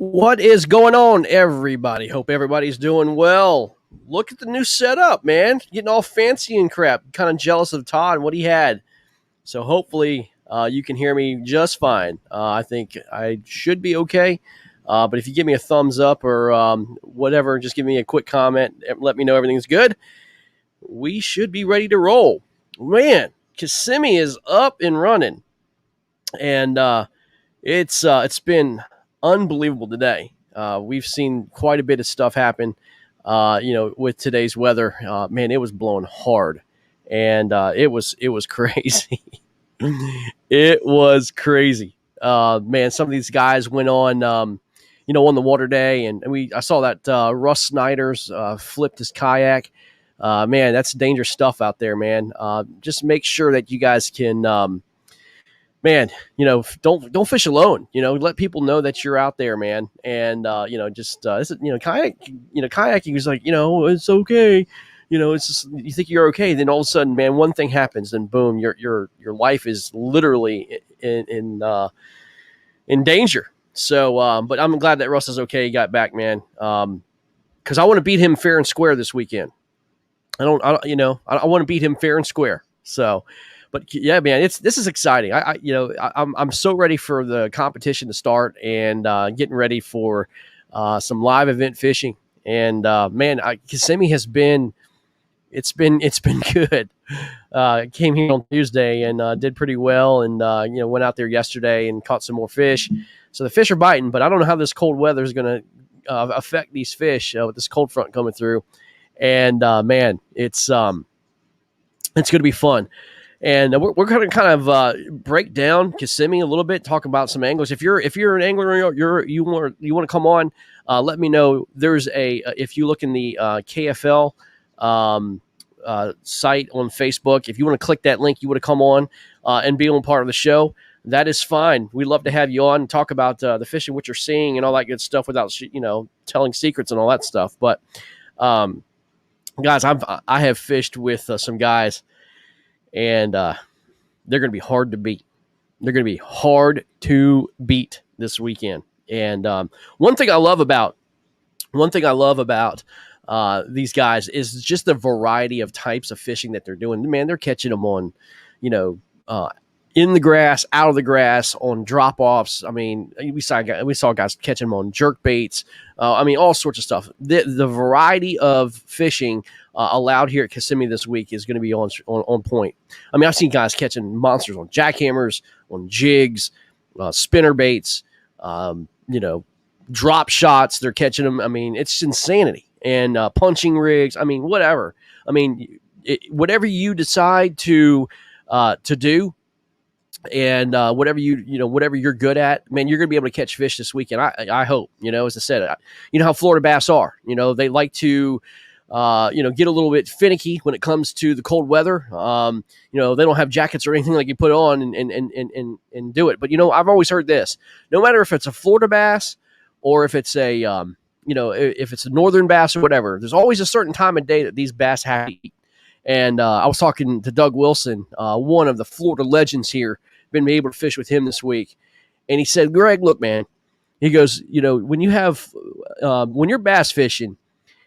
What is going on, everybody? Hope everybody's doing well. Look at the new setup, man. Getting all fancy and crap. Kind of jealous of Todd and what he had. So hopefully you can hear me just fine. I think I should be okay. But if you give me a thumbs up or whatever, just give me a quick comment. Let me know everything's good. We should be ready to roll. Man, Kissimmee is up and running. And it's been unbelievable today. We've seen quite a bit of stuff happen. With today's weather, man, it was blowing hard, and it was crazy. It was crazy. Man, some of these guys went on, on the water day, and I saw that Russ Snyder's flipped his kayak. Man, that's dangerous stuff out there, man. Just make sure that you guys can. Man, don't fish alone. Let people know that you're out there, man. And this is, kayaking is like, it's okay. It's just, you think you're okay, then all of a sudden, man, one thing happens, then boom, your life is literally in danger. So, but I'm glad that Russ is okay. He got back, man. Because I want to beat him fair and square this weekend. I want to beat him fair and square. So. But yeah, man, this is exciting. I'm so ready for the competition to start and getting ready for some live event fishing. And man, Kissimmee has been good. Came here on Tuesday and did pretty well, and went out there yesterday and caught some more fish. So the fish are biting, but I don't know how this cold weather is going to affect these fish with this cold front coming through. And man, it's going to be fun. And we're going to kind of break down Kissimmee a little bit, talk about some anglers. If you're an angler, you want to come on, let me know. There's if you look in the KFL site on Facebook, if you want to click that link, you want to come on and be on part of the show. That is fine. We'd love to have you on and talk about the fishing, what you're seeing, and all that good stuff without telling secrets and all that stuff. But guys, I have fished with some guys. And they're going to be hard to beat. They're going to be hard to beat this weekend. And one thing I love about these guys is just the variety of types of fishing that they're doing. Man, they're catching them on, in the grass, out of the grass, on drop-offs. I mean, we saw guys catching them on jerk baits. All sorts of stuff. The variety of fishing allowed here at Kissimmee this week is going to be on point. I mean, I've seen guys catching monsters on jackhammers, on jigs, spinner baits, drop shots. They're catching them. I mean, it's insanity. And punching rigs. I mean, whatever. I mean, whatever you decide to do. And whatever you're good at, man, you're going to be able to catch fish this weekend. I hope, as I said, how Florida bass are, they like to, get a little bit finicky when it comes to the cold weather. They don't have jackets or anything like you put on and do it. But, I've always heard this, no matter if it's a Florida bass or if it's a, if it's a northern bass or whatever, there's always a certain time of day that these bass have to eat. And I was talking to Doug Wilson, one of the Florida legends here, been able to fish with him this week. And he said, Greg, look, man, he goes, when you're bass fishing,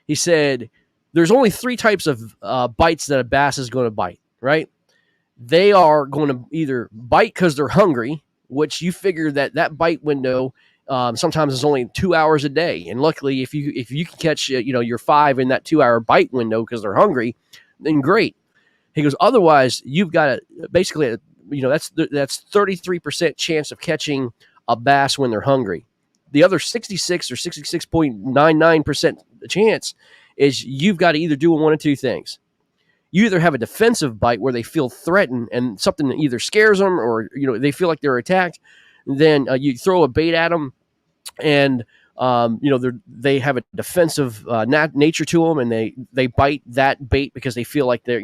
he said, there's only 3 types of bites that a bass is going to bite, right? They are going to either bite because they're hungry, which you figure that bite window sometimes is only 2 hours a day. And luckily, if you can catch, your 5 in that 2-hour bite window because they're hungry, then great. He goes, otherwise, you've got basically, that's 33% chance of catching a bass when they're hungry. The other 66 or 66.99% chance is you've got to either do one of 2 things. You either have a defensive bite where they feel threatened and something either scares them or, they feel like they're attacked. Then you throw a bait at them and, they have a defensive nature to them, and they bite that bait because they feel like they're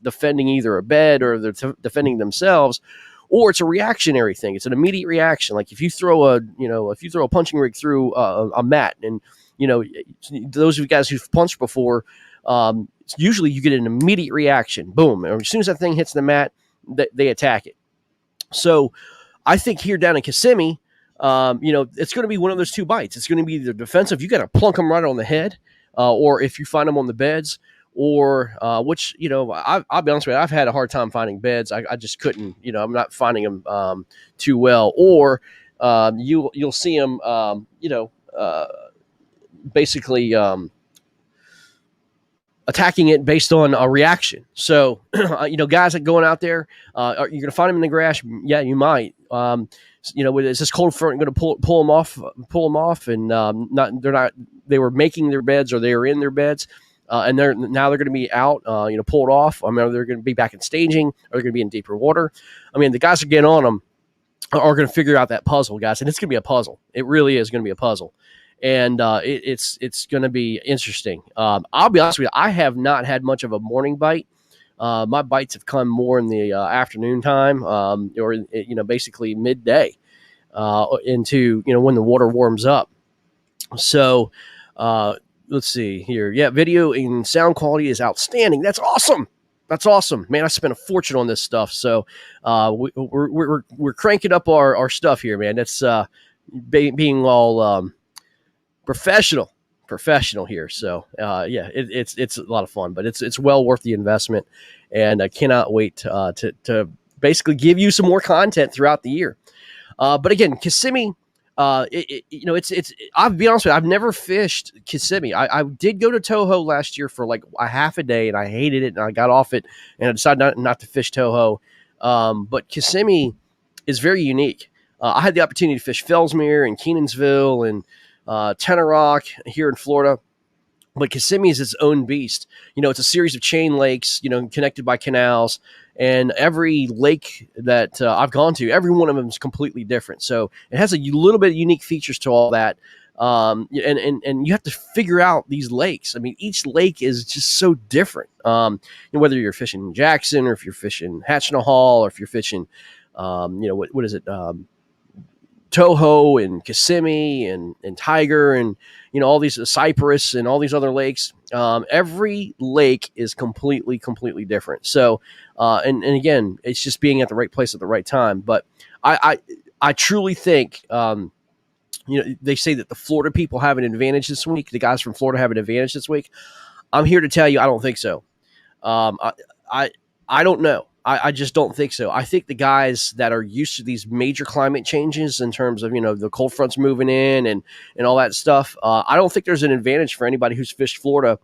defending either a bed or they're defending themselves, or it's a reactionary thing. It's an immediate reaction. Like if you throw a punching rig through a mat, and those of you guys who've punched before, usually you get an immediate reaction. Boom! As soon as that thing hits the mat, they attack it. So I think here down in Kissimmee, it's going to be one of those two bites. It's going to be either defensive. You got to plunk them right on the head, or if you find them on the beds, or which I'll be honest with you, I've had a hard time finding beds. I just couldn't. I'm not finding them too well. Or you'll see them. Basically. Attacking it based on a reaction. So, guys that going out there, you're going to find them in the grass. Yeah, you might. Is this cold front going to pull them off, and they were making their beds or they were in their beds, and they're going to be out, pulled off. I mean, they're going to be back in staging, or they're going to be in deeper water. I mean, the guys that get on them are going to figure out that puzzle, guys, and it's going to be a puzzle. It really is going to be a puzzle. And it's going to be interesting. I'll be honest with you, I have not had much of a morning bite. My bites have come more in the afternoon time, or basically midday into when the water warms up. So let's see here. Yeah, video and sound quality is outstanding. That's awesome. That's awesome, man. I spent a fortune on this stuff, so we're cranking up our stuff here, man. That's being all professional here. So it's a lot of fun, but it's well worth the investment, and I cannot wait to basically give you some more content throughout the year. But again, Kissimmee, I'll be honest with you, I've never fished Kissimmee. I did go to Toho last year for like a half a day, and I hated it, and I got off it, and I decided not to fish Toho. But Kissimmee is very unique. I had the opportunity to fish Fellsmere and Kenansville and Tenor Rock here in Florida, but Kissimmee is its own beast. It's a series of chain lakes, connected by canals, and every lake that I've gone to, every one of them is completely different. So it has a little bit of unique features to all that. And you have to figure out these lakes. I mean, each lake is just so different. Whether you're fishing Jackson, or if you're fishing Hatchinahall, or if you're fishing, what is it? Toho and Kissimmee and Tiger and all these Cypress and all these other lakes. Every lake is completely different. So and again, it's just being at the right place at the right time. But I truly think they say that the Florida people have an advantage this week. The guys from Florida have an advantage this week. I'm here to tell you I don't think so. I don't know. I just don't think so. I think the guys that are used to these major climate changes in terms of, the cold fronts moving in and all that stuff, I don't think there's an advantage for anybody who's fished Florida,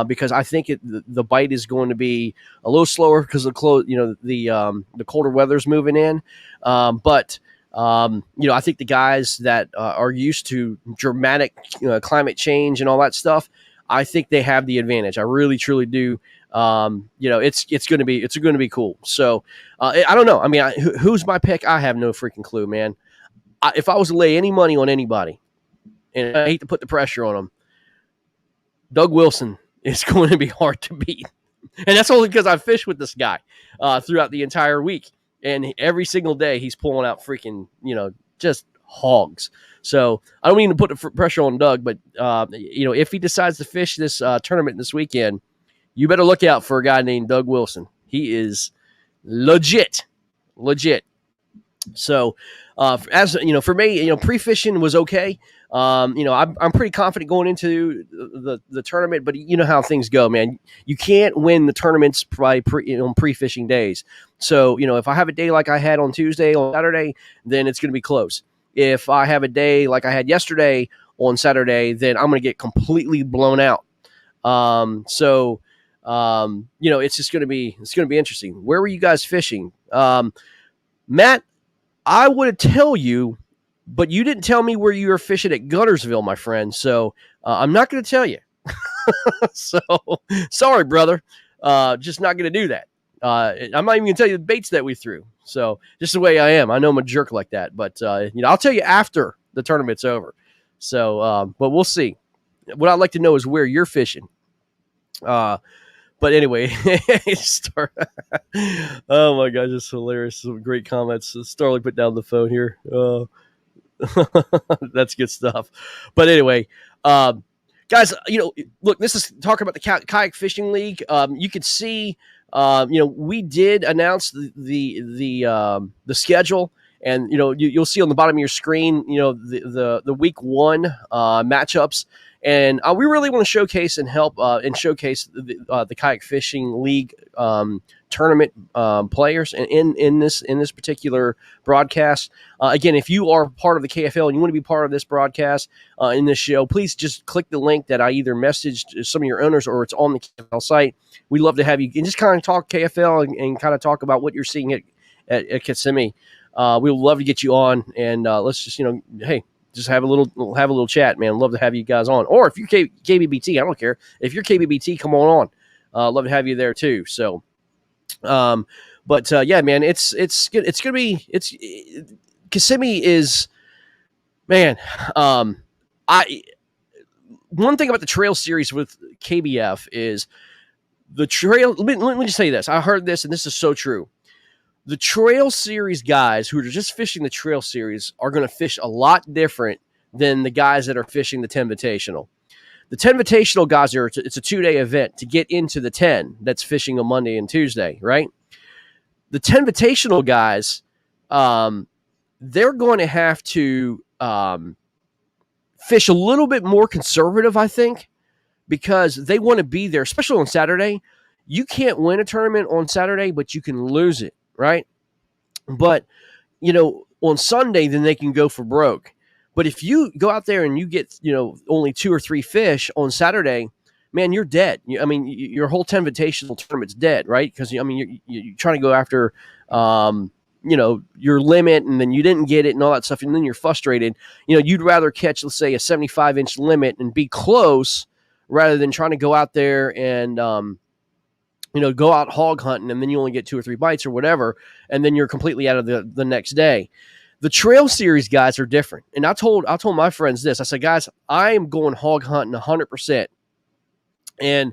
because I think the bite is going to be a little slower because of the colder weather's moving in. But I think the guys that are used to dramatic climate change and all that stuff, I think they have the advantage. I really, truly do. It's going to be cool. So, I don't know. I mean, who's my pick? I have no freaking clue, man. If I was to lay any money on anybody, and I hate to put the pressure on them, Doug Wilson is going to be hard to beat. And that's only because I fished with this guy, throughout the entire week. And every single day he's pulling out freaking, just hogs. So I don't mean to put the pressure on Doug, but, if he decides to fish this tournament this weekend, you better look out for a guy named Doug Wilson. He is legit. So, for me, pre-fishing was okay. I'm pretty confident going into the tournament, but you know how things go, man. You can't win the tournaments by pre-fishing days. So, if I have a day like I had on Tuesday, on Saturday, then it's going to be close. If I have a day like I had yesterday on Saturday, then I'm going to get completely blown out. It's just going to be interesting. Where were you guys fishing? Matt, I would tell you, but you didn't tell me where you were fishing at Guntersville, my friend. So I'm not going to tell you. So sorry, brother. Just not going to do that. I'm not even going to tell you the baits that we threw. So just the way I am. I know I'm a jerk like that, but I'll tell you after the tournament's over. So, but we'll see. What I'd like to know is where you're fishing. But anyway, oh my gosh, it's hilarious. Some great comments. Starling put down the phone here. That's good stuff. But anyway, guys, look, this is talking about the Kayak Fishing League. You can see, we did announce the schedule, And you'll see on the bottom of your screen, the week 1 matchups. And we really want to showcase and help and showcase the kayak fishing league tournament players in this particular broadcast. Again, if you are part of the KFL and you want to be part of this broadcast in this show, please just click the link that I either messaged some of your owners or it's on the KFL site. We'd love to have you and just kind of talk KFL and kind of talk about what you're seeing at Kissimmee. We would love to get you on, and let's just hey, just have a little chat, man. Love to have you guys on. Or if you're KBBT, I don't care. If you're KBBT, come on. Love to have you there too. So, yeah, man, it's good. It's gonna be Kissimmee is, man. One thing about the trail series with KBF is the trail. Let me just say this. I heard this, and this is so true. The trail series guys who are just fishing the trail series are going to fish a lot different than the guys that are fishing the 10 Invitational. The 10 Invitational guys it's a 2-day event to get into the 10 that's fishing on Monday and Tuesday, right? The 10 Invitational guys, they're going to have to fish a little bit more conservative, I think, because they want to be there, especially on Saturday. You can't win a tournament on Saturday, but you can lose it. Right. But, on Sunday, then they can go for broke. But if you go out there and you get, only 2 or 3 fish on Saturday, man, you're dead. Your whole 10 Invitational tournament's dead, right? Because, you're trying to go after, your limit and then you didn't get it and all that stuff. And then you're frustrated. You'd rather catch, let's say, a 75-inch limit and be close rather than trying to go out there and, go out hog hunting and then you only get 2 or 3 bites or whatever, and then you're completely out of the next day. The trail series guys are different. And I told my friends this. I said, guys, I am going hog hunting 100%. And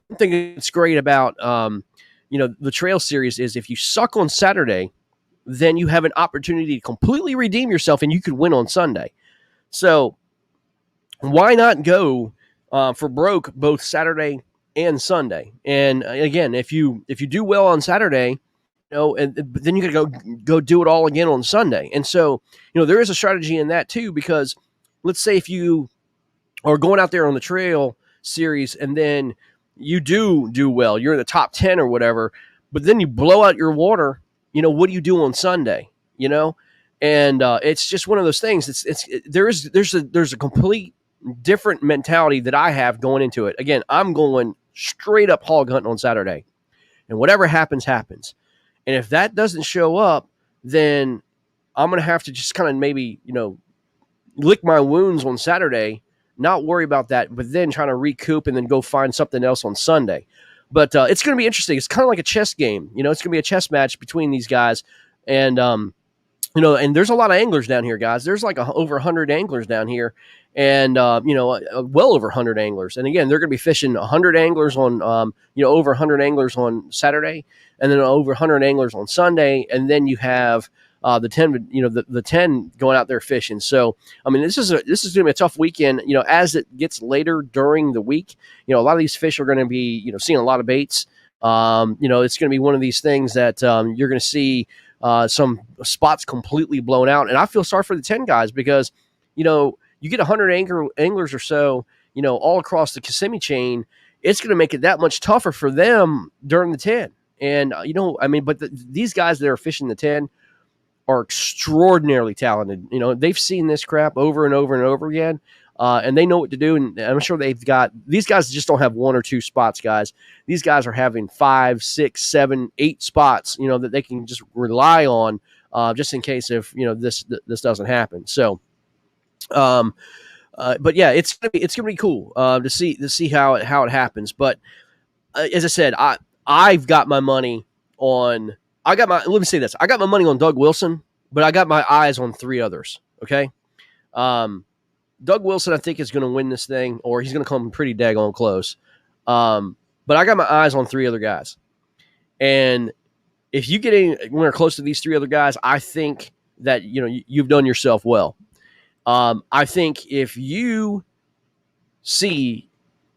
one thing that's great about, the trail series is if you suck on Saturday, then you have an opportunity to completely redeem yourself and you could win on Sunday. So why not go for broke both Saturday and Sunday? And again, if you do well on Saturday, and then you got to go do it all again on Sunday. And so, there is a strategy in that too, because let's say if you are going out there on the trail series and then you do well, you're in the top 10 or whatever, but then you blow out your water, what do you do on Sunday? And it's just one of those things. There's a complete different mentality that I have going into it. Again, I'm going straight up hog hunting on Saturday, and whatever happens. And if that doesn't show up, then I'm going to have to just kind of maybe, lick my wounds on Saturday, not worry about that, but then trying to recoup and then go find something else on Sunday. But it's going to be interesting. It's kind of like a chess game. It's going to be a chess match between these guys. And, and there's a lot of anglers down here, guys. There's like over 100 anglers down here. And, well over 100 anglers. And again, they're going to be fishing 100 anglers on, over 100 anglers on Saturday, and then over 100 anglers on Sunday. And then you have the 10, the 10 going out there fishing. So, this is going to be a tough weekend, as it gets later during the week. A lot of these fish are going to be, seeing a lot of baits. It's going to be one of these things that you're going to see some spots completely blown out. And I feel sorry for the 10 guys because, you get 100 anglers or so, all across the Kissimmee chain, it's going to make it that much tougher for them during the 10. And, but these guys that are fishing the 10 are extraordinarily talented. They've seen this crap over and over and over again, and they know what to do. And I'm sure these guys just don't have 1 or 2 spots, guys. These guys are having 5, 6, 7, 8 spots, that they can just rely on just in case if, this doesn't happen. So, but yeah, it's gonna be cool to see how it happens. But as I said, I've got my money on. Let me say this: I got my money on Doug Wilson, but I got my eyes on 3 others. Okay, Doug Wilson, I think, is going to win this thing, or he's going to come pretty daggone close. But I got my eyes on 3 other guys, and if you get anywhere close to these 3 other guys, I think that you've done yourself well. I think if you see,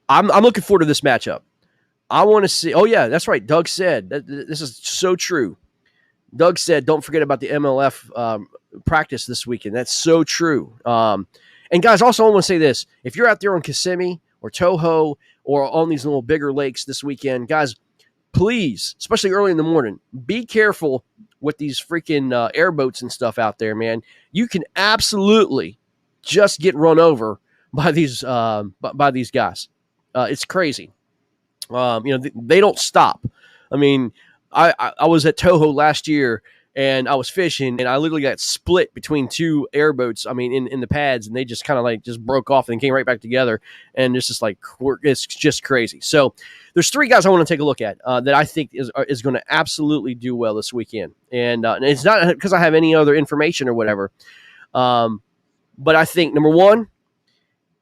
I'm looking forward to this matchup. I want to see. Oh yeah, that's right. Doug said this is so true. Doug said, "Don't forget about the MLF practice this weekend. That's so true. And guys, also I want to say this: if you're out there on Kissimmee or Toho or on these little bigger lakes this weekend, guys, please, especially early in the morning, be careful with these freaking airboats and stuff out there, man. You can absolutely just get run over by these guys. It's crazy. They don't stop. I mean, I was at Toho last year and I was fishing and I literally got split between two airboats. I mean, in the pads, and they just kind of like just broke off and came right back together. And it's just like, it's just crazy. So there's three guys I want to take a look at that I think is going to absolutely do well this weekend. And it's not because I have any other information or whatever. But I think number one,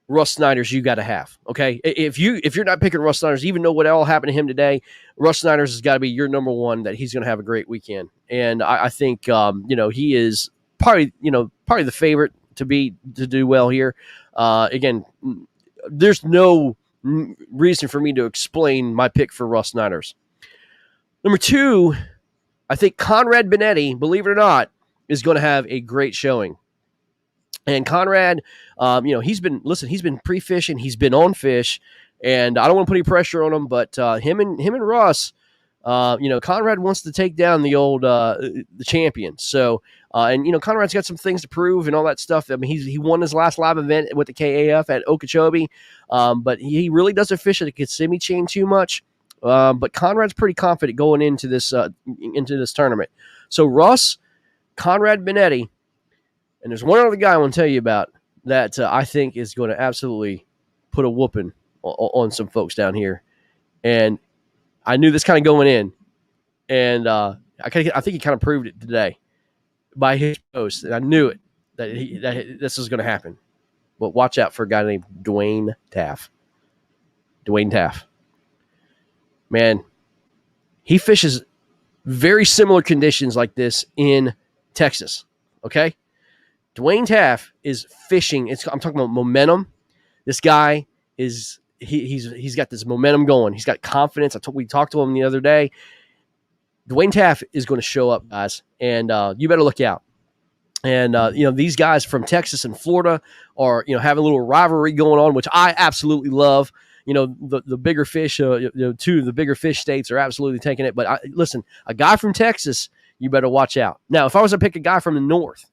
Russ Snyder's you got to have, okay? If you're not picking Russ Snyder's, even though what all happened to him today, Russ Snyder's has got to be your number one, that he's going to have a great weekend. And I think he is probably the favorite to do well here. Again, there's no reason for me to explain my pick for Russ Snyder's. Number two, I think Conrad Benetti, believe it or not, is going to have a great showing. And Conrad, he's been pre-fishing, he's been on fish, and I don't want to put any pressure on him, but him and Russ, Conrad wants to take down the old the champion. So, Conrad's got some things to prove and all that stuff. I mean, he won his last live event with the KAF at Okeechobee, but he really doesn't fish at the Kissimmee chain too much. But Conrad's pretty confident going into this tournament. So Russ, Conrad Benetti. And there's one other guy I want to tell you about that I think is going to absolutely put a whooping on some folks down here. And I knew this kind of going in. And I think he kind of proved it today by his post. And I knew it, that this was going to happen. But watch out for a guy named Dwayne Taff. Dwayne Taff. Man, he fishes very similar conditions like this in Texas. Okay? Dwayne Taff is fishing. I'm talking about momentum. This guy is he's got this momentum going. He's got confidence. We talked to him the other day. Dwayne Taff is going to show up, guys, and you better look out. And these guys from Texas and Florida are having a little rivalry going on, which I absolutely love. The bigger fish, two of the bigger fish states are absolutely taking it. But listen, a guy from Texas, you better watch out. Now, if I was to pick a guy from the north.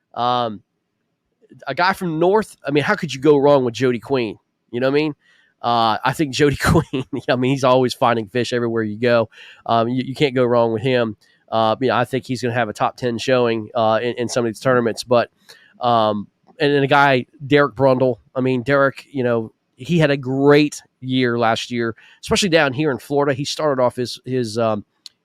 A guy from North, I mean, how could you go wrong with Jody Queen? You know what I mean? I think Jody Queen, he's always finding fish everywhere you go. You can't go wrong with him. I think he's going to have a top 10 showing in some of these tournaments. But and then a guy, Derek Brundle. I mean, Derek, he had a great year last year, especially down here in Florida. He started off his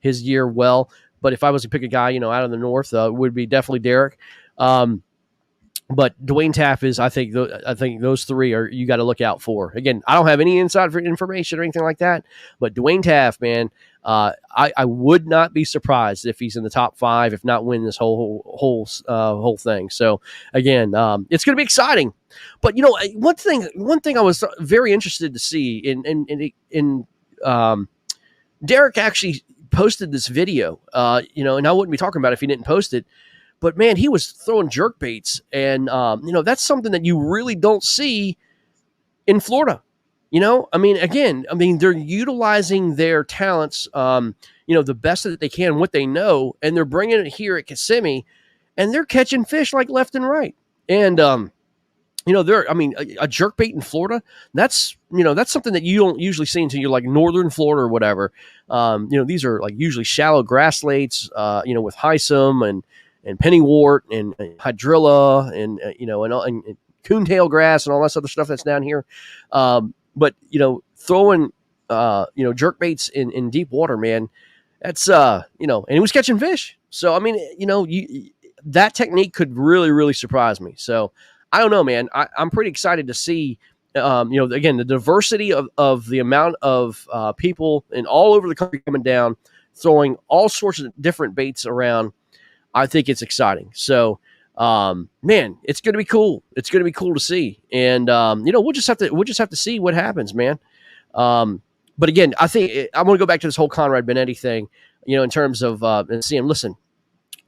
year well. But if I was to pick a guy, out of the north, it would be definitely Derek. But Dwayne Taff is, I think those three are you got to look out for. Again, I don't have any inside information or anything like that, but Dwayne Taff, man, I would not be surprised if he's in the top 5, if not win this whole thing. So again, it's going to be exciting. But one thing I was very interested to see in Derek actually posted this video, and I wouldn't be talking about it if he didn't post it. But, man, he was throwing jerk baits, and, that's something that you really don't see in Florida. They're utilizing their talents, the best that they can, what they know, and they're bringing it here at Kissimmee, and they're catching fish like left and right. And, a jerk bait in Florida, that's something that you don't usually see until you're like northern Florida or whatever. These are like usually shallow grass lakes, with hyssum and pennywort and hydrilla and coontail grass and all that other stuff that's down here. But throwing jerk baits in deep water, man, that's and he was catching fish. So that technique could really, really surprise me. So I don't know, man. I'm pretty excited to see again the diversity of the amount of people and all over the country coming down, throwing all sorts of different baits around. I think it's exciting. So, man, it's going to be cool. It's going to be cool to see. And, we'll just have to see what happens, man. But again, I think I'm going to go back to this whole Conrad Benetti thing, in terms of seeing, listen,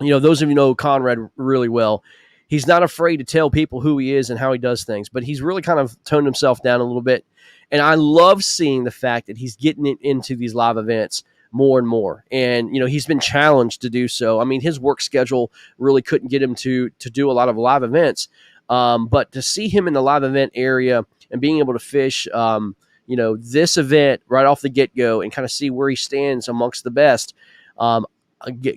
those of you know Conrad really well. He's not afraid to tell people who he is and how he does things, but he's really kind of toned himself down a little bit. And I love seeing the fact that he's getting into these live events more and more. And, he's been challenged to do so. I mean, his work schedule really couldn't get him to do a lot of live events. But to see him in the live event area and being able to fish, this event right off the get-go and kind of see where he stands amongst the best,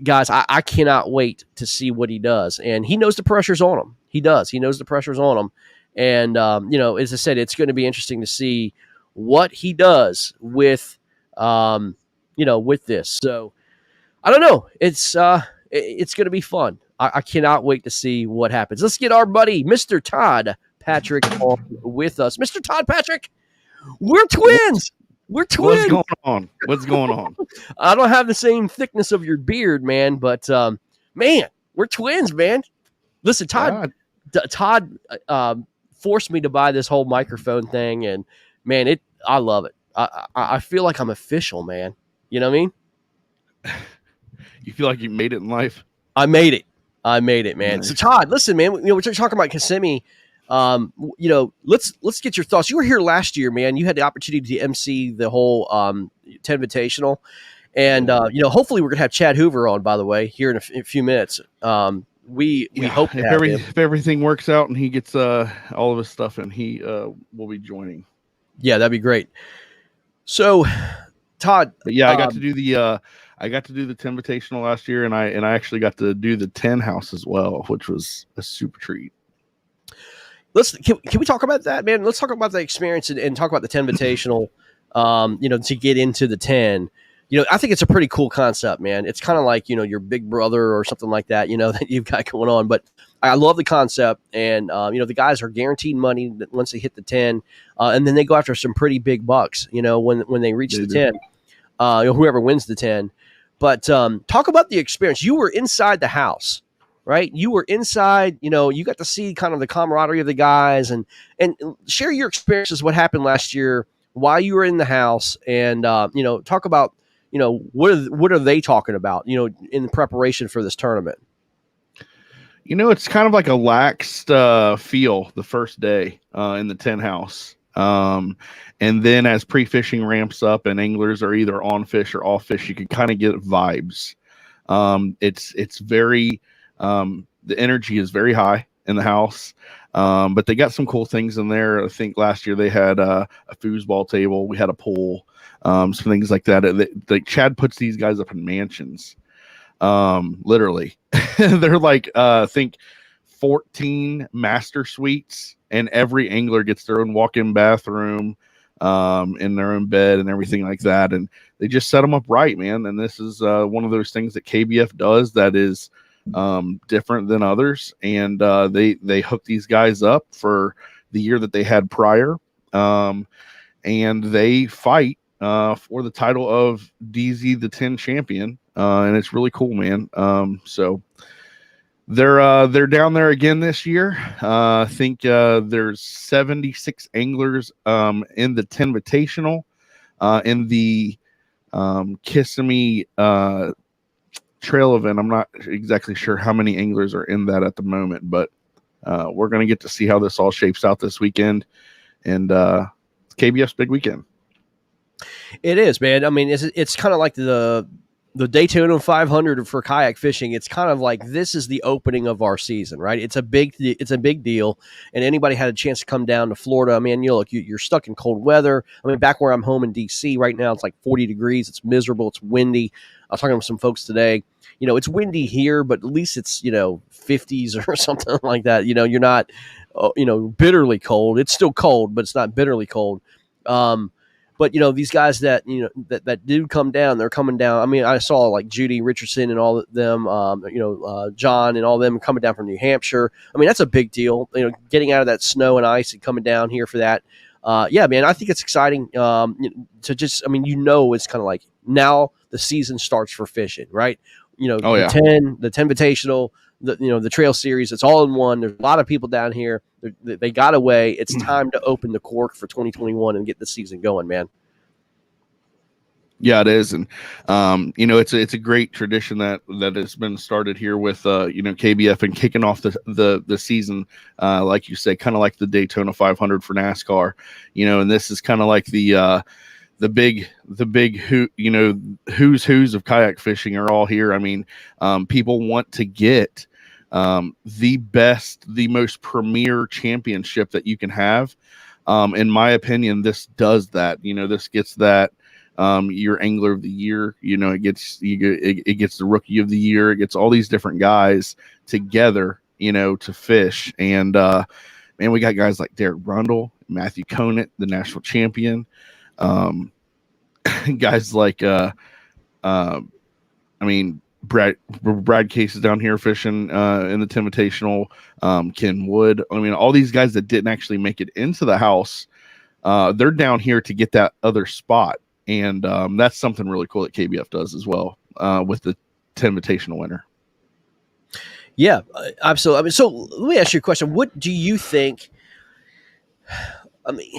guys, I cannot wait to see what he does. And he knows the pressure's on him. He does. He knows the pressure's on him. And, as I said, it's going to be interesting to see what he does with, with this. So I don't know. It's going to be fun. I cannot wait to see what happens. Let's get our buddy, Mr. Todd Patrick, on with us. Mr. Todd Patrick, we're twins. We're twins. What's going on? I don't have the same thickness of your beard, man, but man, we're twins, man. Listen, Todd forced me to buy this whole microphone thing, and man, I love it. I feel like I'm official, man. You know what I mean? You feel like you made it in life? I made it, man. Nice. So Todd, listen, man, we're talking about Kissimmee. Let's get your thoughts. You were here last year, man. You had the opportunity to MC the whole 10 Invitational, and hopefully we're gonna have Chad Hoover on, by the way, here in a few minutes. We hope if everything works out and he gets all of his stuff in, he will be joining. Yeah, that'd be great. So, Todd, but yeah, I got to do the 10 Invitational last year, and I actually got to do the 10 house as well, which was a super treat. Can we talk about that, man? Let's talk about the experience and talk about the 10 Invitational. To get into the 10. I think it's a pretty cool concept, man. It's kind of like, your big brother or something like that, that you've got going on. But I love the concept. And, the guys are guaranteed money once they hit the 10. And then they go after some pretty big bucks, when they reach the 10, whoever wins the 10. But talk about the experience. You were inside the house, right? You were inside, you got to see kind of the camaraderie of the guys and share your experiences, what happened last year while you were in the house, and, talk about, what are they talking about, in preparation for this tournament? It's kind of like a laxed feel the first day in the 10 house. And then as pre-fishing ramps up and anglers are either on fish or off fish, you can kind of get vibes. It's very, the energy is very high in the house. But they got some cool things in there. I think last year they had a foosball table. We had a pool, some things like that. Chad puts these guys up in mansions. Literally. They're like, I think 14 master suites, and every angler gets their own walk-in bathroom, in their own bed and everything like that. And they just set them up right, man. And this is one of those things that KBF does that is different than others. And they hook these guys up for the year that they had prior. And they fight for the title of DZ the 10 champion. And it's really cool, man. So they're down there again this year. I think there's 76 anglers in the 10 Invitational, in the Kissimmee trail event. I'm not exactly sure how many anglers are in that at the moment, but we're going to get to see how this all shapes out this weekend. And KBF's big weekend. It is, man. I mean, it's kind of like the Daytona 500 for kayak fishing. It's kind of like this is the opening of our season, right? It's a big deal. And anybody had a chance to come down to Florida. I mean, you're stuck in cold weather. I mean, back where I'm home in DC right now, it's like 40 degrees. It's miserable. It's windy. I was talking with some folks today. It's windy here, but at least it's 50s or something like that. You're not bitterly cold. It's still cold, but it's not bitterly cold. But these guys that that do come down, they're coming down. I mean, I saw like Judy Richardson and all of them, John and all of them coming down from New Hampshire. I mean, that's a big deal. Getting out of that snow and ice and coming down here for that. Yeah, man, I think it's exciting to just. I mean, it's kind of like now the season starts for fishing, right? The 10 Invitational, the Trail Series. It's all in one. There's a lot of people down here. They got away. It's time to open the cork for 2021 and get the season going, man. Yeah, it is, and it's a great tradition that has been started here with KBF and kicking off the season, like you say, kind of like the Daytona 500 for NASCAR, and this is kind of like the big who's of kayak fishing are all here. I mean, people want to get the most premier championship that you can have. In my opinion, this does that. This gets that. Your angler of the year, it gets the rookie of the year. It gets all these different guys together, to fish. And man, we got guys like Derek Brundle, Matthew Conant, the national champion. Guys like I mean, Brad Case is down here fishing in the Invitational. Ken Wood. I mean, all these guys that didn't actually make it into the house, they're down here to get that other spot, and that's something really cool that KBF does as well with the Invitational winner. Yeah, absolutely. I mean, so let me ask you a question. What do you think? I mean,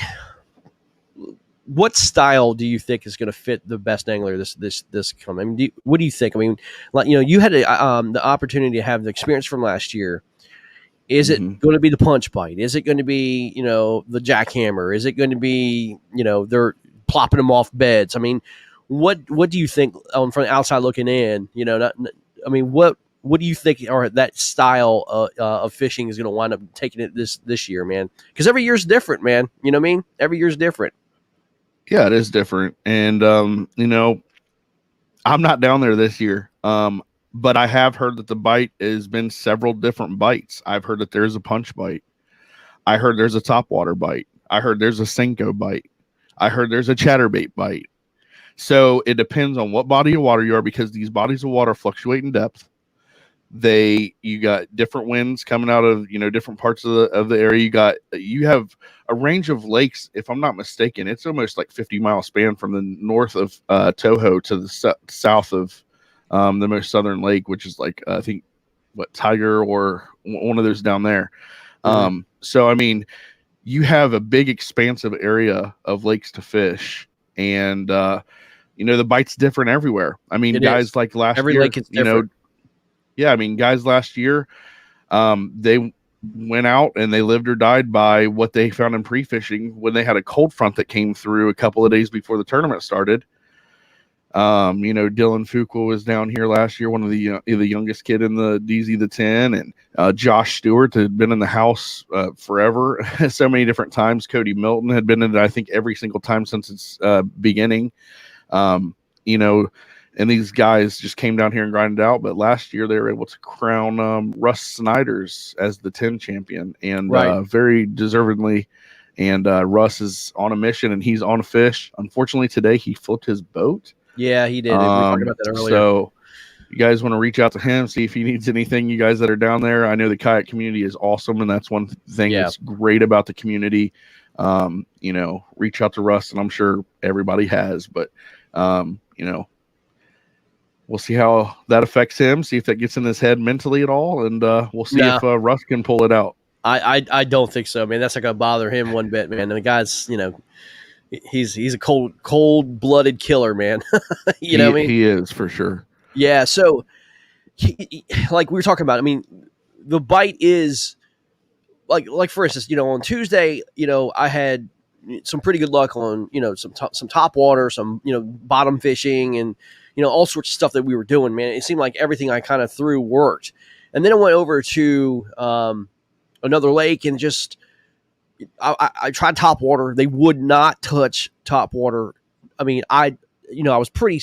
what style do you think is going to fit the best angler this come? I mean, what do you think? I mean, like you had the opportunity to have the experience from last year. Is it going to be the punch bite? Is it going to be the jackhammer? Is it going to be they're plopping them off beds? I mean, what do you think from the outside looking in? I mean, what do you think or that style of fishing is going to wind up taking it this year, man? Because every year's different, man. You know what I mean? Every year's different. Yeah, it is different, and I'm not down there this year. But I have heard that the bite has been several different bites. I've heard that there's a punch bite. I heard there's a topwater bite. I heard there's a Senko bite. I heard there's a chatterbait bite. So it depends on what body of water you are, because these bodies of water fluctuate in depth. You got different winds coming out of different parts of the area. You have a range of lakes, if I'm not mistaken. It's almost like 50-mile span from the north of Toho to the south of the most southern lake, which is like I think Tiger or one of those down there. Mm-hmm. So I mean, you have a big expansive area of lakes to fish, and the bite's different everywhere. I mean, guys like last every year, lake is different. Yeah, I mean, guys last year, they went out and they lived or died by what they found in pre-fishing when they had a cold front that came through a couple of days before the tournament started. Dylan Fuqua was down here last year, one of the youngest kid in the DZ the 10, and Josh Stewart had been in the house forever, so many different times. Cody Milton had been in it, I think, every single time since its beginning. And these guys just came down here and grinded out. But last year they were able to crown Russ Snyders as the 10 champion, and very deservedly. And Russ is on a mission, and he's on a fish. Unfortunately, today he flipped his boat. Yeah, he did. We talked about that earlier. So you guys want to reach out to him, see if he needs anything, you guys that are down there. I know the kayak community is awesome, and that's one thing that's great about the community. Reach out to Russ, and I'm sure everybody has. But, we'll see how that affects him, see if that gets in his head mentally at all, and we'll see if Russ can pull it out. I don't think so, man. That's not going to bother him one bit, man. And the guy's, he's a cold-blooded killer, man. What I mean? He is, for sure. Yeah, so like we were talking about, I mean, the bite is like for instance, on Tuesday, I had some pretty good luck on, some top water, some, bottom fishing, and all sorts of stuff that we were doing, man. It seemed like everything I kind of threw worked. And then I went over to another lake and just I tried top water. They would not touch top water. I mean, I was pretty,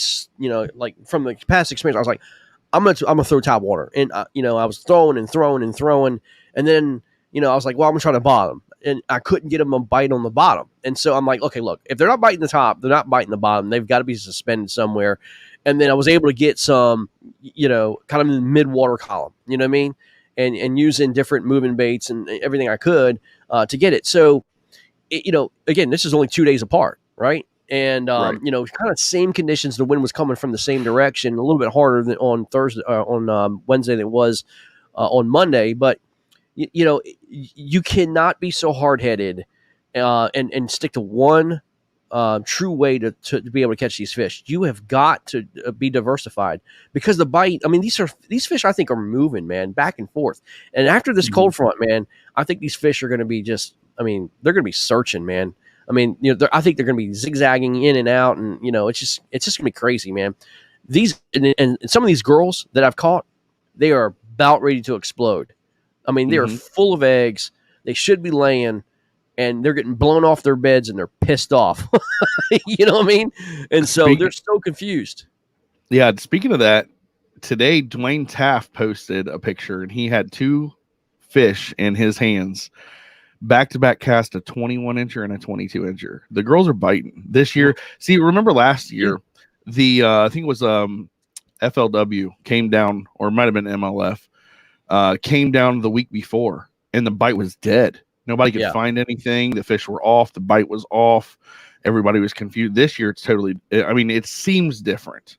like from the past experience, I was like, I'm gonna throw top water, and I was throwing, and then I was like, well, I'm gonna try the bottom, and I couldn't get them to bite on the bottom, and so I'm like, okay, look, if they're not biting the top, they're not biting the bottom. They've got to be suspended somewhere, and then I was able to get some, kind of in the mid-water column, you know what I mean, and using different moving baits and everything I could to get it. So, again, this is only 2 days apart, right? And kind of same conditions. The wind was coming from the same direction, a little bit harder than on Thursday, on Wednesday than it was on Monday. But you cannot be so hard headed and stick to one true way to be able to catch these fish. You have got to be diversified because the bite. I mean, these fish I think are moving, man, back and forth. And after this cold front, man, I think these fish are going to be just. I mean, they're going to be searching, man. I mean, I think they're going to be zigzagging in and out, and it's just going to be crazy, man. These and some of these girls that I've caught, they are about ready to explode. I mean, they are full of eggs. They should be laying, and they're getting blown off their beds, and they're pissed off. You know what I mean? And so they're so confused. Yeah. Speaking of that, today Dwayne Taft posted a picture, and he had 2 fish in his hands. Back-to-back cast, a 21-incher and a 22-incher. The girls are biting this year. See, remember last year, the I think it was FLW came down, or it might have been MLF, came down the week before, and the bite was dead. Nobody could find anything. The fish were off. The bite was off. Everybody was confused. This year, it's totally. I mean, it seems different.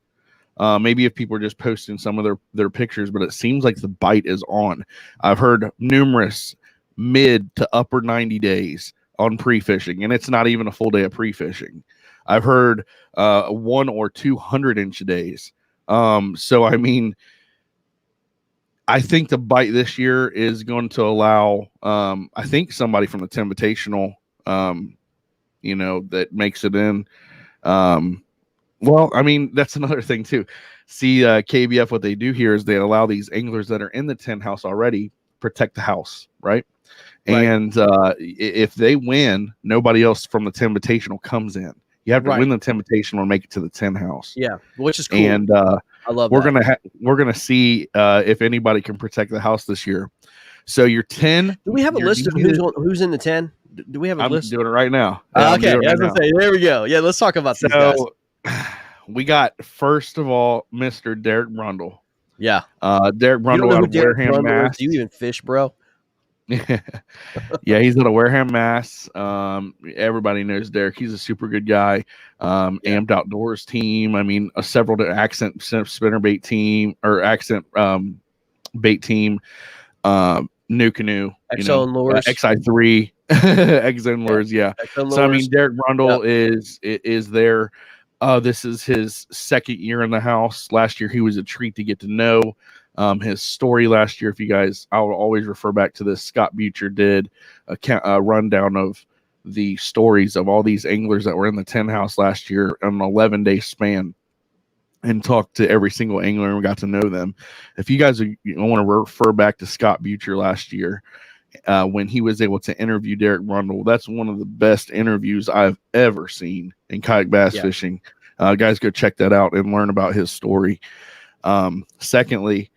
Maybe if people are just posting some of their pictures, but it seems like the bite is on. I've heard numerous mid to upper 90 days on pre-fishing, and it's not even a full day of pre-fishing. I've heard 1 or 2 100-inch days. So I mean, I think the bite this year is going to allow I think somebody from the Invitational that makes it in. Well, I mean, that's another thing too. See, KBF, what they do here is they allow these anglers that are in the 10 house already protect the house, right? And if they win, nobody else from the Invitational comes in. You have to win the Invitational and make it to the 10 house. Yeah, which is cool. And I love. We're gonna see if anybody can protect the house this year. So your 10. Do we have a list of who's in the 10? Do we have a list? I'm doing it right now. Okay, there we go. Yeah, let's talk about these guys. We got, first of all, Mr. Derek Brundle. Yeah, Derek Brundle out of Wareham, Mass. Do you even fish, bro? Yeah, he's out of Wareham, Mass. Everybody knows Derek. He's a super good guy. Amped Outdoors team. I mean, several accent spinnerbait team or accent bait team. New Canoe, X-Zone Lures, XI3, X-Zone Lures. Yeah. So I mean, Derek Brundle is there. This is his second year in the house. Last year, he was a treat to get to know. His story last year, if you guys, I will always refer back to this. Scott Butcher did a rundown of the stories of all these anglers that were in the 10 house last year on an 11-day span, and talked to every single angler and got to know them. If you guys want to refer back to Scott Butcher last year, when he was able to interview Derek Brundle, that's one of the best interviews I've ever seen in kayak bass fishing. Guys, go check that out and learn about his story. Secondly,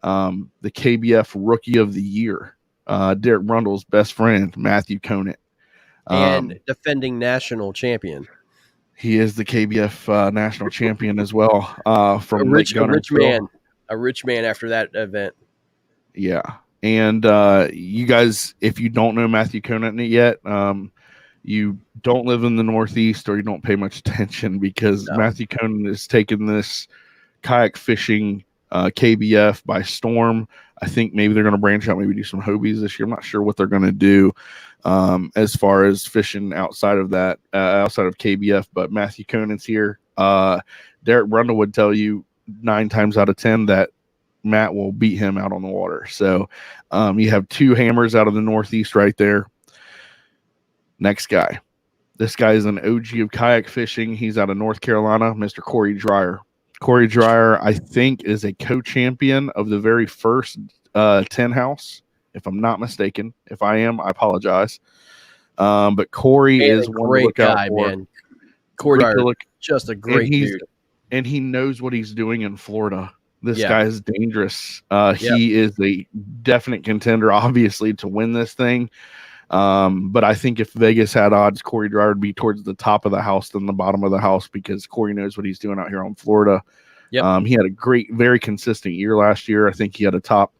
the KBF Rookie of the Year, Derek Brundle's best friend, Matthew Conant. And defending national champion. He is the KBF national champion as well. From a rich man after that event. Yeah. And you guys, if you don't know Matthew Conant yet, you don't live in the Northeast, or you don't pay much attention, because Matthew Conant has taken this kayak fishing KBF by storm. I think maybe they're going to branch out, maybe do some Hobies this year. I'm not sure what they're going to do as far as fishing outside of that, outside of KBF. But Matthew Conant's here. Derek Brundle would tell you 9 times out of 10 that Matt will beat him out on the water. So you have 2 hammers out of the Northeast right there. Next guy. This guy is an OG of kayak fishing. He's out of North Carolina, Mr. Corey Dreyer. Corey Dreyer, I think, is a co-champion of the very first 10 house, if I'm not mistaken. If I am, I apologize. But Corey is one to look out for. Man. Corey Dreyer, just a great dude. And he knows what he's doing in Florida. This guy is dangerous. He is a definite contender, obviously, to win this thing. But I think if Vegas had odds, Corey Dreyer would be towards the top of the house than the bottom of the house, because Corey knows what he's doing out here on Florida. He had a great, very consistent year last year. I think he had a top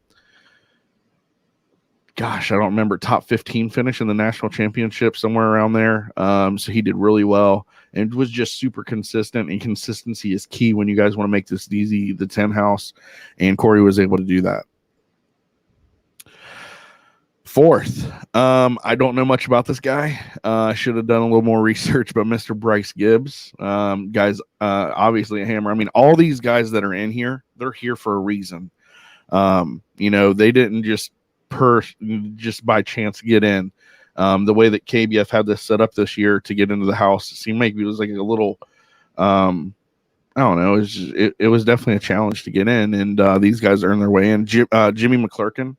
15 finish in the national championship, somewhere around there. So he did really well and was just super consistent, and consistency is key when you guys want to make this easy, the 10 house, and Corey was able to do that. Fourth, I don't know much about this guy. I should have done a little more research, but Mr. Bryce Gibbs, guys, obviously a hammer. I mean, all these guys that are in here, they're here for a reason. They didn't just by chance get in. The way that KBF had this set up this year to get into the house, it seemed like it was like a little, I don't know. It was definitely a challenge to get in, and these guys earned their way in. Jimmy McClurkin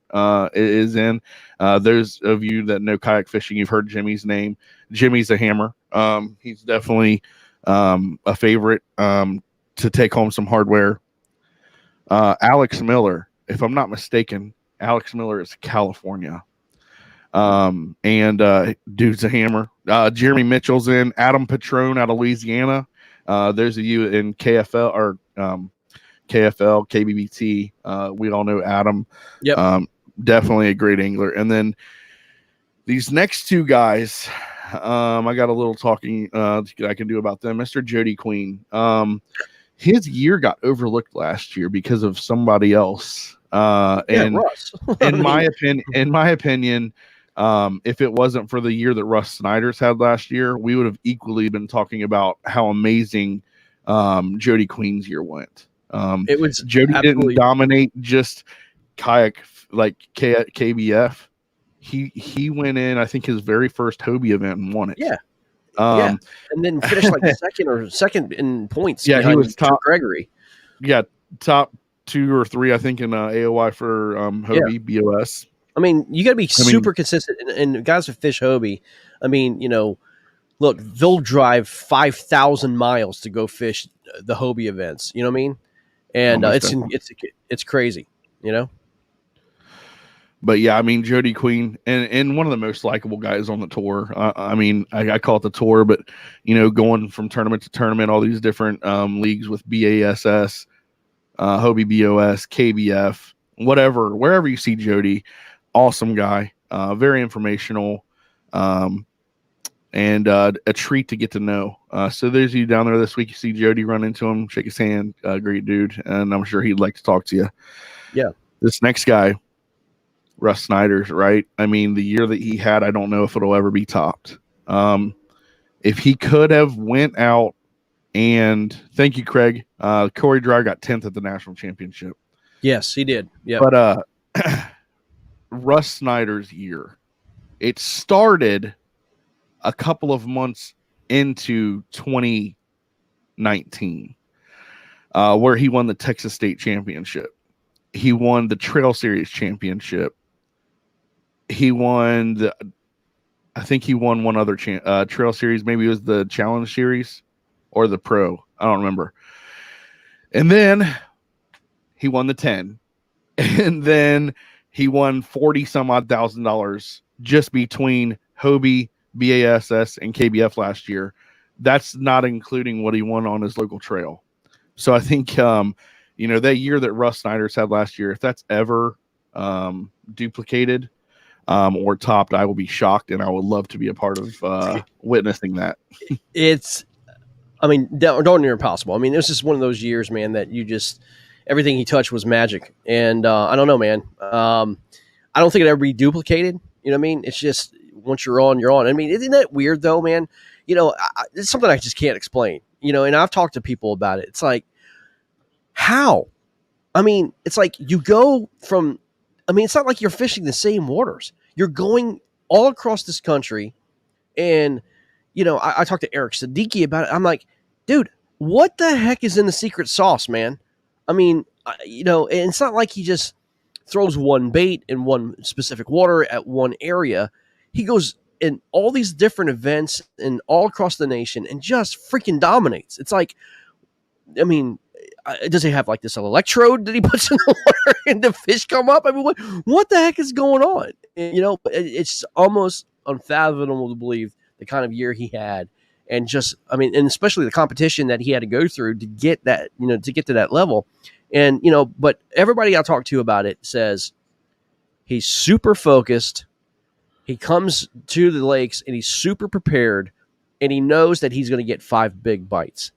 is in. Those of you that know kayak fishing, you've heard Jimmy's name. Jimmy's a hammer. He's definitely a favorite to take home some hardware. Alex Miller, if I'm not mistaken, Alex Miller is California. Dude's a hammer. Jeremy Mitchell's in. Adam Patrone out of Louisiana. Those of you in KFL or KFL, KBBT, we all know Adam. Yep. Definitely a great angler. And then these next two guys, I got a little talking I can do about them. Mr. Jody Queen. His year got overlooked last year because of somebody else. Russ. in my opinion, if it wasn't for the year that Russ Snyder's had last year, we would have equally been talking about how amazing Jody Queen's year went. It was Jody didn't dominate just kayak like KBF. He went in, I think, his very first Hobie event and won it. Yeah. And then finished like second in points. Yeah, he was top. Gregory. Yeah, top 2 or 3, I think, in AOY for Hobie BOS. I mean, you got to be super consistent. And guys who fish Hobie, I mean, look, they'll drive 5,000 miles to go fish the Hobie events. You know what I mean? And it's crazy, But yeah, I mean, Jody Queen and one of the most likable guys on the tour. I call it the tour, but going from tournament to tournament, all these different leagues with BASS, Hobie BOS, KBF, whatever, wherever you see Jody, awesome guy, very informational, and a treat to get to know. So there's you down there this week. You see Jody, run into him, shake his hand, great dude, and I'm sure he'd like to talk to you. Yeah. This next guy, Russ Snyder's, right? I mean, the year that he had, I don't know if it'll ever be topped. If he could have went out and thank you, Craig. Corey Dry got 10th at the national championship. Yes, he did. Yeah. But Russ Snyder's year, it started a couple of months into 2019, where he won the Texas State Championship. He won the Trail Series Championship. He won I think he won one other Trail Series. Maybe it was the Challenge Series or the Pro. I don't remember. And then he won the 10. And then he won 40 some odd $1,000 just between Hobie, BASS, and KBF last year. That's not including what he won on his local trail. So I think, that year that Russ Snyder's had last year, if that's ever duplicated or topped, I will be shocked, and I would love to be a part of witnessing that. Darn near impossible. I mean, it was just one of those years, man, that everything he touched was magic. And I don't know, man. I don't think it'd ever be duplicated. You know what I mean? It's just once you're on, you're on. I mean, isn't that weird though, man? It's something I just can't explain. And I've talked to people about it. It's like, how? I mean, it's like you go from, it's not like you're fishing the same waters. You're going all across this country. And, I talked to Eric Siddiqui about it. I'm like, dude, what the heck is in the secret sauce, man? I mean, and it's not like he just throws one bait in one specific water at one area. He goes in all these different events and all across the nation and just freaking dominates. It's like, does he have like this electrode that he puts in the water and the fish come up? I mean, what the heck is going on? It's almost unfathomable to believe the kind of year he had. And and especially the competition that he had to go through to get that, to get to that level. And, but everybody I talk to about it says he's super focused. He comes to the lakes and he's super prepared, and he knows that he's going to get 5 big bites.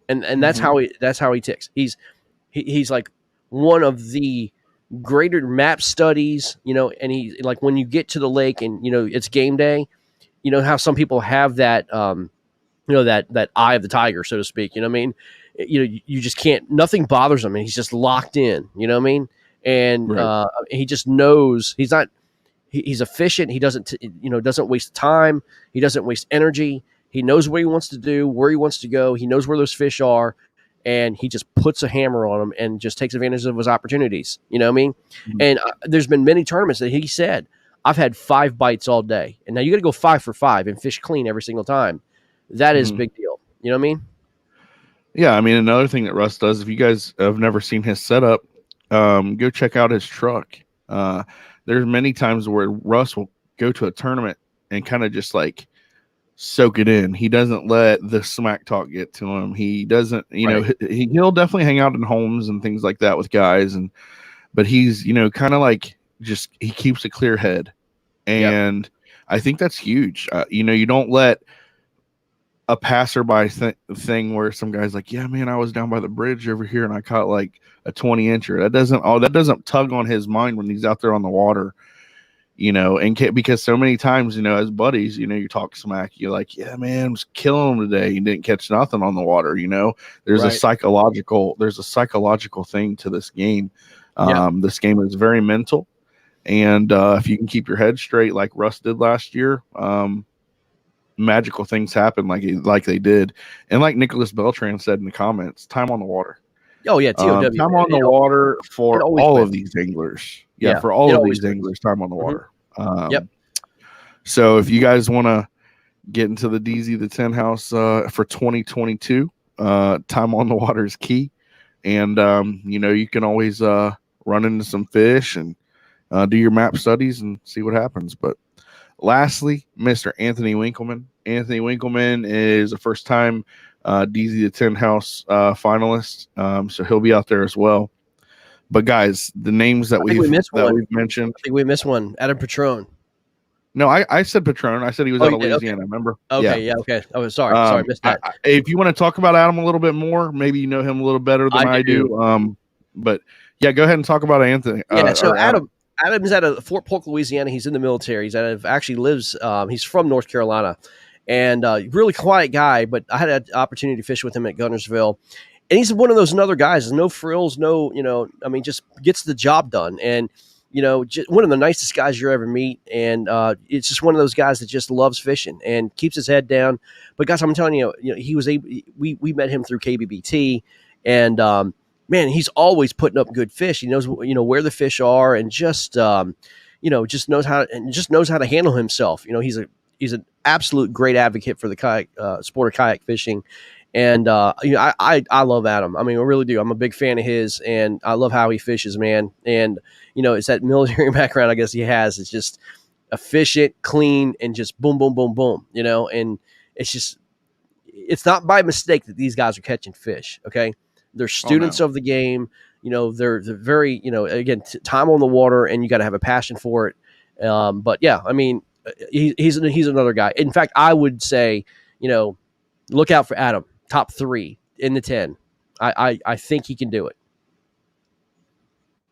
And that's how he ticks. He's like one of the greater map studies, and he, like, when you get to the lake and, it's game day, how some people have that, that eye of the tiger, so to speak, what I mean? You just can't, nothing bothers him, and he's just locked in, what I mean? And Right. he just knows he's efficient. He doesn't waste time. He doesn't waste energy. He knows what he wants to do, where he wants to go. He knows where those fish are, and he just puts a hammer on them and just takes advantage of his opportunities. You know what I mean? Mhm. And there's been many tournaments that he said, I've had 5 bites all day. And now you got to go 5 for 5 and fish clean every single time. That is a Mhm. big deal. You know what I mean? Yeah, I mean, another thing that Russ does, if you guys have never seen his setup, go check out his truck. There's many times where Russ will go to a tournament and kind of just like soak it in. He doesn't let the smack talk get to him. He doesn't, Right. he'll definitely hang out in homes and things like that with guys, but he's, kind of like, just he keeps a clear head, Yep. and I think that's huge. You don't let a passerby thing where some guy's like, yeah, man, I was down by the bridge over here and I caught like a 20-incher. That doesn't tug on his mind when he's out there on the water, and because so many times, as buddies, you talk smack, you're like, yeah, man, I was killing him today. You didn't catch nothing on the water. There's Right. there's a psychological thing to this game. Yeah. This game is very mental. And if you can keep your head straight, like Russ did last year, magical things happen like they did. And like Nicholas Beltran said in the comments, time on the water. Oh yeah. TOW. Time Man. on the water It for always all wins. of these anglers. Yeah. For all It of always these wins. anglers, time on the water. Yep. So if you guys want to get into the DZ the 10 house for 2022, time on the water is key. And, you can always run into some fish and do your map studies and see what happens. But lastly, Mr. Anthony Winkleman. Anthony Winkleman is a first-time DZ the 10 house finalist, so he'll be out there as well. But guys, the names that we've mentioned. I think we missed one. Adam Patron. No, I said Patron. I said he was out of Louisiana. Okay. Remember? Okay. Yeah. Okay. Oh, sorry. Sorry, missed that. If you want to talk about Adam a little bit more, maybe you know him a little better than I do. But yeah, go ahead and talk about Anthony. Yeah. So Adam's out of Fort Polk, Louisiana. He's in the military. He's from North Carolina, and really quiet guy. But I had an opportunity to fish with him at Gunnersville, and he's one of those other guys. No frills, just gets the job done. And just one of the nicest guys you ever meet. And it's just one of those guys that just loves fishing and keeps his head down. But guys, I'm telling you, he was we met him through KBBT, and man, he's always putting up good fish. He knows where the fish are, and just just knows how to handle himself. He's an absolute great advocate for the kayak sport of kayak fishing. And I love Adam. I mean, I really do. I'm a big fan of his, and I love how he fishes, man. And it's that military background I guess he has. It's just efficient, clean, and just boom, boom, boom, boom. And it's not by mistake that these guys are catching fish. Okay, they're students of the game. They're very again, time on the water, and you got to have a passion for it. But yeah, I mean, he's another guy. In fact, I would say look out for Adam. Top 3 in the 10. I think he can do it.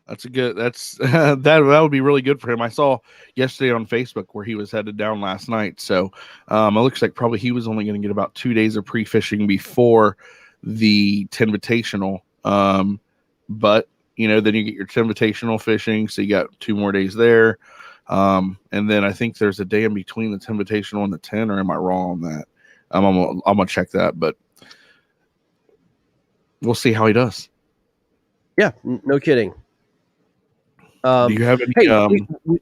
That's that would be really good for him. I saw yesterday on Facebook where he was headed down last night. So it looks like probably he was only going to get about 2 days of pre-fishing before the Tinvitational. But then you get your Tinvitational fishing, so you got 2 more days there. And then I think there's a day in between the Tinvitational and the 10, or am I wrong on that? I'm gonna check that, but we'll see how he does. Yeah, no kidding. Do you have any? Hey,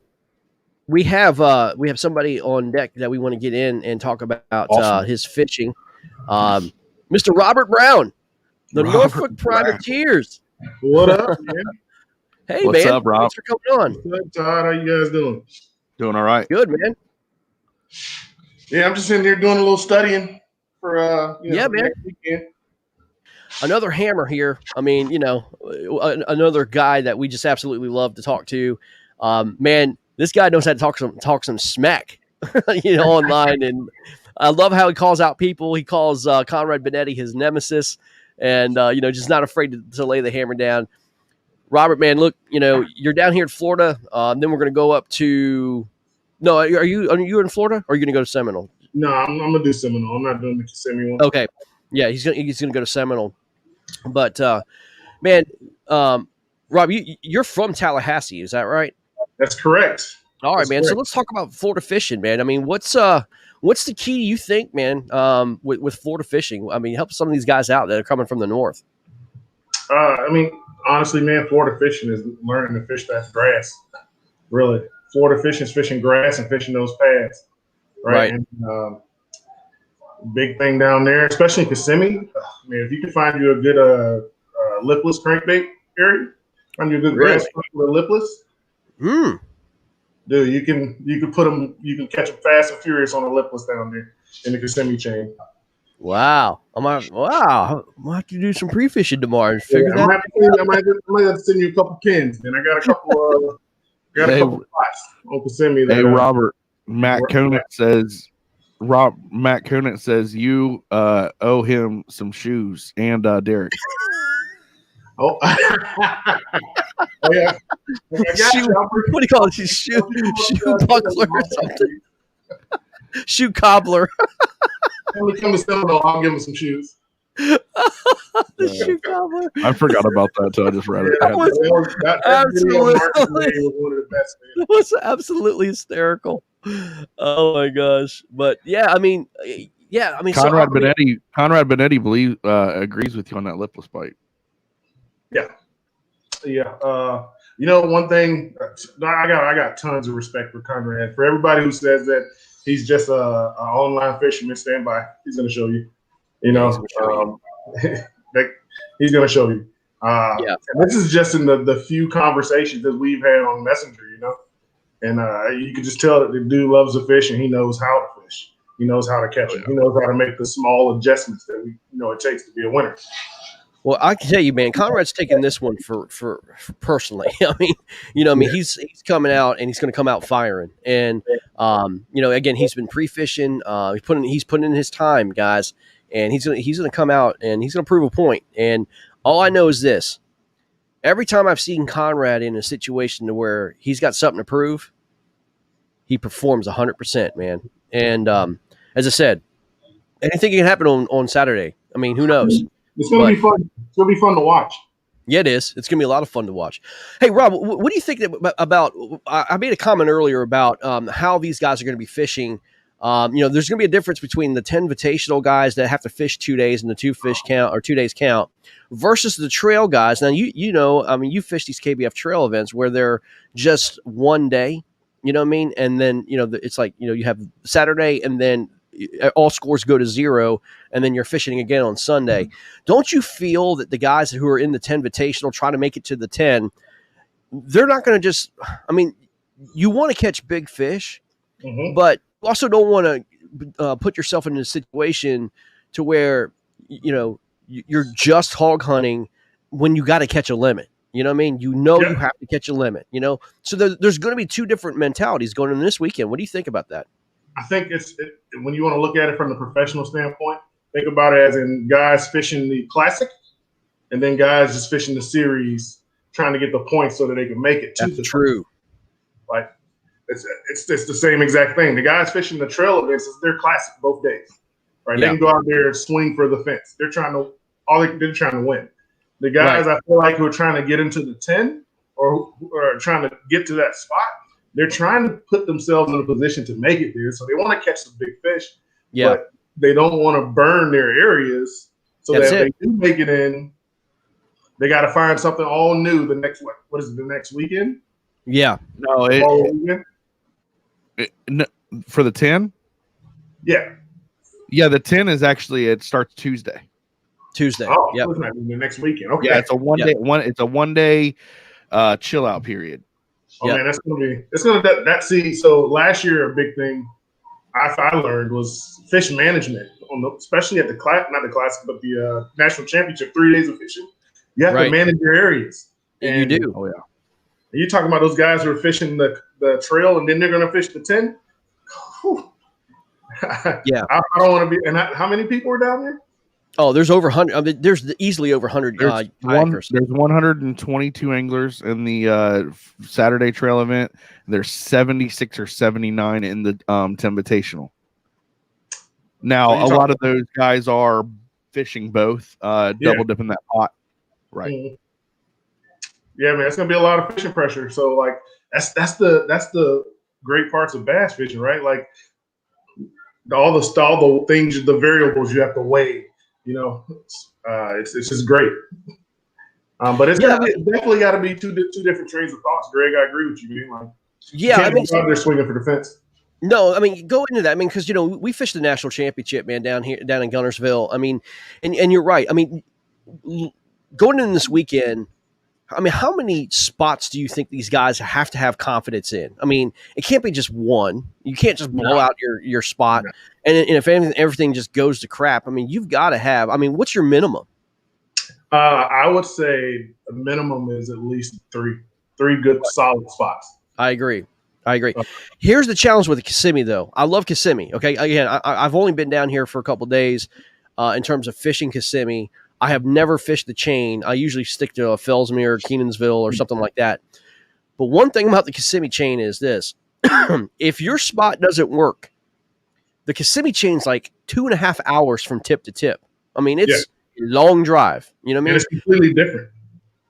we have somebody on deck that we want to get in and talk about awesome. His fishing. Mr. Robert Brown, the Norfolk Privateers. What up, man? Hey, what's man. Up, Rob? Thanks for coming on. What's up, Todd? How you guys doing? Doing all right. Good, man. Yeah, I'm just in here doing a little studying for man. next weekend. Another hammer here. I mean, another guy that we just absolutely love to talk to. Man, this guy knows how to talk some smack, online. And I love how he calls out people. He calls Conrad Benetti his nemesis, and just not afraid to lay the hammer down. Robert, man, look, you're down here in Florida. Then we're going to go up to. No, are you in Florida, or are you going to go to Seminole? No, I'm gonna do Seminole. I'm not doing the Kissimmee one. Okay, yeah, he's gonna go to Seminole. But man, Rob, you're from Tallahassee, is that right? That's correct. All right, That's man. correct. So let's talk about Florida fishing, man. I mean, what's the key you think, man, with Florida fishing? I mean, help some of these guys out that are coming from the north. I mean, honestly, man, Florida fishing is learning to fish that grass. Really, Florida fishing is fishing grass and fishing those pads, right? And big thing down there, especially in Kissimmee. I mean, if you can find you a good lipless crankbait area, find you a good grass with lipless. Dude, you can put them, you can catch them fast and furious on the lipless down there in the Kissimmee chain. Wow, I might have to do some pre-fishing tomorrow and figure that out. I might have to send you a couple pins, and I got a couple spots on Kissimmee. Hey, Robert, Matt Conant says you owe him some shoes and Derek. Oh, yeah. What do you call it? Shoe buckler or something? Shoe cobbler. When we come to Seminole, I'll give him some shoes. The shoe cobbler. I forgot about that until I just read it. That was absolutely hysterical. Oh my gosh! But I mean, Conrad Benetti agrees with you on that lipless bite. Yeah. One thing I got tons of respect for Conrad. For everybody who says that he's just an online fisherman, stand by. He's going to show you. He's going to show you. This is just in the few conversations that we've had on Messenger, and you can just tell that the dude loves to fish and he knows how to fish. He knows how to catch it. He knows how to make the small adjustments that it takes to be a winner. Well, I can tell you, man, Conrad's taking this one for personally. I mean, he's coming out and he's going to come out firing. And again, he's been pre-fishing. He's putting in his time, guys, and he's going to come out and he's going to prove a point. And all I know is this: every time I've seen Conrad in a situation to where he's got something to prove, he performs 100%, man. And as I said, anything can happen on Saturday. I mean, who knows? It's going to be fun. It's going to be fun to watch. Yeah, it is. It's going to be a lot of fun to watch. Hey, Rob, what do you think about I made a comment earlier about how these guys are going to be fishing. There's going to be a difference between the 10 invitational guys that have to fish 2 days and the 2 fish count or 2 days count versus the trail guys. Now, you fish these KBF trail events where they're just 1 day, you know what I mean? And then, it's like, you have Saturday and then all scores go to 0, and then you're fishing again on Sunday. Mm-hmm. Don't you feel that the guys who are in the 10 invitational trying to make it to the 10, they're not going to just – I mean, you want to catch big fish, but you also don't want to put yourself in a situation to where, you're just hog hunting when you got to catch a limit. You know what I mean? You have to catch a limit, So there's going to be 2 different mentalities going on this weekend. What do you think about that? I think when you want to look at it from the professional standpoint, think about it as in guys fishing the classic and then guys just fishing the series, trying to get the points so that they can make it to the true. Like it's the same exact thing. The guys fishing the trail events is their classic both days, right? Yeah. They can go out there and swing for the fence. They're trying to win. The guys I feel like who are trying to get into the 10 or trying to get to that spot, they're trying to put themselves in a position to make it there. So they want to catch some big fish, but they don't want to burn their areas. So that if they do make it in, they got to find something all new the next the next weekend? Yeah. No, for the 10? Yeah. Yeah, the 10 is actually, it starts Tuesday. Oh, yeah. The next weekend. Okay. Yeah, it's a 1 day. It's a 1 day chill out period. Oh man, that's gonna see. So last year, a big thing I learned was fish management especially at the not the classic, but the national championship. 3 days of fishing, you have to manage your areas. And you do. Oh yeah. And you're talking about those guys who are fishing the trail and then they're gonna fish the 10. Yeah. I don't want to be. And how many people are down there? Oh, there's over 100. I mean, there's easily over 100 kayakers. There's 122 anglers in the Saturday trail event. There's 76 or 79 in the Invitational. Now, a lot of those guys are fishing both, double dipping that pot. Right. Mm-hmm. Yeah, man, it's gonna be a lot of fishing pressure. So, like, that's the great parts of bass fishing, right? Like, all the things, the variables you have to weigh. You know, it's just great. But it's definitely got to be two different trains of thoughts, Greg. I agree with you, man. Like, you can't be out there swinging for the fence. No, I mean, go into that. I mean, because, we fished the national championship, man, down in Guntersville. I mean, and you're right. I mean, going in this weekend, I mean, how many spots do you think these guys have to have confidence in? I mean, it can't be just one. You can't just blow out your spot. No. And if everything just goes to crap, I mean, you've got to have. I mean, what's your minimum? I would say the minimum is at least three good solid spots. I agree. Here's the challenge with the Kissimmee, though. I love Kissimmee. Okay, again, I've only been down here for a couple of days in terms of fishing Kissimmee. I have never fished the chain. I usually stick to a Fellsmere, Kenansville, or something like that. But one thing about the Kissimmee chain is this. If your spot doesn't work, the Kissimmee chain's like 2.5 hours from tip to tip. I mean, it's a long drive. You know what I mean? And it's completely different.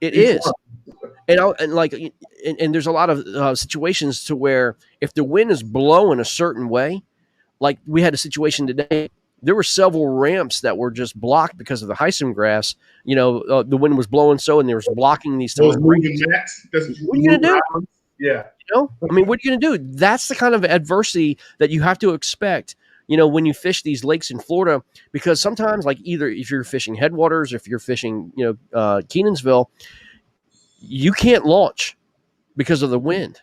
It is. And there's a lot of situations to where if the wind is blowing a certain way, like we had a situation today, there were several ramps that were just blocked because of the hyson grass. The wind was blowing and there was blocking these. Those moving mats. What are you going to do? Yeah. I mean, what are you going to do? That's the kind of adversity that you have to expect, when you fish these lakes in Florida, because sometimes, like, either if you're fishing headwaters, if you're fishing, Kenansville, you can't launch because of the wind.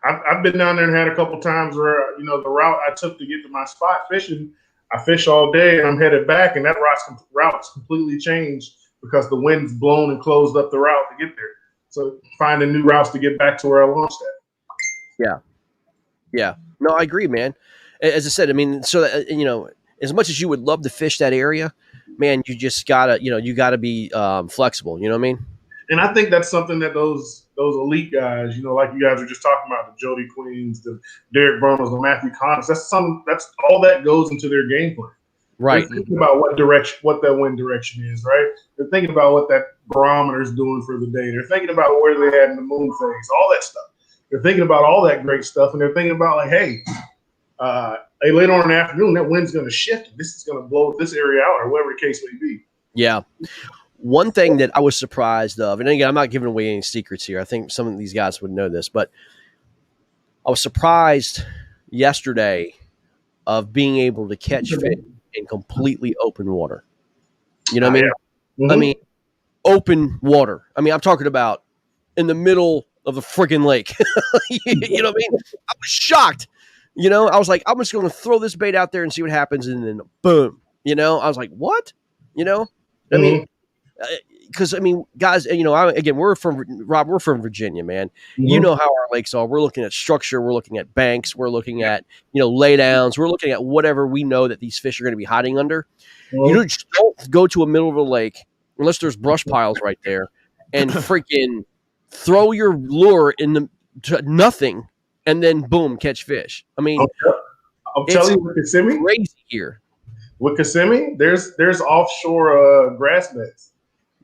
I've been down there and had a couple times where, the route I took to get to my spot fishing, I fish all day and I'm headed back, and that route's completely changed because the wind's blown and closed up the route to get there. So finding new routes to get back to where I launched at. Yeah. No, I agree, man. As I said, I mean, so that, as much as you would love to fish that area, man, you just gotta, you gotta be flexible. You know what I mean? And I think that's something that those elite guys, like you guys were just talking about, the Jody Queens, the Derek Brunos, the Matthew Connors, that's all that goes into their game plan. Right. They're thinking about what that wind direction is, right? They're thinking about what that barometer is doing for the day. They're thinking about where they're at in the moon phase, all that stuff. They're thinking about all that great stuff, and they're thinking about, like, hey, later on in the afternoon, that wind's going to shift. This is going to blow this area out, or whatever the case may be. Yeah. One thing that I was surprised of, and again, I'm not giving away any secrets here. I think some of these guys would know this, but I was surprised yesterday of being able to catch fish in completely open water. You know what I mean? Yeah. Mm-hmm. I mean, open water. I mean, I'm talking about in the middle of the friggin' lake. You know what I mean? I was shocked. I was like, I'm just going to throw this bait out there and see what happens. And then boom, I was like, what? I mean, because guys, we're from Virginia, man. Mm-hmm. You know how our lakes are. We're looking at structure. We're looking at banks. We're looking at, laydowns. We're looking at whatever we know that these fish are going to be hiding under. Mm-hmm. You just don't go to a middle of a lake unless there's brush piles right there and freaking throw your lure to nothing and then boom, catch fish. I mean, I'll tell you, with Kissimmee, crazy here. With Kissimmee, there's offshore grass beds.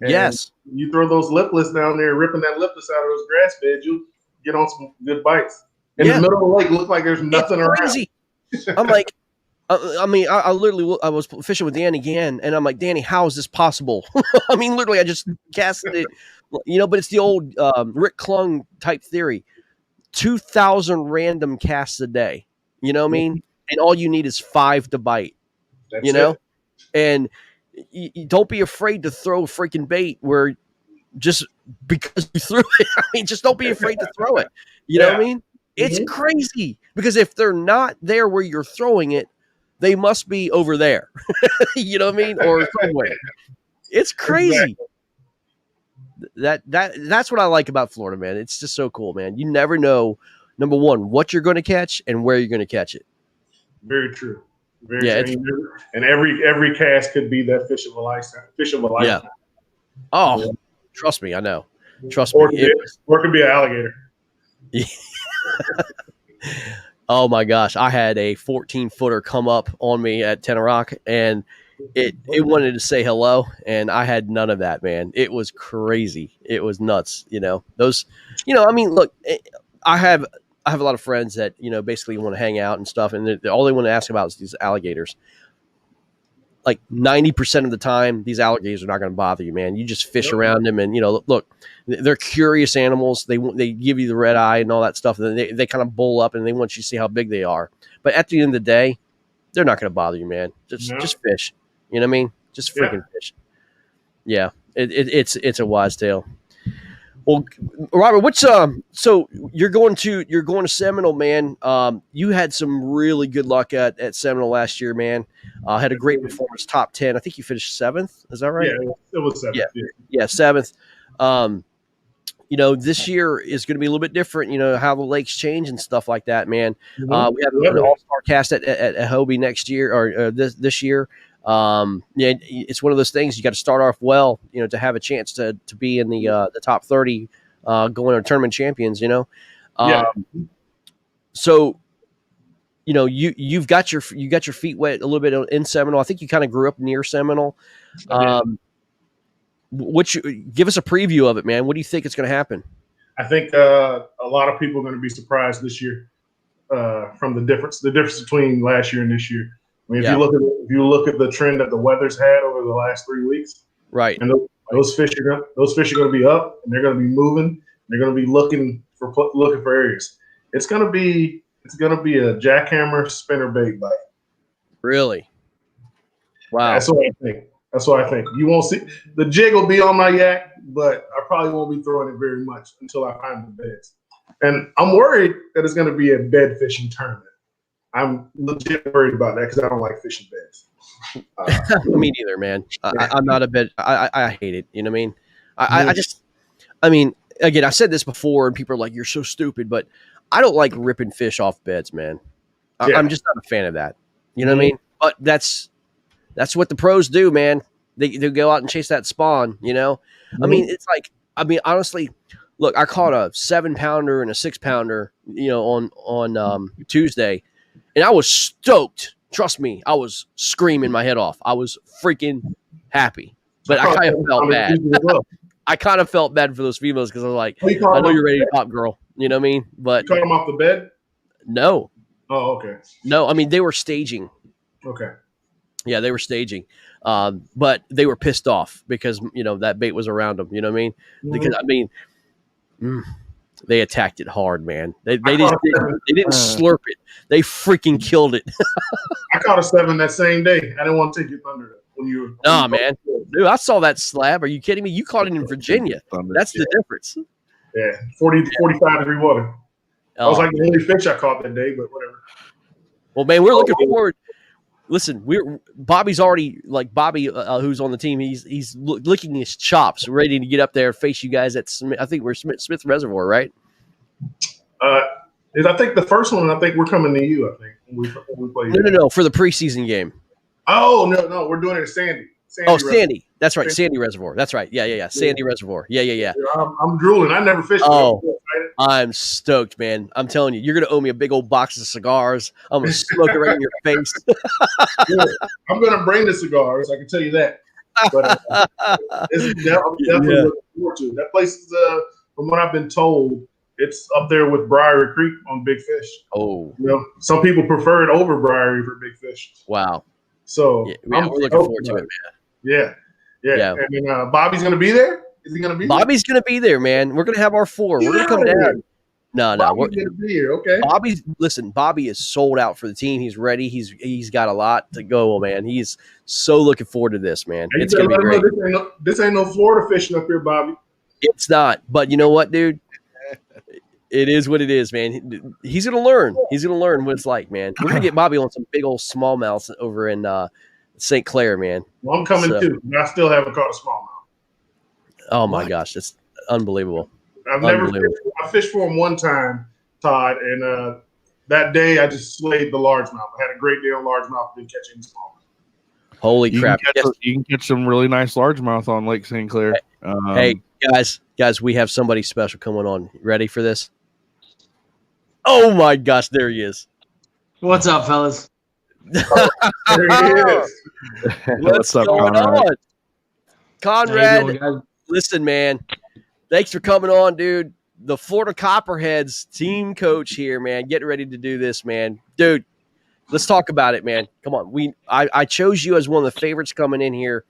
And yes. You throw those lipless down there, ripping that lipless out of those grass beds, you get on some good bites. In the middle of the lake, look like there's nothing around. I'm like, I literally, I was fishing with Danny again, and I'm like, Danny, how is this possible? I mean, literally, I just casted it, but it's the old Rick Klung type theory. 2,000 random casts a day. You know what I mean? And all you need is 5 to bite. That's it. And you don't be afraid to throw freaking bait where just because you threw it. I mean, just don't be afraid to throw it. You know what I mean? It's crazy because if they're not there where you're throwing it, they must be over there. You know what I mean? Or somewhere. It's crazy. Exactly. That's what I like about Florida, man. It's just so cool, man. You never know, number one, what you're going to catch and where you're going to catch it. Very true. Very strange. And every cast could be that fish of a lifetime. Yeah. Oh, yeah. Trust me, I know. Trust or me. Or it could be an alligator. Yeah. Oh my gosh, I had a 14-footer come up on me at Tenorock, and it wanted to say hello, and I had none of that, man. It was crazy. It was nuts. Those. I mean, look, I have a lot of friends that basically want to hang out and stuff, and all they want to ask about is these alligators. Like 90% of the time, these alligators are not going to bother you, man. You just fish around them, and look, they're curious animals. They give you the red eye and all that stuff, and then they kind of bull up and they want you to see how big they are. But at the end of the day, they're not going to bother you, man. Just fish. You know what I mean? Just freaking fish. Yeah, it's a wise tale. Well, Robert, what's so you're going to Seminole, man. You had some really good luck at Seminole last year, man. Had a great performance, top 10. I think you finished 7th. Is that right? Yeah, it was 7th. Yeah, 7th. This year is going to be a little bit different. How the lakes change and stuff like that, man. Mm-hmm. We have an all-star cast at Hobie next year or this year. It's one of those things you got to start off well, to have a chance to be in the top 30, going to tournament champions, So, you've got your feet wet a little bit in Seminole. I think you kind of grew up near Seminole. Give us a preview of it, man. What do you think is going to happen? I think a lot of people are going to be surprised this year from the difference between last year and this year. I mean, if you look at the trend that the weather's had over the last 3 weeks, right? And those fish are going to be up, and they're going to be moving. They're going to be looking for areas. It's going to be a jackhammer spinnerbait bite. Really? Wow. That's what I think. You won't see the jig will be on my yak, but I probably won't be throwing it very much until I find the beds. And I'm worried that it's going to be a bed fishing tournament. I'm legit worried about that because I don't like fishing beds. Me neither, man. I'm not a bed. I hate it. You know what I mean? I mean, again, I've said this before, and people are like, "You're so stupid," but I don't like ripping fish off beds, man. I'm just not a fan of that. You know what I mean? But that's what the pros do, man. They go out and chase that spawn. I mean, it's like, honestly, look, I caught a 7-pounder and a 6-pounder, on Tuesday. And I was stoked. Trust me, I was screaming my head off. I was freaking happy. But I kind of felt bad. I kind of felt bad for those females because I was like, I know you're ready to pop, girl. You know what I mean? But you caught them off the bed? No. Oh, okay. No, I mean, they were staging. Okay. Yeah, they were staging. But they were pissed off because, that bait was around them. You know what I mean? Because, they attacked it hard, man. They didn't slurp it. They freaking killed it. I caught a 7 that same day. I didn't want to take your thunder when you were. Nah, man. Dude, I saw that slab. Are you kidding me? You caught it in Virginia. That's the difference. Yeah, 40 to 45 degree water. I was like the only fish I caught that day, but whatever. Well, man, we're looking forward. Listen, Bobby's already Bobby, who's on the team. He's licking his chops, ready to get up there and face you guys at Smith. I think we're Smith Reservoir, right? I think the first one. I think we're coming to you. I think when we play. No, for the preseason game. Oh no, we're doing it at Sandy. Sandy. That's right, Sandy Reservoir. That's right. Yeah. Sandy Reservoir. Yeah. I'm drooling. I never fished. I'm stoked, man. I'm telling you, you're gonna owe me a big old box of cigars. I'm gonna smoke it right in your face. I'm gonna bring the cigars. I can tell you that. But I'm definitely looking forward to it. That place is, from what I've been told, it's up there with Briary Creek on big fish. Oh, some people prefer it over Briary for big fish. Wow. So we're looking forward to it, man. Yeah. And then Bobby's going to be there? Is he going to be there? Bobby's going to be there, man. We're going to have our 4. We're going to come down. No. Bobby's going to be here, okay. Bobby is sold out for the team. He's ready. He's got a lot to go, man. He's so looking forward to this, man. And it's going to be great. This ain't no Florida fishing up here, Bobby. It's not. But you know what, dude? It is what it is, man. He's going to learn. He's going to learn what it's like, man. We're going to get Bobby on some big old smallmouths over in St. Clair, man. Well, I'm coming too, but I still haven't caught a smallmouth. Oh, my gosh. It's unbelievable. I fished for him one time, Todd, and that day I just slayed the largemouth. I had a great day on largemouth, didn't catch any smallmouth. Holy crap! You can catch some really nice largemouth on Lake St. Clair. Hey guys, we have somebody special coming on. Ready for this? Oh my gosh, there he is. What's up, fellas? There he is. What's up, going on? Conrad, How you doing, guys? listen, man. Thanks for coming on, dude. The Florida Copperheads team coach here, man. Getting ready to do this, man. Dude, let's talk about it, man. Come on. I chose you as one of the favorites coming in here.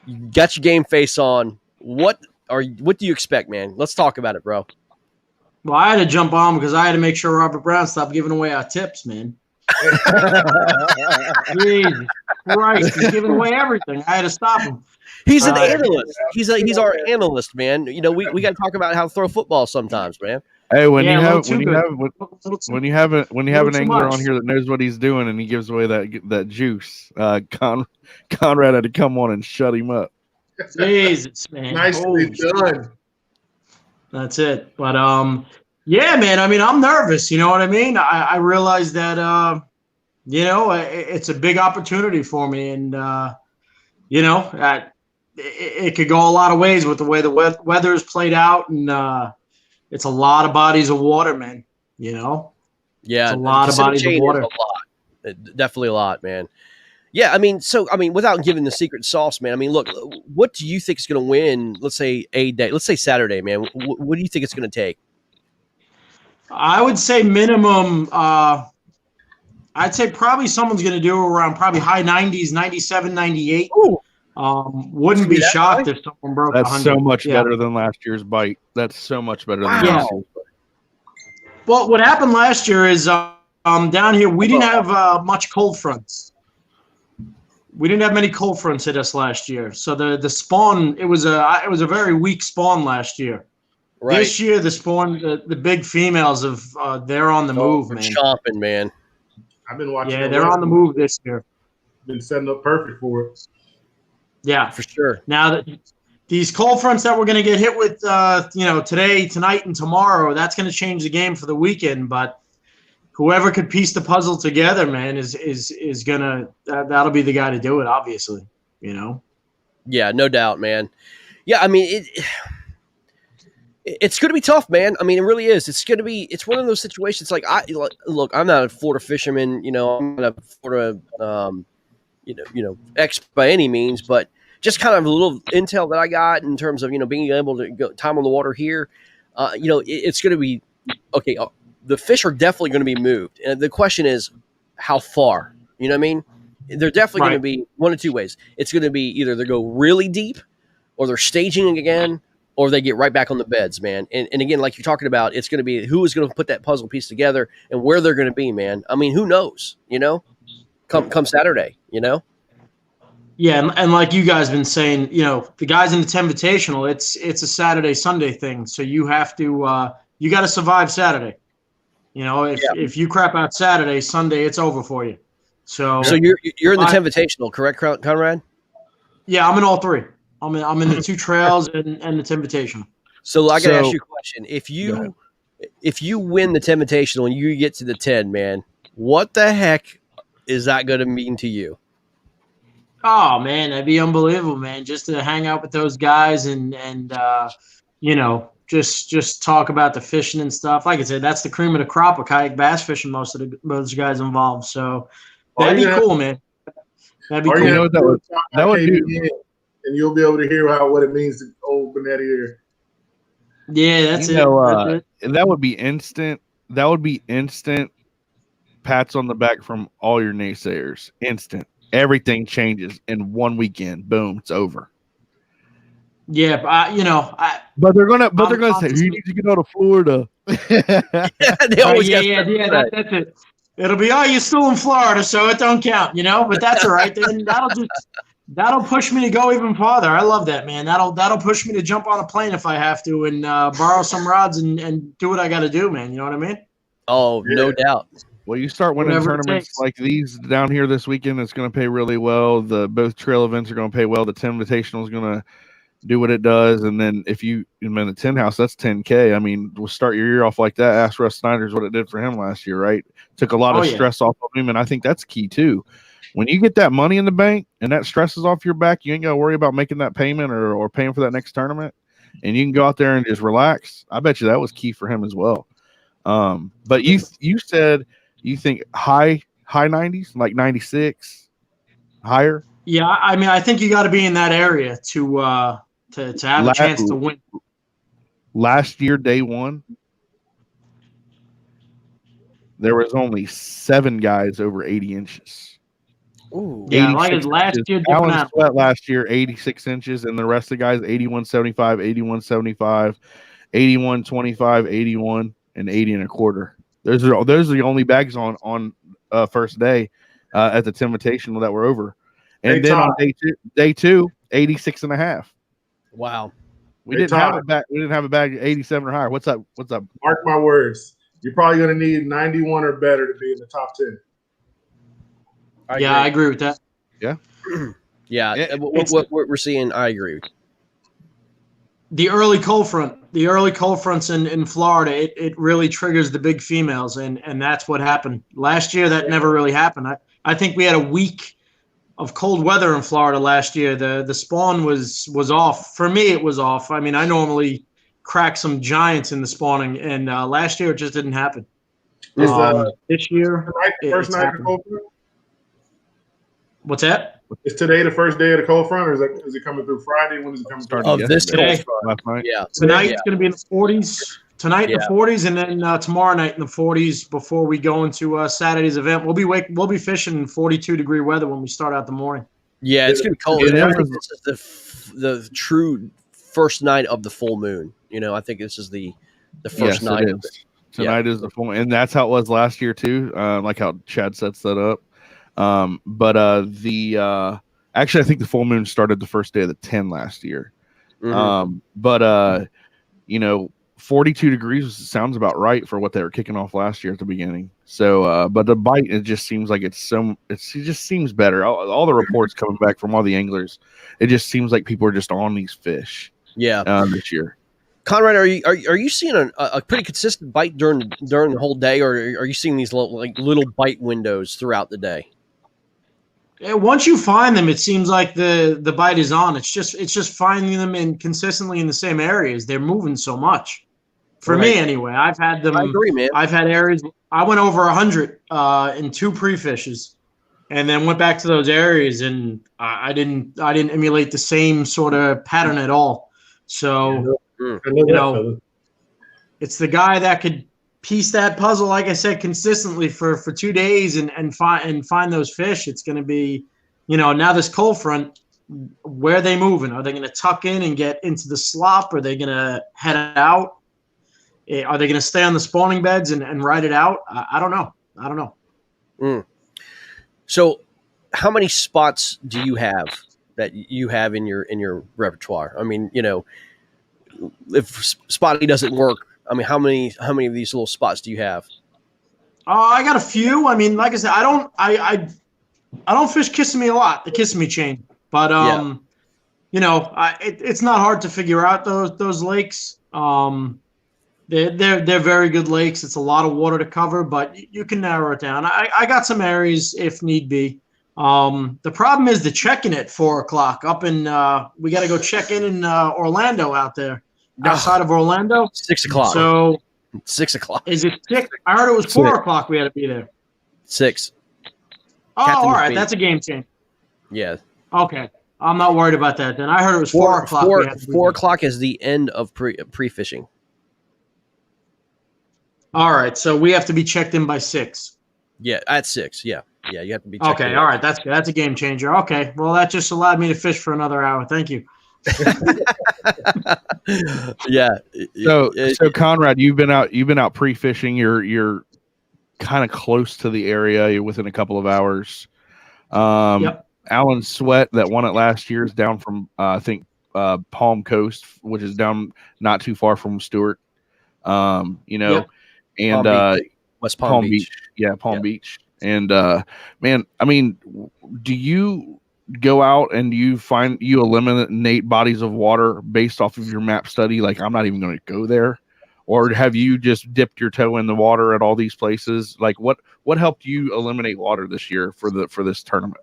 You got your game face on. What do you expect, man? Let's talk about it, bro. Well, I had to jump on because I had to make sure Robert Brown stopped giving away our tips, man. Jesus Christ, he's giving away everything. I had to stop him. He's an analyst. He's our analyst, man. You know, we got to talk about how to throw football sometimes, man. Hey, when you have too an angler on here that knows what he's doing and he gives away that juice, Conrad had to come on and shut him up. Jesus, man. Nicely done. That's it. But yeah, man. I mean, I'm nervous. You know what I mean? I realize that it's a big opportunity for me, and it could go a lot of ways with the way the weather is played out, and it's a lot of bodies of water, man. You know? Yeah, it's a lot of bodies of water. A lot. Definitely a lot, man. Yeah, I mean, without giving the secret sauce, man, I mean, look, what do you think is going to win, let's say Saturday, man? What do you think it's going to take? I would say minimum, I'd say probably someone's going to do around probably high 90s, 97, 98. Ooh. Wouldn't be shocked if someone broke 100. That's so much better than last year's bite. That's so much better than last year's bite. Well, what happened last year is down here, we didn't have much cold fronts. We didn't have many cold fronts hit us last year, so the spawn it was a very weak spawn last year. Right. This year, the spawn, the big females they're on the move, man. Chomping, man. I've been watching. Yeah, they're on the move this year. Been setting up perfect for it. Yeah, for sure. Now these cold fronts that we're going to get hit with, today, tonight, and tomorrow, that's going to change the game for the weekend, but. Whoever could piece the puzzle together, man, is gonna that'll be the guy to do it. Obviously, you know. Yeah, no doubt, man. Yeah, I mean it's going to be tough, man. I mean, it really is. It's one of those situations. Like look, I'm not a Florida fisherman. You know, I'm not a Florida expert by any means, but just kind of a little intel that I got in terms of being able to go time on the water here. It's going to be okay. The fish are definitely going to be moved. And the question is, how far? You know what I mean? They're definitely going to be one of two ways. It's going to be either they go really deep or they're staging again or they get right back on the beds, man. And again, like you're talking about, it's going to be who is going to put that puzzle piece together and where they're going to be, man. I mean, who knows, come Saturday, Yeah, and like you guys been saying, the guys in the Invitational, it's a Saturday, Sunday thing. So you have to you got to survive Saturday. If you crap out Saturday, Sunday, it's over for you. So you're in the Invitational, correct, Conrad? Yeah, I'm in all three. I'm in the two trails and the Invitational. So I got to ask you a question. If you win the Invitational and you get to the 10, man, what the heck is that going to mean to you? Oh man, that'd be unbelievable, man. Just to hang out with those guys and just talk about the fishing and stuff. Like I said, that's the cream of the crop of kayak bass fishing. Most of those guys involved. So that'd be cool, man. That'd be cool. You know that would be, and you'll be able to hear what it means to old Benetti here. Yeah, that's it. That would be instant. That would be instant pats on the back from all your naysayers. Instant. Everything changes in one weekend. Boom, it's over. Yeah, but they're gonna say you need to get out of Florida. They always that's it. It'll be you're still in Florida, so it don't count, But that's all right. Then that'll push me to go even farther. I love that, man. That'll push me to jump on a plane if I have to and borrow some rods and do what I got to do, man. You know what I mean? Oh, yeah. No doubt. Well, you start winning tournaments like these down here this weekend. It's going to pay really well. Both trail events are going to pay well. The Invitational is going to do what it does, and then if you in the 10 house, that's 10K. I mean, we'll start your year off like that. Ask Russ Snyder's what it did for him last year, right? Took a lot of stress off of him, and I think that's key too. When you get that money in the bank and that stress is off your back, you ain't got to worry about making that payment or paying for that next tournament, and you can go out there and just relax. I bet you that was key for him as well. But you said you think high 90s, like 96, higher. Yeah, I mean, I think you got to be in that area to have a chance to win. Last year, day one, there was only 7 guys over 80 inches. Ooh. Yeah, like last year. Alan Sweat last year, 86 inches, and the rest of the guys, 81.75, 81.75, 81.25, 81, and 80 and a quarter. Those are the only bags on first day at the Invitational that were over. And then on day two, 86 and a half. Wow. We didn't have a bag 87 or higher. What's up? Mark my words. You're probably going to need 91 or better to be in the top 10. I agree with that. Yeah. Yeah. What we're seeing, I agree. The early cold fronts in Florida, it really triggers the big females, and that's what happened. Last year, that never really happened. I think we had a week of cold weather in Florida last year. The spawn was off. For me, it was off. I mean, I normally crack some giants in the spawning, and last year it just didn't happen. This year, first night of the cold front? What's that? Is today the first day of the cold front, or is it coming through Friday? When is it coming through? Of this cold front. Yeah. Tonight it's going to be in the 40s. Tonight in the 40s, and then tomorrow night in the 40s before we go into Saturday's event. We'll be fishing in 42-degree weather when we start out the morning. Yeah, it's going to be cold. I think this is the true first night of the full moon. I think this is the first night. Tonight is the full moon, and that's how it was last year too. Like how Chad sets that up. Actually, I think the full moon started the first day of the 10 last year. Mm-hmm. 42 degrees sounds about right for what they were kicking off last year at the beginning. So, but the bite, it just seems like it just seems better. All the reports coming back from all the anglers, it just seems like people are just on these fish. Yeah, this year. Conrad, are you seeing a pretty consistent bite during the whole day, or are you seeing these little bite windows throughout the day? Once you find them, it seems like the bite is on. It's just finding them consistently in the same areas. They're moving so much. For me, anyway, I've had them. I agree, man. I've had areas. I went over 100 in 2 pre-fishes, and then went back to those areas, and I didn't emulate the same sort of pattern at all. So it's the guy that could piece that puzzle, like I said, consistently for 2 days and find those fish. It's going to be, now this cold front, where are they moving? Are they going to tuck in and get into the slop? Are they going to head out? Are they going to stay on the spawning beds and ride it out? I don't know. So how many spots do you have that you have in your repertoire? I mean, if spotty doesn't work, I mean, how many of these little spots do you have? I got a few. I mean, like I said, I don't fish Kissimmee a lot, the Kissimmee chain, but it's not hard to figure out those lakes. They're very good lakes. It's a lot of water to cover, but you can narrow it down. I got some areas if need be. The problem is the check-in at 4:00 up in. We got to go check in Orlando out there. Outside of Orlando, 6 o'clock. So 6 o'clock. Is it 6? I heard it was 4:00. We had to be there. 6. Oh, all right. That's a game change. Yeah. Okay. I'm not worried about that then. I heard it was 4:00. 4 o'clock is the end of pre-fishing. All right. So we have to be checked in by 6. Yeah, at 6. Yeah. Yeah, you have to be checked in. All right. That's good. That's a game changer. Okay. Well, that just allowed me to fish for another hour. Thank you. Yeah. So Conrad, you've been out pre-fishing. You're kind of close to the area. You're within a couple of hours. Yep. Alan Sweat that won it last year is down from I think Palm Coast, which is down not too far from Stewart. Yep. And West Palm Beach. Yeah, Palm Beach. And man, I mean, do you go out and you eliminate bodies of water based off of your map study? Like, I'm not even going to go there. Or have you just dipped your toe in the water at all these places? Like, what helped you eliminate water this year for this tournament?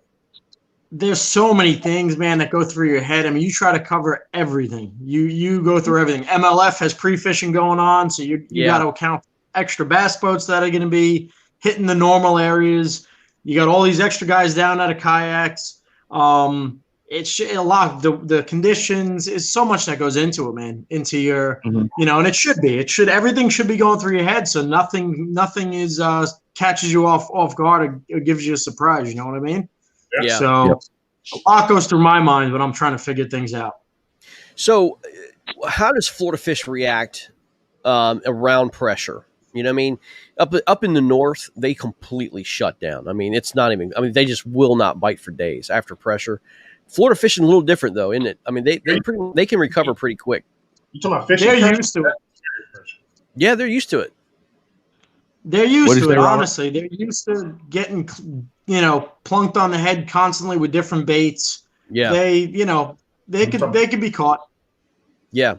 There's so many things, man, that go through your head. I mean, you try to cover everything. You go through everything. MLF has pre-fishing going on, so you got to account for extra bass boats that are going to be hitting the normal areas. You got all these extra guys down out of kayaks. It's a lot. The conditions is so much that goes into it, man. Into your, and it should be. Everything should be going through your head, so nothing is catches you off guard or gives you a surprise. You know what I mean? Yeah. So a lot goes through my mind when I'm trying to figure things out. So, how does Florida Fish react around pressure? You know what I mean? Up in the north, they completely shut down. I mean, it's not even. I mean, they just will not bite for days after pressure. Florida fishing a little different though, isn't it? I mean, they can recover pretty quick. You talking about fishing? They're used to it. Yeah, they're used to it. They're used to it. Honestly, they're used to getting plunked on the head constantly with different baits. Yeah, they could be caught. Yeah.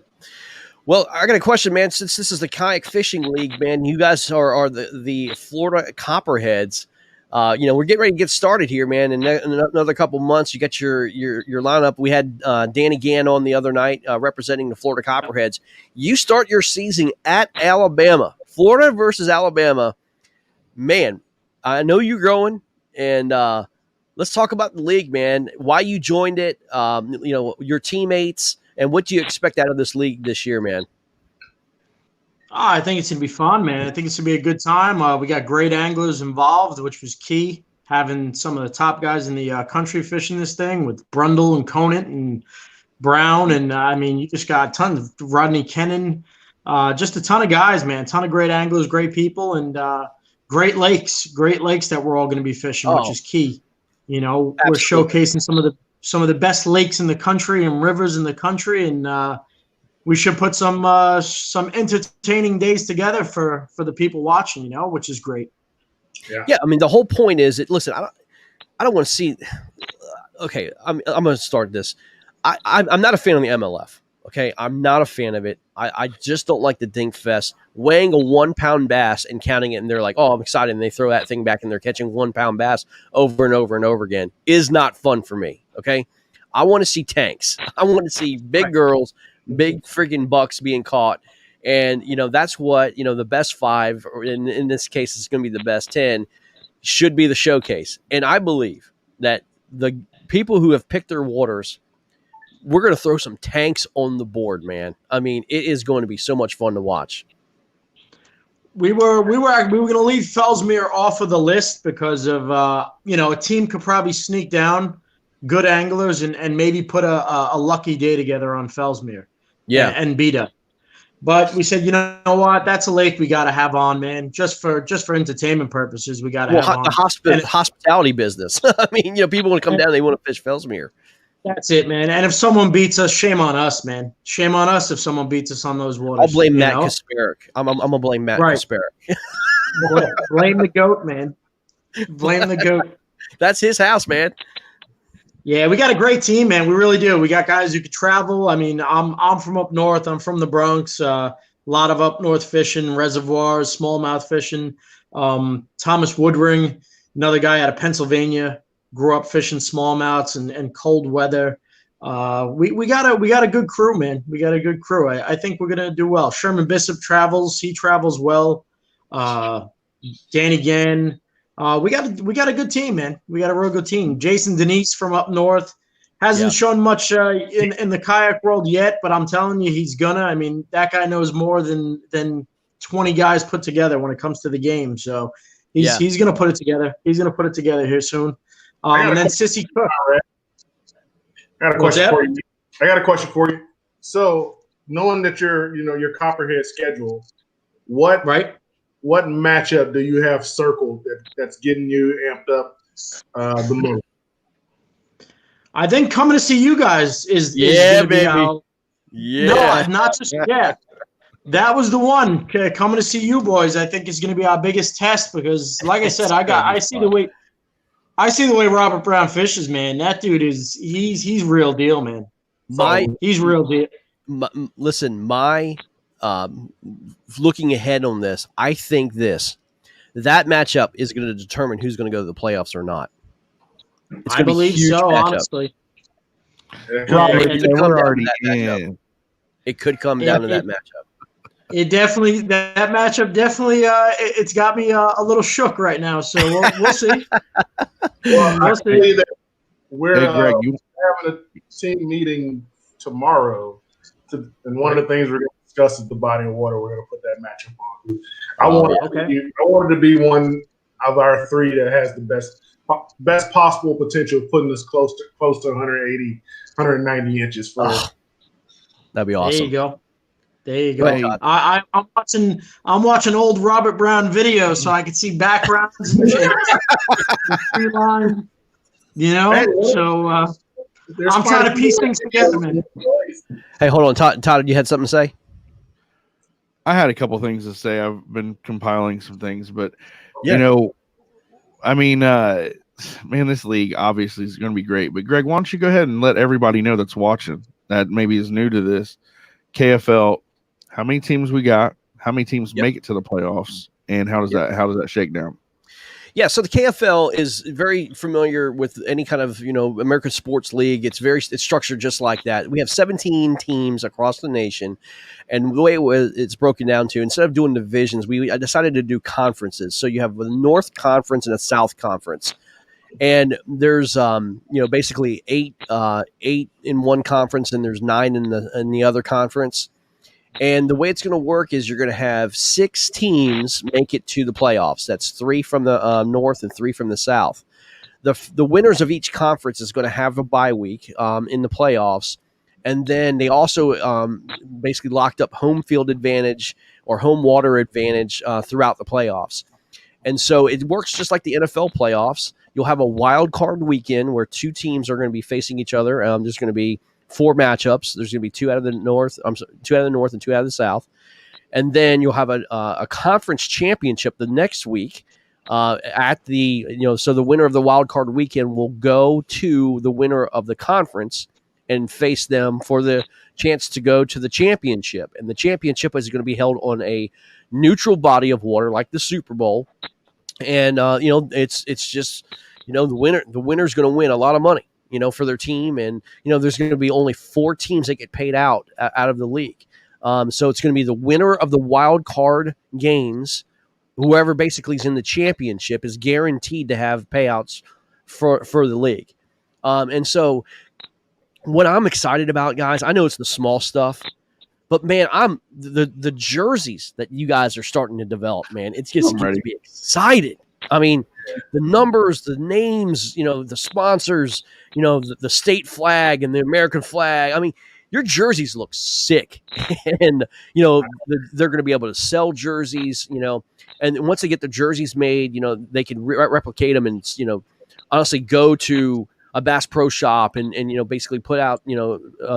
Well, I got a question, man. Since this is the kayak fishing league, man, you guys are the Florida Copperheads. We're getting ready to get started here, man. In another couple months, you got your lineup. We had Danny Gann on the other night representing the Florida Copperheads. You start your season at Alabama, Florida versus Alabama. Man, I know you're growing, and let's talk about the league, man. Why you joined it, your teammates, and what do you expect out of this league this year, man? I think it's going to be fun, man. I think it's going to be a good time. We got great anglers involved, which was key, having some of the top guys in the country fishing this thing with Brundle and Conant and Brown. And, you just got a ton of Rodney Kennan, just a ton of guys, man, a ton of great anglers, great people, and great lakes that we're all going to be fishing, which is key. We're showcasing some of the best lakes in the country and rivers in the country, and we should put some entertaining days together for the people watching, which is great. Yeah. I mean, the whole point is that, listen, I don't want to see. Okay, I'm going to start this. I'm not a fan of the MLF. Okay, I'm not a fan of it. I just don't like the Dink Fest weighing a 1 pound bass and counting it, and they're like, "Oh, I'm excited," and they throw that thing back, and they're catching 1 pound bass over and over and over again. Is not fun for me. Okay, I want to see tanks. I want to see big girls, big freaking bucks being caught, and that's what the best 5, or in this case, it's going to be the best 10, should be the showcase. And I believe that the people who have picked their waters, we're going to throw some tanks on the board, man. I mean, it is going to be so much fun to watch. We were going to leave Fellsmere off of the list because of a team could probably sneak down good anglers and maybe put a lucky day together on Fellsmere. Yeah, and beat us. But we said, you know what? That's a lake we got to have on, man. Just for entertainment purposes, we got to have on. The hospitality business. I mean, people want to come down, they want to fish Fellsmere. That's it, man. And if someone beats us, shame on us, man. Shame on us if someone beats us on those waters. I'll blame Matt Kasparic. I'm gonna blame Matt Kasparic. Blame the goat, man. Blame the goat. That's his house, man. Yeah, we got a great team, man. We really do. We got guys who could travel. I mean, I'm from up north. I'm from the Bronx. A lot of up north fishing, reservoirs, smallmouth fishing. Thomas Woodring, another guy out of Pennsylvania, grew up fishing smallmouths and cold weather. We got a good crew, man. We got a good crew. I think we're gonna do well. Sherman Bishop travels. He travels well. Danny Gann. We got a good team, man. We got a real good team. Jason Denise from up north hasn't shown much in the kayak world yet, but I'm telling you, he's gonna. I mean, that guy knows more than 20 guys put together when it comes to the game. So he's gonna put it together. He's gonna put it together here soon. And then Sissy Cook. I got a question for you. So, knowing that your Copperhead schedule, what matchup do you have circled that's getting you amped up the most? I think coming to see you guys is gonna be how. Yeah. No, not just yet. That was the one. Coming to see you boys, I think, is going to be our biggest test because, like I said, I see the way. I see the way Robert Brown fishes, man. That dude he's real deal, man. He's real deal. Listen, looking ahead on this, I think that matchup is going to determine who's going to go to the playoffs or not. It's I believe so, matchup. honestly. Robert, we're already in. It could come down to that matchup. It definitely that matchup definitely it's got me a little shook right now. So we'll see. We'll see. That we're Greg, having a team meeting tomorrow, and one of the things we're going to discuss is the body of water. We're going to put that matchup on. I wanted to be one of our three that has the best possible potential of putting us close to 180, 190 inches for. That'd be awesome. There you go. There you go. I'm watching old Robert Brown videos so I can see backgrounds and tree lines. You know, so I'm trying to piece things together, man. Hey, hold on, Todd. You had something to say? I had a couple things to say. I've been compiling some things, but you know, I mean, man, this league obviously is going to be great. But Greg, why don't you go ahead and let everybody know that's watching that maybe is new to this KFL? How many teams we got? How many teams make it to the playoffs? And how does that shake down? Yeah, so the KFL is very familiar with any kind of, American sports league. It's structured just like that. We have 17 teams across the nation, and the way it's broken down to, instead of doing divisions, I decided to do conferences. So you have a North Conference and a South Conference, and there's basically eight in one conference, and there's 9 in the other conference. And the way it's going to work is you're going to have 6 teams make it to the playoffs. That's 3 from the North and 3 from the South. The winners of each conference is going to have a bye week in the playoffs. And then they also basically locked up home field advantage or home water advantage throughout the playoffs. And so it works just like the NFL playoffs. You'll have a wild card weekend where 2 teams are going to be facing each other. There's going to be 4 matchups. There's going to be 2 out of the North. 2 out of the North and 2 out of the South, and then you'll have a conference championship the next week. At the so the winner of the wild card weekend will go to the winner of the conference and face them for the chance to go to the championship. And the championship is going to be held on a neutral body of water, like the Super Bowl. And it's just the winner's going to win a lot of money, for their team. And, there's going to be only 4 teams that get paid out of the league. So it's going to be the winner of the wild card games. Whoever basically is in the championship is guaranteed to have payouts for the league. And so what I'm excited about, guys, I know it's the small stuff, but man, I'm the jerseys that you guys are starting to develop, man. It's just getting to be excited. I mean, the numbers, the names, the sponsors, the state flag and the American flag. I mean, your jerseys look sick, and they're going to be able to sell jerseys, and once they get the jerseys made, they can replicate them and honestly go to a Bass Pro Shop and basically put out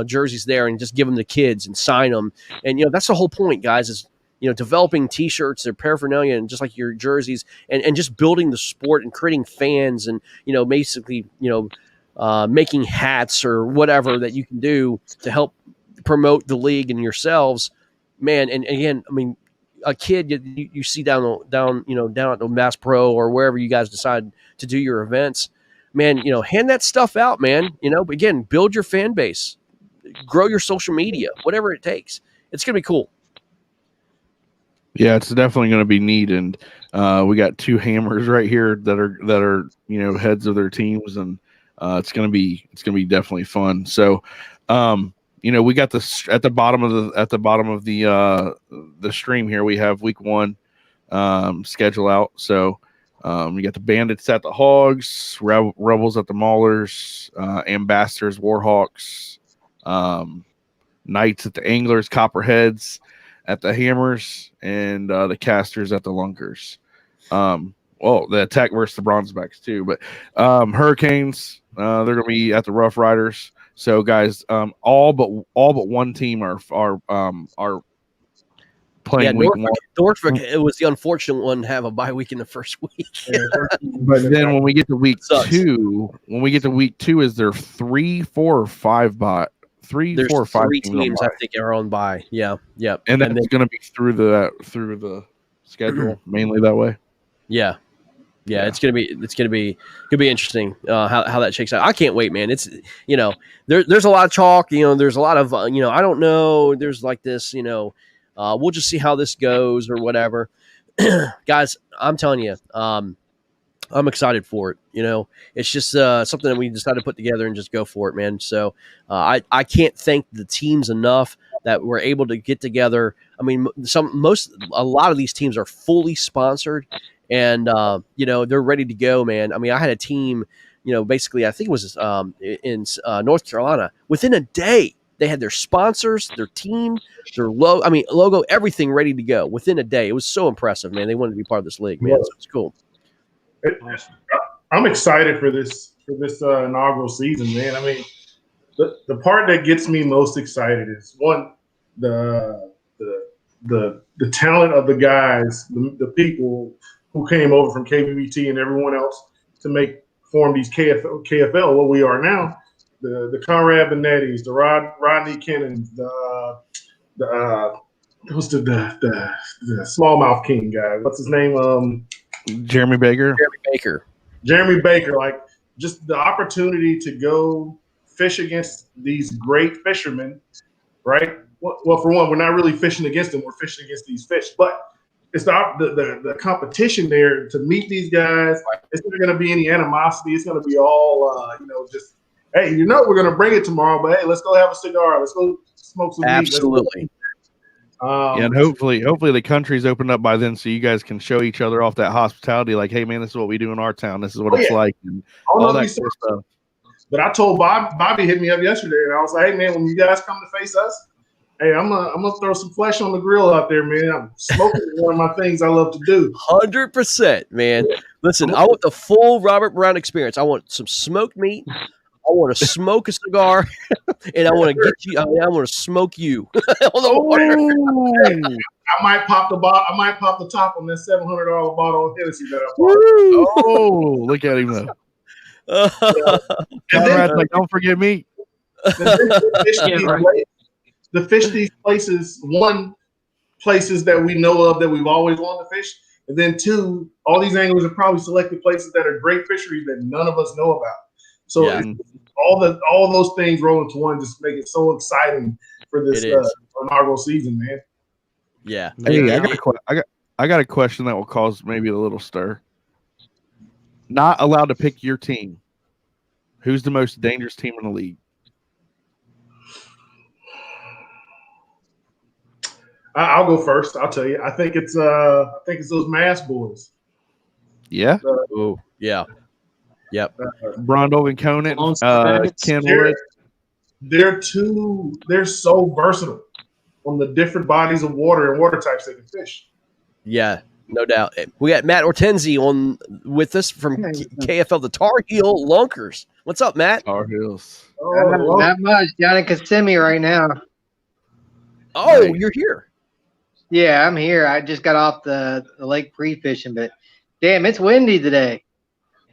jerseys there and just give them to kids and sign them, and that's the whole point, guys, is developing T-shirts, their paraphernalia, and just like your jerseys, and just building the sport and creating fans, and basically making hats or whatever that you can do to help promote the league and yourselves, man. And again, I mean, a kid you see down at the Bass Pro or wherever you guys decide to do your events, man, hand that stuff out, man. Again, build your fan base, grow your social media, whatever it takes. It's gonna be cool. Yeah, it's definitely going to be neat, and we got 2 hammers right here that are heads of their teams, and it's going to be definitely fun. So, we got this at the bottom of the stream here. We have week 1 schedule out. So, you got the Bandits at the Hogs, Rebels at the Maulers, Ambassadors, Warhawks, Knights at the Anglers, Copperheads at the Hammers, and the Casters at the Lunkers. The Attack versus the Bronzebacks too, but Hurricanes, they're going to be at the Rough Riders. So guys, all but one team are playing week 1. Norfolk, it was the unfortunate one to have a bye week in the first week. But then when we get to week Sucks. 2, is there 3, 4, or 5 bye? There's 4 or 5 3 teams I think are on bye. Yeah, yep. And that's going to be through the schedule mainly that way. Yeah. It's gonna be interesting how that shakes out. I can't wait, man. It's there's a lot of talk. There's a lot of I don't know. There's like this. We'll just see how this goes or whatever. Guys, I'm telling you, I'm excited for it. It's just something that we decided to put together and just go for it, man. So I can't thank the teams enough that we're able to get together. I mean, a lot of these teams are fully sponsored. And, they're ready to go, man. I mean, I had a team, basically, I think it was in North Carolina. Within a day, they had their sponsors, their team, their logo, everything ready to go within a day. It was so impressive, man. They wanted to be part of this league, man. So it's cool. I'm excited for this inaugural season, man. I mean, the part that gets me most excited is, one, the talent of the guys, the people who came over from KBBT and everyone else to form these KFL, what we are now, the Conrad Benettis, the Rodney Kennons, who's the smallmouth king guy? What's his name? Jeremy Baker. Jeremy Baker, like just the opportunity to go fish against these great fishermen, right? Well, for one, we're not really fishing against them; we're fishing against these fish, but it's the competition there to meet these guys. It's not going to be any animosity. It's going to be all, just, hey, we're going to bring it tomorrow, but hey, let's go have a cigar. Let's go smoke some meat. Absolutely. And hopefully the country's opened up by then, so you guys can show each other off that hospitality. Like, hey, man, this is what we do in our town. This is what it's like. And all that sort of stuff. But I told Bobby hit me up yesterday, and I was like, hey, man, when you guys come to face us, hey, I'm gonna throw some flesh on the grill out there, man. I'm smoking is one of my things I love to do. 100%, man. Listen, I want the full Robert Brown experience. I want some smoked meat. I want to smoke a cigar, and I want to get you. I want to smoke you on the water. I might pop the top on that $700 bottle of Hennessy that I bought. Oh, look at him though. Conrad's like, don't forget me. The fish these places, one, places that we know of that we've always wanted to fish, and then two, all these anglers have probably selected places that are great fisheries that none of us know about. So all those things roll into one just make it so exciting for this inaugural season, man. Yeah. Hey, I got a question that will cause maybe a little stir. Not allowed to pick your team. Who's the most dangerous team in the league? I'll go first. I'll tell you. I think it's those Mass boys. Yeah. Yeah. Yep. Brondel and Conant, Ken Wood. They're so versatile on the different bodies of water and water types they can fish. Yeah, no doubt. We got Matt Ortenzi on with us from KFL, the Tar Heel Lunkers. What's up, Matt? Tar Heels. Not much. Down in Kissimmee right now. Oh, nice. You're here. Yeah, I'm here. I just got off the lake pre-fishing, but damn, it's windy today.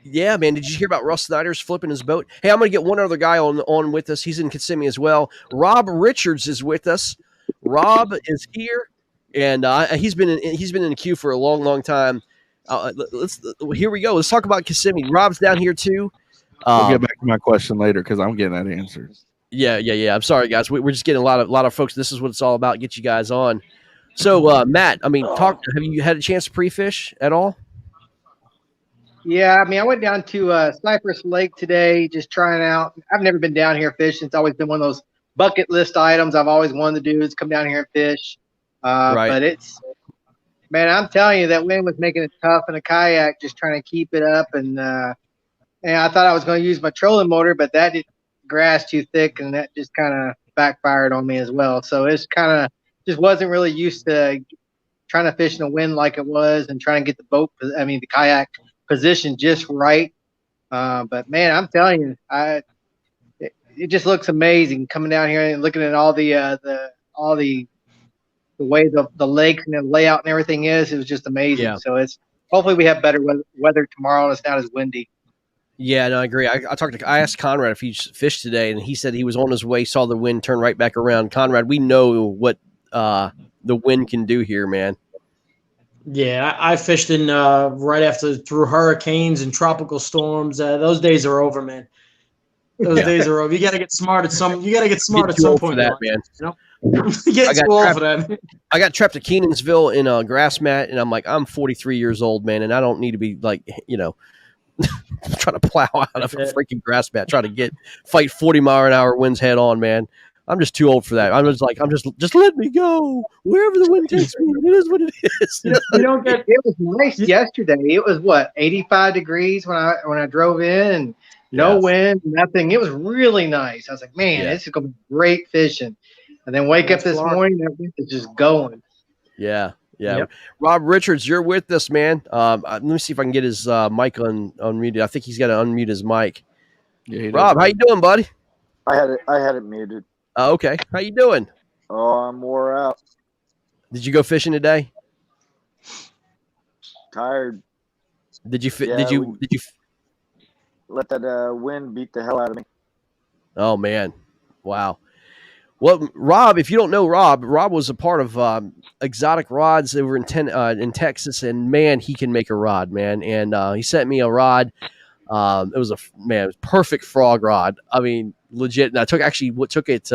Yeah, man. Did you hear about Russ Snyder's flipping his boat? Hey, I'm going to get one other guy on with us. He's in Kissimmee as well. Rob Richards is with us. Rob is here, and he's been in the queue for a long, long time. Here we go. Let's talk about Kissimmee. Rob's down here too. We'll get back to my question later because I'm getting that answered. Yeah. I'm sorry, guys. We're just getting a lot of folks. This is what it's all about. Get you guys on. So, Matt, I mean, have you had a chance to pre-fish at all? Yeah, I mean, I went down to Cypress Lake today, just trying out. I've never been down here fishing. It's always been one of those bucket list items I've always wanted to do is come down here and fish. Right. But man, I'm telling you, that wind was making it tough in a kayak, just trying to keep it up. And I thought I was going to use my trolling motor, but that grass too thick, and that just kind of backfired on me as well. So it's kind of just wasn't really used to trying to fish in the wind like it was and trying to get the kayak position just right. But man, I'm telling you, it just looks amazing coming down here and looking at all the the way the lakes and the layout and everything is. It was just amazing. Yeah. So hopefully we have better weather tomorrow and it's not as windy. Yeah, no, I agree. I asked Conrad if he fished today, and he said he was on his way, saw the wind turn right back around. Conrad, we know what the wind can do here, man. Yeah, I fished in right after through hurricanes and tropical storms. Those days are over, man. Those days are over. You got to get smart at some. You got to get smart at some point. For that, man. You know, get too old for that. I got trapped at Kenansville in a grass mat, and I'm like, I'm 43 years old, man, and I don't need to be like, trying to plow out of a freaking grass mat, trying to fight 40-mile-an-hour winds head on, man. I'm just too old for that. I'm just let me go wherever the wind takes me. It is what it is. You don't get. It was nice yesterday. It was 85 degrees when I drove in, and no wind, nothing. It was really nice. I was like, man, this is gonna be great fishing. And then wake up this morning, that wind is just going. Yeah. Yep. Rob Richards, you're with us, man. Let me see if I can get his mic unmuted. I think he's got to unmute his mic. Yeah, Rob, how you doing, buddy? I had it muted. Okay. How you doing? Oh, I'm wore out. Did you go fishing today? Tired. Did you let that wind beat the hell out of me? Oh man. Wow. Well, Rob, if you don't know Rob was a part of Exotic Rods over in Texas, and man, he can make a rod, man. And he sent me a rod. It was perfect frog rod. I mean, legit. And I took it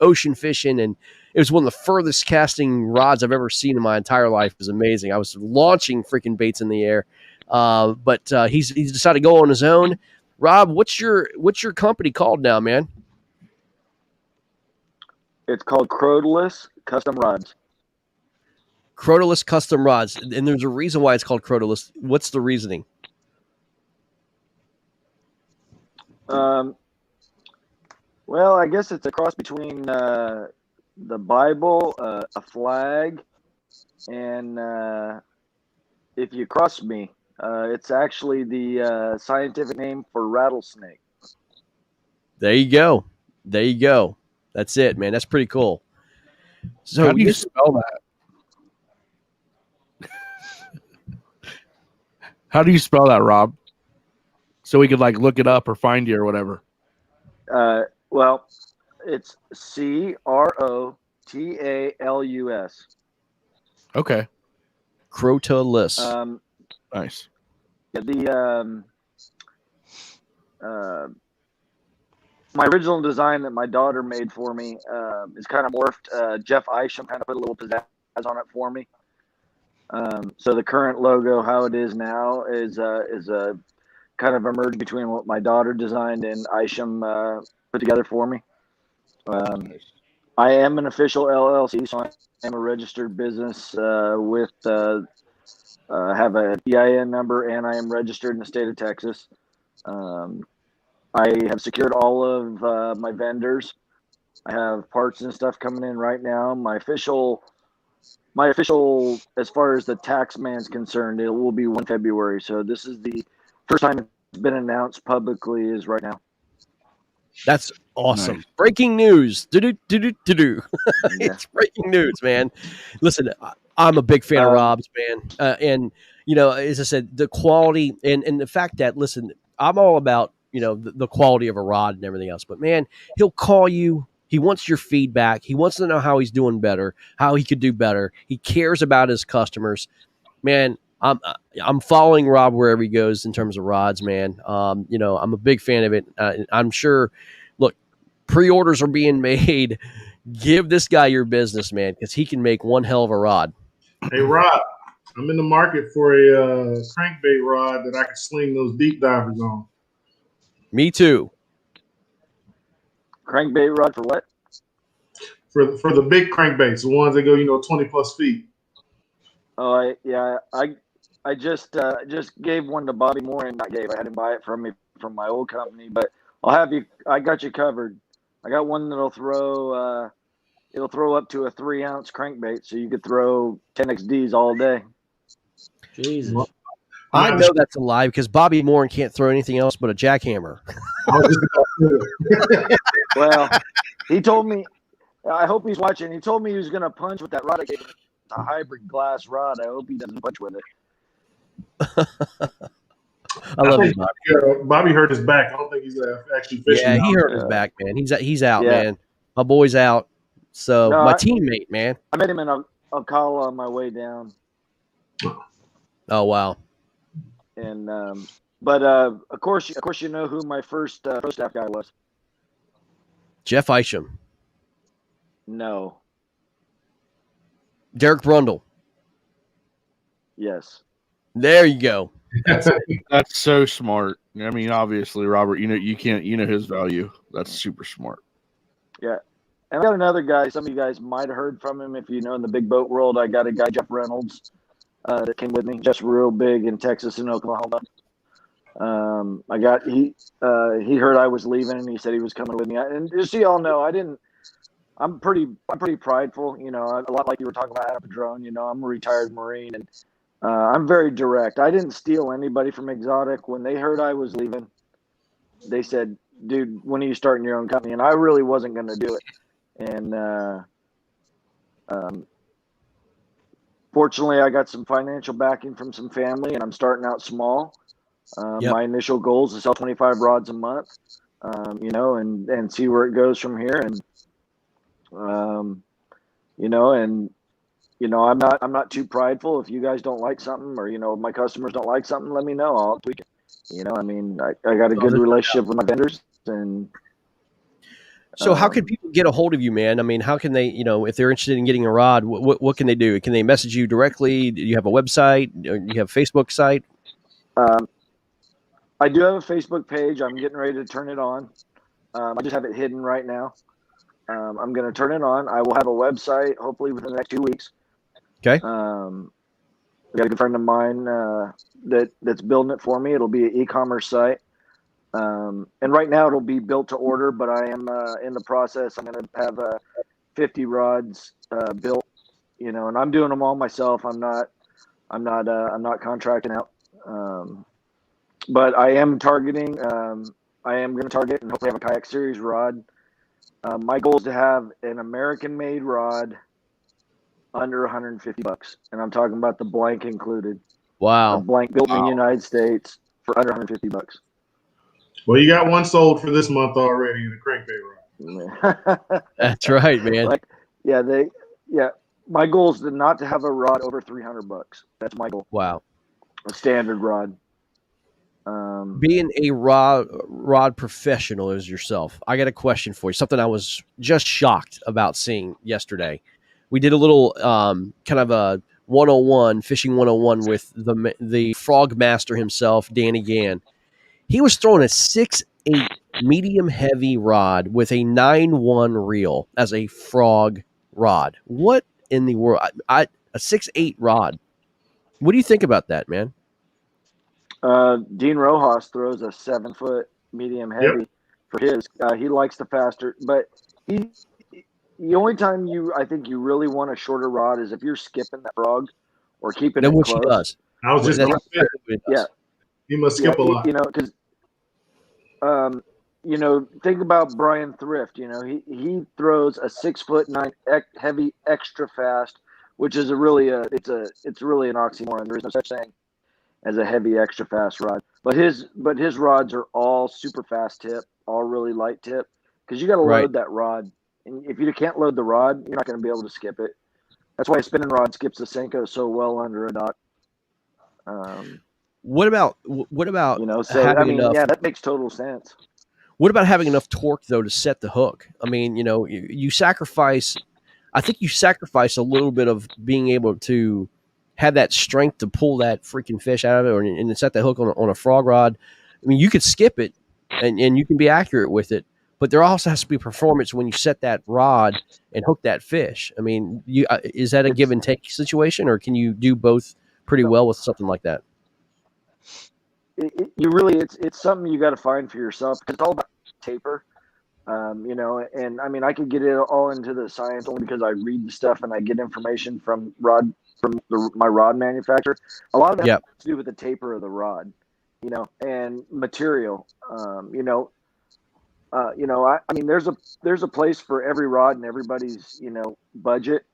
ocean fishing, and it was one of the furthest casting rods I've ever seen in my entire life. It was amazing. I was launching freaking baits in the air, but he's decided to go on his own. Rob, what's your company called now, man? It's called Crotalus Custom Rods. Crotalus Custom Rods, and there's a reason why it's called Crotalus. What's the reasoning? Well, I guess it's a cross between the Bible, a flag, and if you cross me, it's actually the scientific name for rattlesnake. There you go. That's it, man. That's pretty cool. So how do you spell that? How do you spell that, Rob? So we could look it up or find you or whatever. Well, it's Crotalus. Okay. Crotalus. Nice. Yeah, my original design that my daughter made for me is kind of morphed. Jeff Isham kind of put a little pizzazz on it for me. So the current logo, how it is now, is a kind of a merge between what my daughter designed and Isham put together for me. I am an official LLC, so I am a registered business with have a EIN number, and I am registered in the state of Texas. I have secured all of my vendors. I have parts and stuff coming in right now. My official, as far as the tax man's concerned, it will be 1 February. So this is the first time it's been announced publicly is right now. That's awesome. Nice. Breaking news. Yeah. It's breaking news, man. Listen, I'm a big fan of Rob's, man. And, as I said, the quality and the fact that, listen, I'm all about, the quality of a rod and everything else. But, man, he'll call you. He wants your feedback. He wants to know how he's doing better, how he could do better. He cares about his customers. Man, I'm following Rob wherever he goes in terms of rods, man. I'm a big fan of it. I'm sure, look, pre-orders are being made. Give this guy your business, man, because he can make one hell of a rod. Hey, Rob, I'm in the market for a crankbait rod that I can sling those deep divers on. Me too. Crankbait rod for what? For the big crankbaits, the ones that go 20 plus feet. Oh, I just gave one to Bobby Moore, and I had him buy it from my old company, but I got you covered. I got one that'll throw up to a 3-ounce crankbait, so you could throw 10 XDs all day. Jesus. I know that's a lie because Bobby Moore can't throw anything else but a jackhammer. Well, he told me I hope he's watching. He told me he was going to punch with that rod I gave him. It's a hybrid glass rod. I hope he doesn't punch with it. I love it, Bobby. Bobby hurt his back. I don't think he's actually fishing. Yeah, now. he hurt his back, man. He's out, man. My boy's out. So No, my teammate, man. I met him in a call on my way down. Oh wow. And but of course you know who my first pro staff guy was. Jeff Isham. No. Derek Brundle. Yes. There you go. That's so smart. I mean, obviously, Robert, you know his value. That's super smart. Yeah. And I got another guy. Some of you guys might have heard from him if you know in the big boat world. I got a guy, Jeff Reynolds, that came with me, just real big in Texas and Oklahoma. He heard I was leaving and he said he was coming with me. And just so you all know, I'm pretty prideful, you know, a lot like you were talking about Adam Padron, you know, I'm a retired Marine and I'm very direct. I didn't steal anybody from Exotic. When they heard I was leaving, they said, dude, when are you starting your own company? And I really wasn't going to do it. And fortunately, I got some financial backing from some family, and I'm starting out small. My initial goal is to sell 25 rods a month, you know, and see where it goes from here. And, you know, I'm not too prideful. If you guys don't like something or, you know, my customers don't like something, let me know. I'll tweak it. You know, I mean, I got a good relationship with my vendors. And so how can people get a hold of you, man? I mean, how can they, you know, if they're interested in getting a rod, what can they do? Can they message you directly? Do you have a website? Do you have a Facebook site? I do have a Facebook page. I'm getting ready to turn it on. I just have it hidden right now. I'm going to turn it on. I will have a website hopefully within the next 2 weeks. Okay. I got a good friend of mine that's building it for me. It'll be an e-commerce site. And right now it'll be built to order, but I am in the process. I'm going to have 50 rods built, you know, and I'm doing them all myself. I'm not contracting out. But I am targeting. I am going to target and hopefully have a kayak series rod. My goal is to have an American-made rod under $150, and I'm talking about the blank included. Wow. The blank built in the United States for under $150. Well, you got one sold for this month already, the crankbait rod. That's right, man. My goal is not to have a rod over $300. That's my goal. Wow. A standard rod. Being a rod professional as yourself, I got a question for you. Something I was just shocked about seeing yesterday. We did a little kind of a 101, fishing 101 with the frog master himself, Danny Gann. He was throwing a 6'8" medium heavy rod with a 9-1 reel as a frog rod. What in the world? A 6'8" rod. What do you think about that, man? Dean Rojas throws a 7-foot medium heavy for his. He likes the faster, but the only time I think you really want a shorter rod is if you're skipping that frog or keeping it close. He does. I was just going to say, yeah, he must skip a lot. You know, because you know, think about Brian Thrift. You know, he throws a 6'9" heavy extra fast, which is it's really an oxymoron. There is no such thing as a heavy extra fast rod. But his rods are all super fast tip, all really light tip, because you got to load that rod. And if you can't load the rod, you're not going to be able to skip it. That's why a spinning rod skips the Senko so well under a dock. What about you know? So I mean, that makes total sense. What about having enough torque though to set the hook? I mean, you know, you sacrifice. I think you sacrifice a little bit of being able to have that strength to pull that freaking fish out of it, and set that hook on a frog rod. I mean, you could skip it, and you can be accurate with it, but there also has to be performance when you set that rod and hook that fish. I mean, is that a give and take situation, or can you do both pretty well with something like that? It's something you got to find for yourself, because it's all about taper. You know, and I mean, I could get it all into the science only because I read the stuff and I get information from my rod manufacturer. A lot of that has to do with the taper of the rod, you know, and material. You know, I mean, there's a place for every rod and everybody's budget.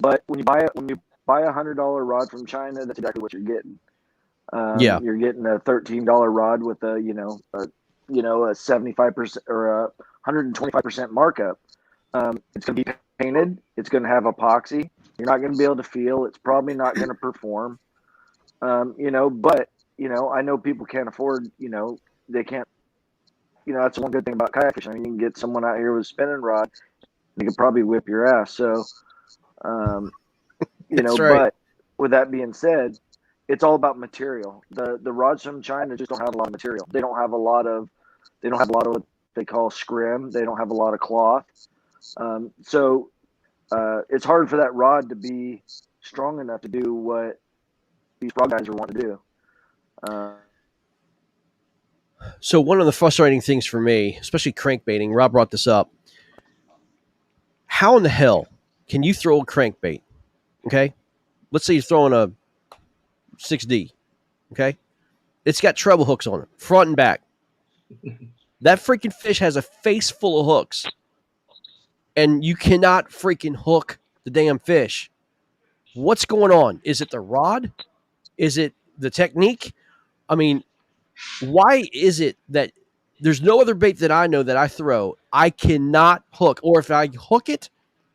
But when you buy a $100 rod from China, that's exactly what you're getting. You're getting a $13 rod with a 75% or a 125% markup. It's going to be painted. It's going to have epoxy. You're not going to be able to feel. It's probably not going to perform. But I know people can't afford. They can't. That's one good thing about kayak fishing. I mean, you can get someone out here with a spinning rod. They could probably whip your ass. So, That's right. But with that being said, it's all about material. The rods from China just don't have a lot of material. They don't have a lot of what they call scrim. They don't have a lot of cloth. So it's hard for that rod to be strong enough to do what these frog guys are wanting to do. So one of the frustrating things for me, especially crankbaiting, Rob brought this up. How in the hell can you throw a crankbait? Okay, let's say you're throwing a 6D. Okay, it's got treble hooks on it, front and back. That freaking fish has a face full of hooks, and you cannot freaking hook the damn fish. What's going on? Is it the rod? Is it the technique? I mean, why is it that there's no other bait that I know that I throw I cannot hook, or if I hook it,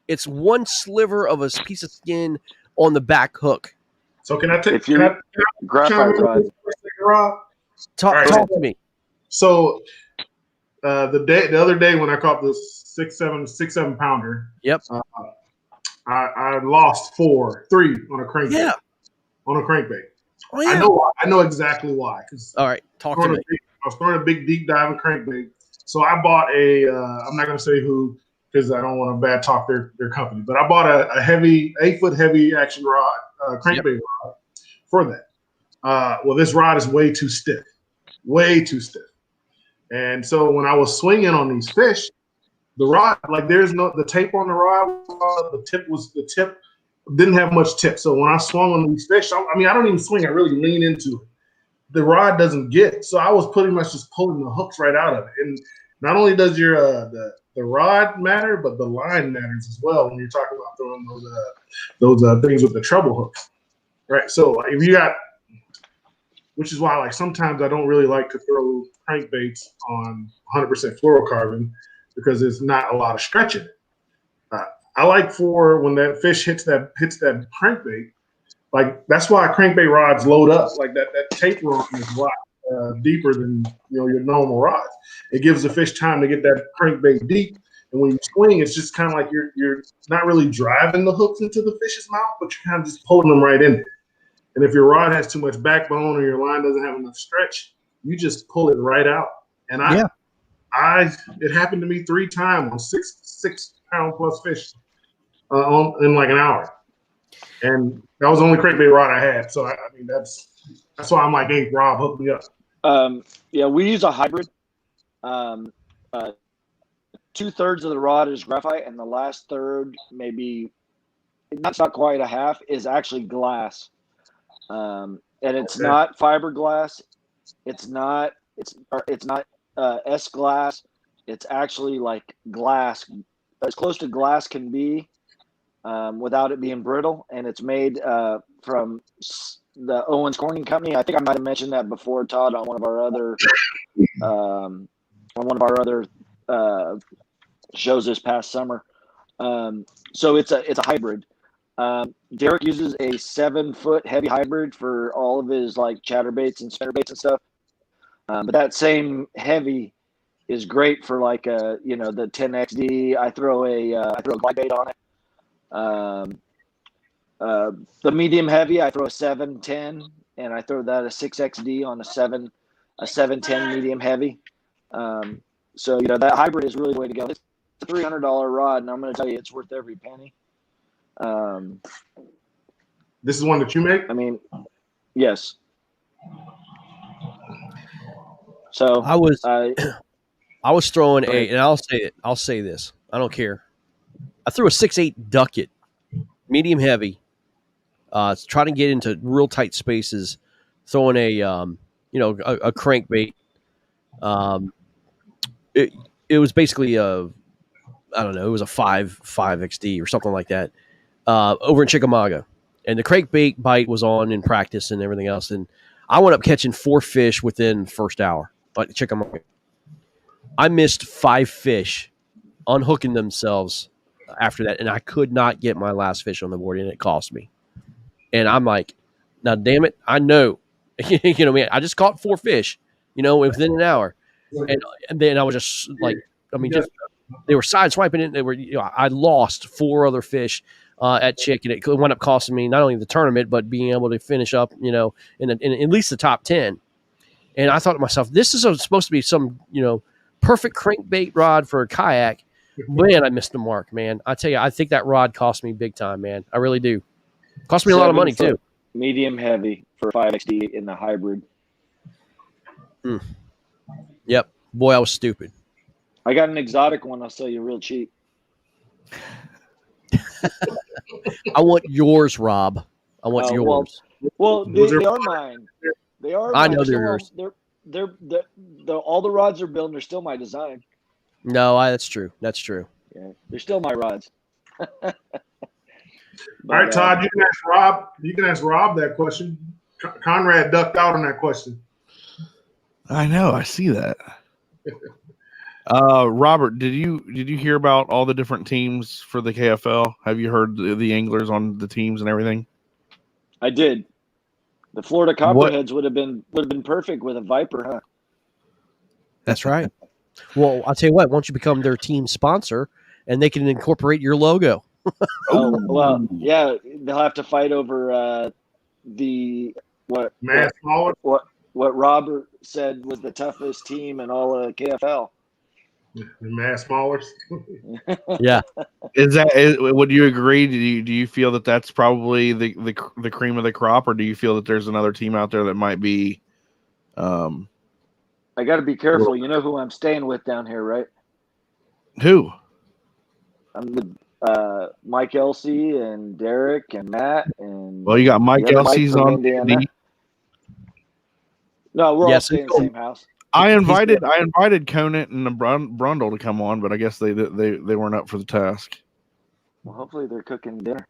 it's one sliver of a piece of skin on the back hook? So can I take graphite rod? Talk to me. So the other day when I caught this 6-7 pounder, yep, I lost 3 on a crankbait. Yeah, on a crankbait. Oh, yeah. I know exactly why. All right, talk to me. I was throwing a big deep diving crankbait, so I bought a. I'm not going to say who because I don't want to bad talk their company, but I bought a heavy 8-foot heavy action rod, crankbait rod for that. Well, this rod is way too stiff, and so when I was swinging on these fish, the rod, like there's no the tape on the rod. The tip didn't have much tip. So when I swung on these fish, I don't even swing. I really lean into it. The rod doesn't get it. So I was pretty much just pulling the hooks right out of it. And not only does your the rod matter, but the line matters as well when you're talking about throwing those things with the treble hooks, right? So if you got, which is why like sometimes I don't really like to throw crankbaits on 100% fluorocarbon because there's not a lot of stretch in it. I like for when that fish hits that crankbait, like that's why crankbait rods load up. Like that tape rod is a lot deeper than your normal rods. It gives the fish time to get that crankbait deep, and when you swing, it's just kind of like you're not really driving the hooks into the fish's mouth, but you're kind of just pulling them right in there. And if your rod has too much backbone or your line doesn't have enough stretch, you just pull it right out. And it happened to me 3 times on 6 pound plus fish in like an hour, and that was the only crankbait rod I had. So I mean that's why I'm like, hey Rob, hook me up. We use a hybrid. 2/3 of the rod is graphite, and the last third, maybe that's not quite a half, is actually glass. And it's not fiberglass. It's not S glass. It's actually like glass, as close to glass can be, without it being brittle. And it's made from the Owens Corning Company. I think I might have mentioned that before, Todd, on one of our other shows this past summer. So it's a hybrid. Derek uses a 7-foot heavy hybrid for all of his like chatterbaits and spinnerbaits and stuff. But that same heavy is great for like the 10XD. I throw a glide bait on it. The medium heavy, I throw a 710, and I throw that a 6XD on a 710 medium heavy. So that hybrid is really the way to go. It's a $300 rod, and I'm going to tell you, it's worth every penny. This is one that you make? I mean, yes. So I was throwing and I'll say this. I don't care. I threw a 6.8 ducket, medium heavy. Trying to get into real tight spaces, throwing a crankbait. it was basically I don't know, it was a 5XD or something like that, over in Chickamauga. And the crankbait bite was on in practice and everything else. And I went up catching 4 fish within the first hour, like Chickamauga. I missed 5 fish unhooking themselves after that, and I could not get my last fish on the board, and it cost me. And I'm like, now, damn it, I know. You know, man, I just caught 4 fish, you know, within an hour. And then I was just like, I mean, just they were side swiping it. They were, you know, I lost 4 other fish at Chick, and it wound up costing me not only the tournament, but being able to finish up, you know, in at least the top 10. And I thought to myself, this is supposed to be some, you know, perfect crankbait rod for a kayak. Man, I missed the mark, man. I tell you, I think that rod cost me big time, man. I really do. Cost me a lot of money, too. Medium heavy for 5XD in the hybrid. Yep. Boy, I was stupid. I got an exotic one. I'll sell you real cheap. I want yours, Rob. I want yours. Well, they are mine. They are. I know they're yours. They're all the rods are built. And they're still my design. No, that's true. That's true. Yeah, they're still my rods. All right, Todd, you can ask Rob. You can ask Rob that question. Conrad ducked out on that question. I know. I see that. Robert, did you hear about all the different teams for the KFL? Have you heard the anglers on the teams and everything? I did. The Florida Copperheads would have been perfect with a Viper, huh? That's right. Well, I'll tell you what. Why don't you become their team sponsor, and they can incorporate your logo? Oh well, yeah. They'll have to fight over what Robert said was the toughest team in all of KFL. The Mass Maulers. Yeah. Would you agree? Do you feel that that's probably the cream of the crop, or do you feel that there's another team out there that might be? I got to be careful. You know who I'm staying with down here, right? Who? I'm with Mike Elsey and Derek and Matt and. Well, you got Mike Elsey's on Indiana. No, we're all staying in the same house. I invited Conant and Brundle to come on, but I guess they weren't up for the task. Well, hopefully they're cooking dinner.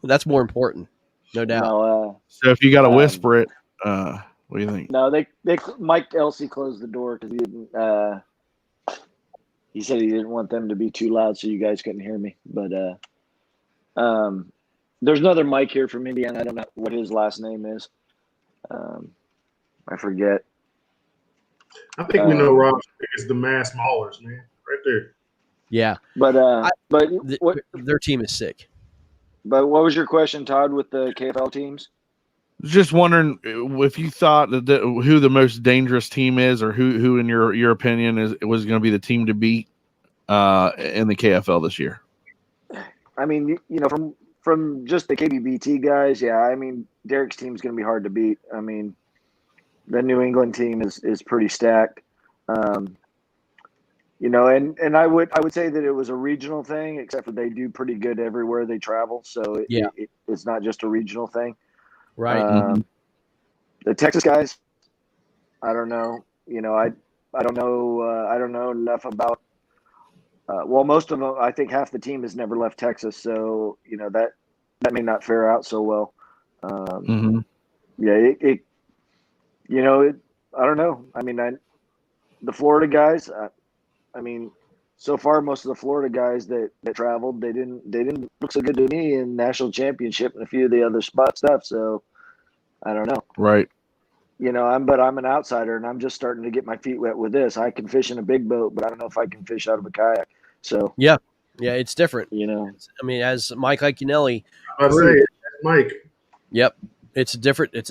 That's more important, no doubt. No, so if you got to whisper it, what do you think? No, Mike Elsey closed the door because he didn't. He said he didn't want them to be too loud so you guys couldn't hear me. But there's another Mike here from Indiana. I don't know what his last name is. I forget. I think we know Rob's is the Mass Maulers, man, right there. Yeah, but their team is sick. But what was your question, Todd, with the KFL teams? Just wondering if you thought who the most dangerous team is, or who in your opinion was going to be the team to beat in the KFL this year. I mean, you know, from just the KBBT guys, yeah. I mean, Derek's team is going to be hard to beat. I mean, the New England team is pretty stacked. You know, and I would say that it was a regional thing, except for they do pretty good everywhere they travel. So it's not just a regional thing. Right. The Texas guys, I don't know. You know, I don't know. I don't know enough about. Well, most of them, I think half the team has never left Texas, so you know that may not fare out so well. Yeah, you know, I don't know. I mean, the Florida guys. I mean, so far most of the Florida guys that traveled, they didn't look so good to me in national championship and a few of the other spot stuff. So I don't know. Right. You know, I'm an outsider and I'm just starting to get my feet wet with this. I can fish in a big boat, but I don't know if I can fish out of a kayak. So yeah, it's different. You know, I mean, as Mike Iaconelli, I say, Mike. Yep, it's a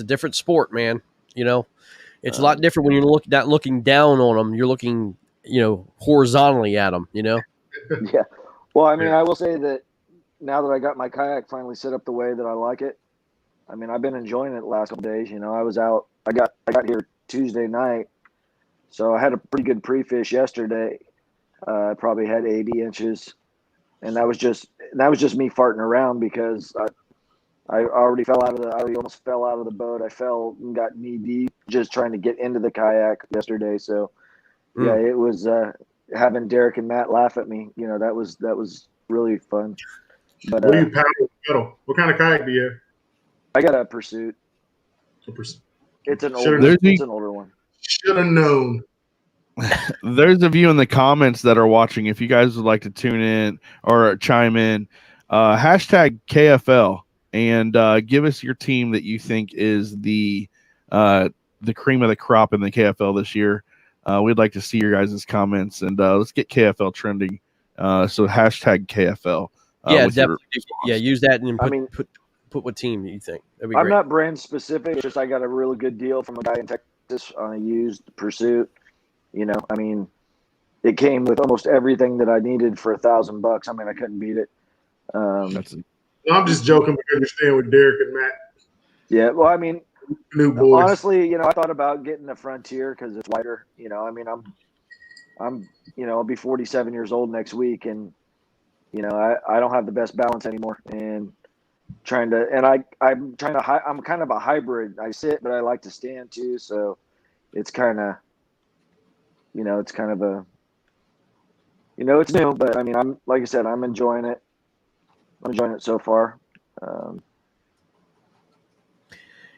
different sport, man. You know, it's a lot different when you're not looking down on them. You're looking, you know, horizontally at them. You know. Yeah. Well, I mean, I will say that now that I got my kayak finally set up the way that I like it, I mean, I've been enjoying it the last couple of days. You know, I was out. I got here Tuesday night, so I had a pretty good pre-fish yesterday. I probably had 80 inches, and that was just me farting around because I already almost fell out of the boat. I fell and got knee deep just trying to get into the kayak yesterday. So, Yeah, it was having Derek and Matt laugh at me. You know, that was really fun. But what do you paddle? What kind of kayak do you have? I got a Pursuit. It's an older one. Should have known. There's a few in the comments that are watching. If you guys would like to tune in or chime in, hashtag KFL and give us your team that you think is the cream of the crop in the KFL this year. We'd like to see your guys' comments, and let's get KFL trending. So hashtag KFL. Yeah, definitely. Yeah, use that and put what team you think. That'd be great. I'm not brand specific. It's just I got a really good deal from a guy in Texas on a used Pursuit. You know, I mean, it came with almost everything that I needed for $1,000. I mean, I couldn't beat it. I'm just joking because you're staying with Derek and Matt. Yeah, well, I mean, new boys. Honestly, you know, I thought about getting the Frontier because it's lighter. You know, I mean, I'm, you know, I'll be 47 years old next week, and you know, I don't have the best balance anymore, and I'm kind of a hybrid. I sit, but I like to stand too, so it's kind of, you know, it's kind of a, you know, it's new, but I mean, like I said, I'm enjoying it. I'm enjoying it so far.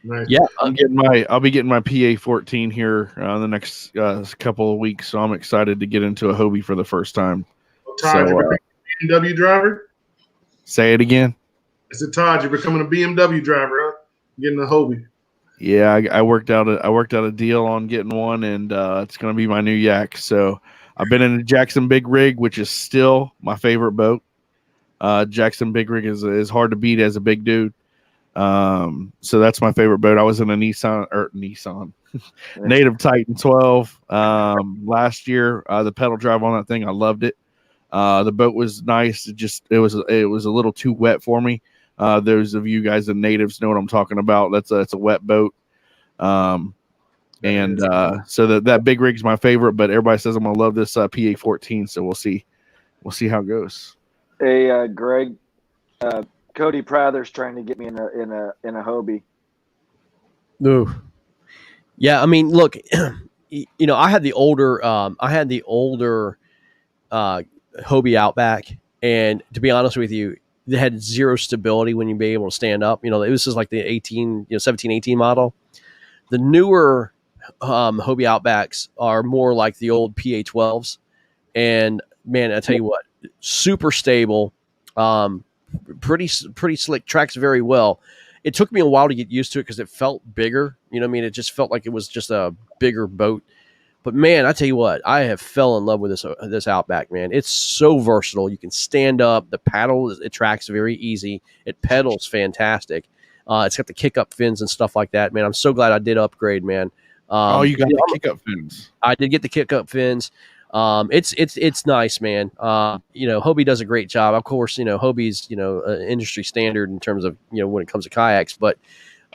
Nice. Yeah, I'll be getting my PA 14 here the next couple of weeks, so I'm excited to get into a Hobie for the first time. Todd, you're becoming a BMW driver? Say it again. I said, Todd, you're becoming a BMW driver, huh? Getting a Hobie. Yeah, I worked out a deal on getting one, and it's going to be my new yak. So I've been in the Jackson Big Rig, which is still my favorite boat. Jackson Big Rig is hard to beat as a big dude. So that's my favorite boat. I was in a Nissan Native Titan 12 last year. The pedal drive on that thing, I loved it. The boat was nice. It was a little too wet for me. Those of you guys that natives know what I'm talking about. It's a wet boat. So that Big Rig's my favorite, but everybody says I'm gonna love this PA 14. So we'll see how it goes. Hey, Greg, Cody Prather's trying to get me in a Hobie. No. Yeah, I mean, look, you know, I had the older Hobie Outback, and to be honest with you, they had zero stability when you'd be able to stand up. You know, this is like the 17, 18 model. The newer Hobie Outbacks are more like the old PA 12s, and man, I tell you what, super stable, pretty slick, tracks very well. It took me a while to get used to it because it felt bigger. You know what I mean? It just felt like it was just a bigger boat. But man, I tell you what, I have fell in love with this Outback, man. It's so versatile. You can stand up. The paddle, it tracks very easy. It pedals fantastic. It's got the kick-up fins and stuff like that, man. I'm so glad I did upgrade, man. You got the kick-up fins. I did get the kick-up fins. It's nice, man. You know, Hobie does a great job. Of course, you know, Hobie's, you know, industry standard in terms of, you know, when it comes to kayaks, but,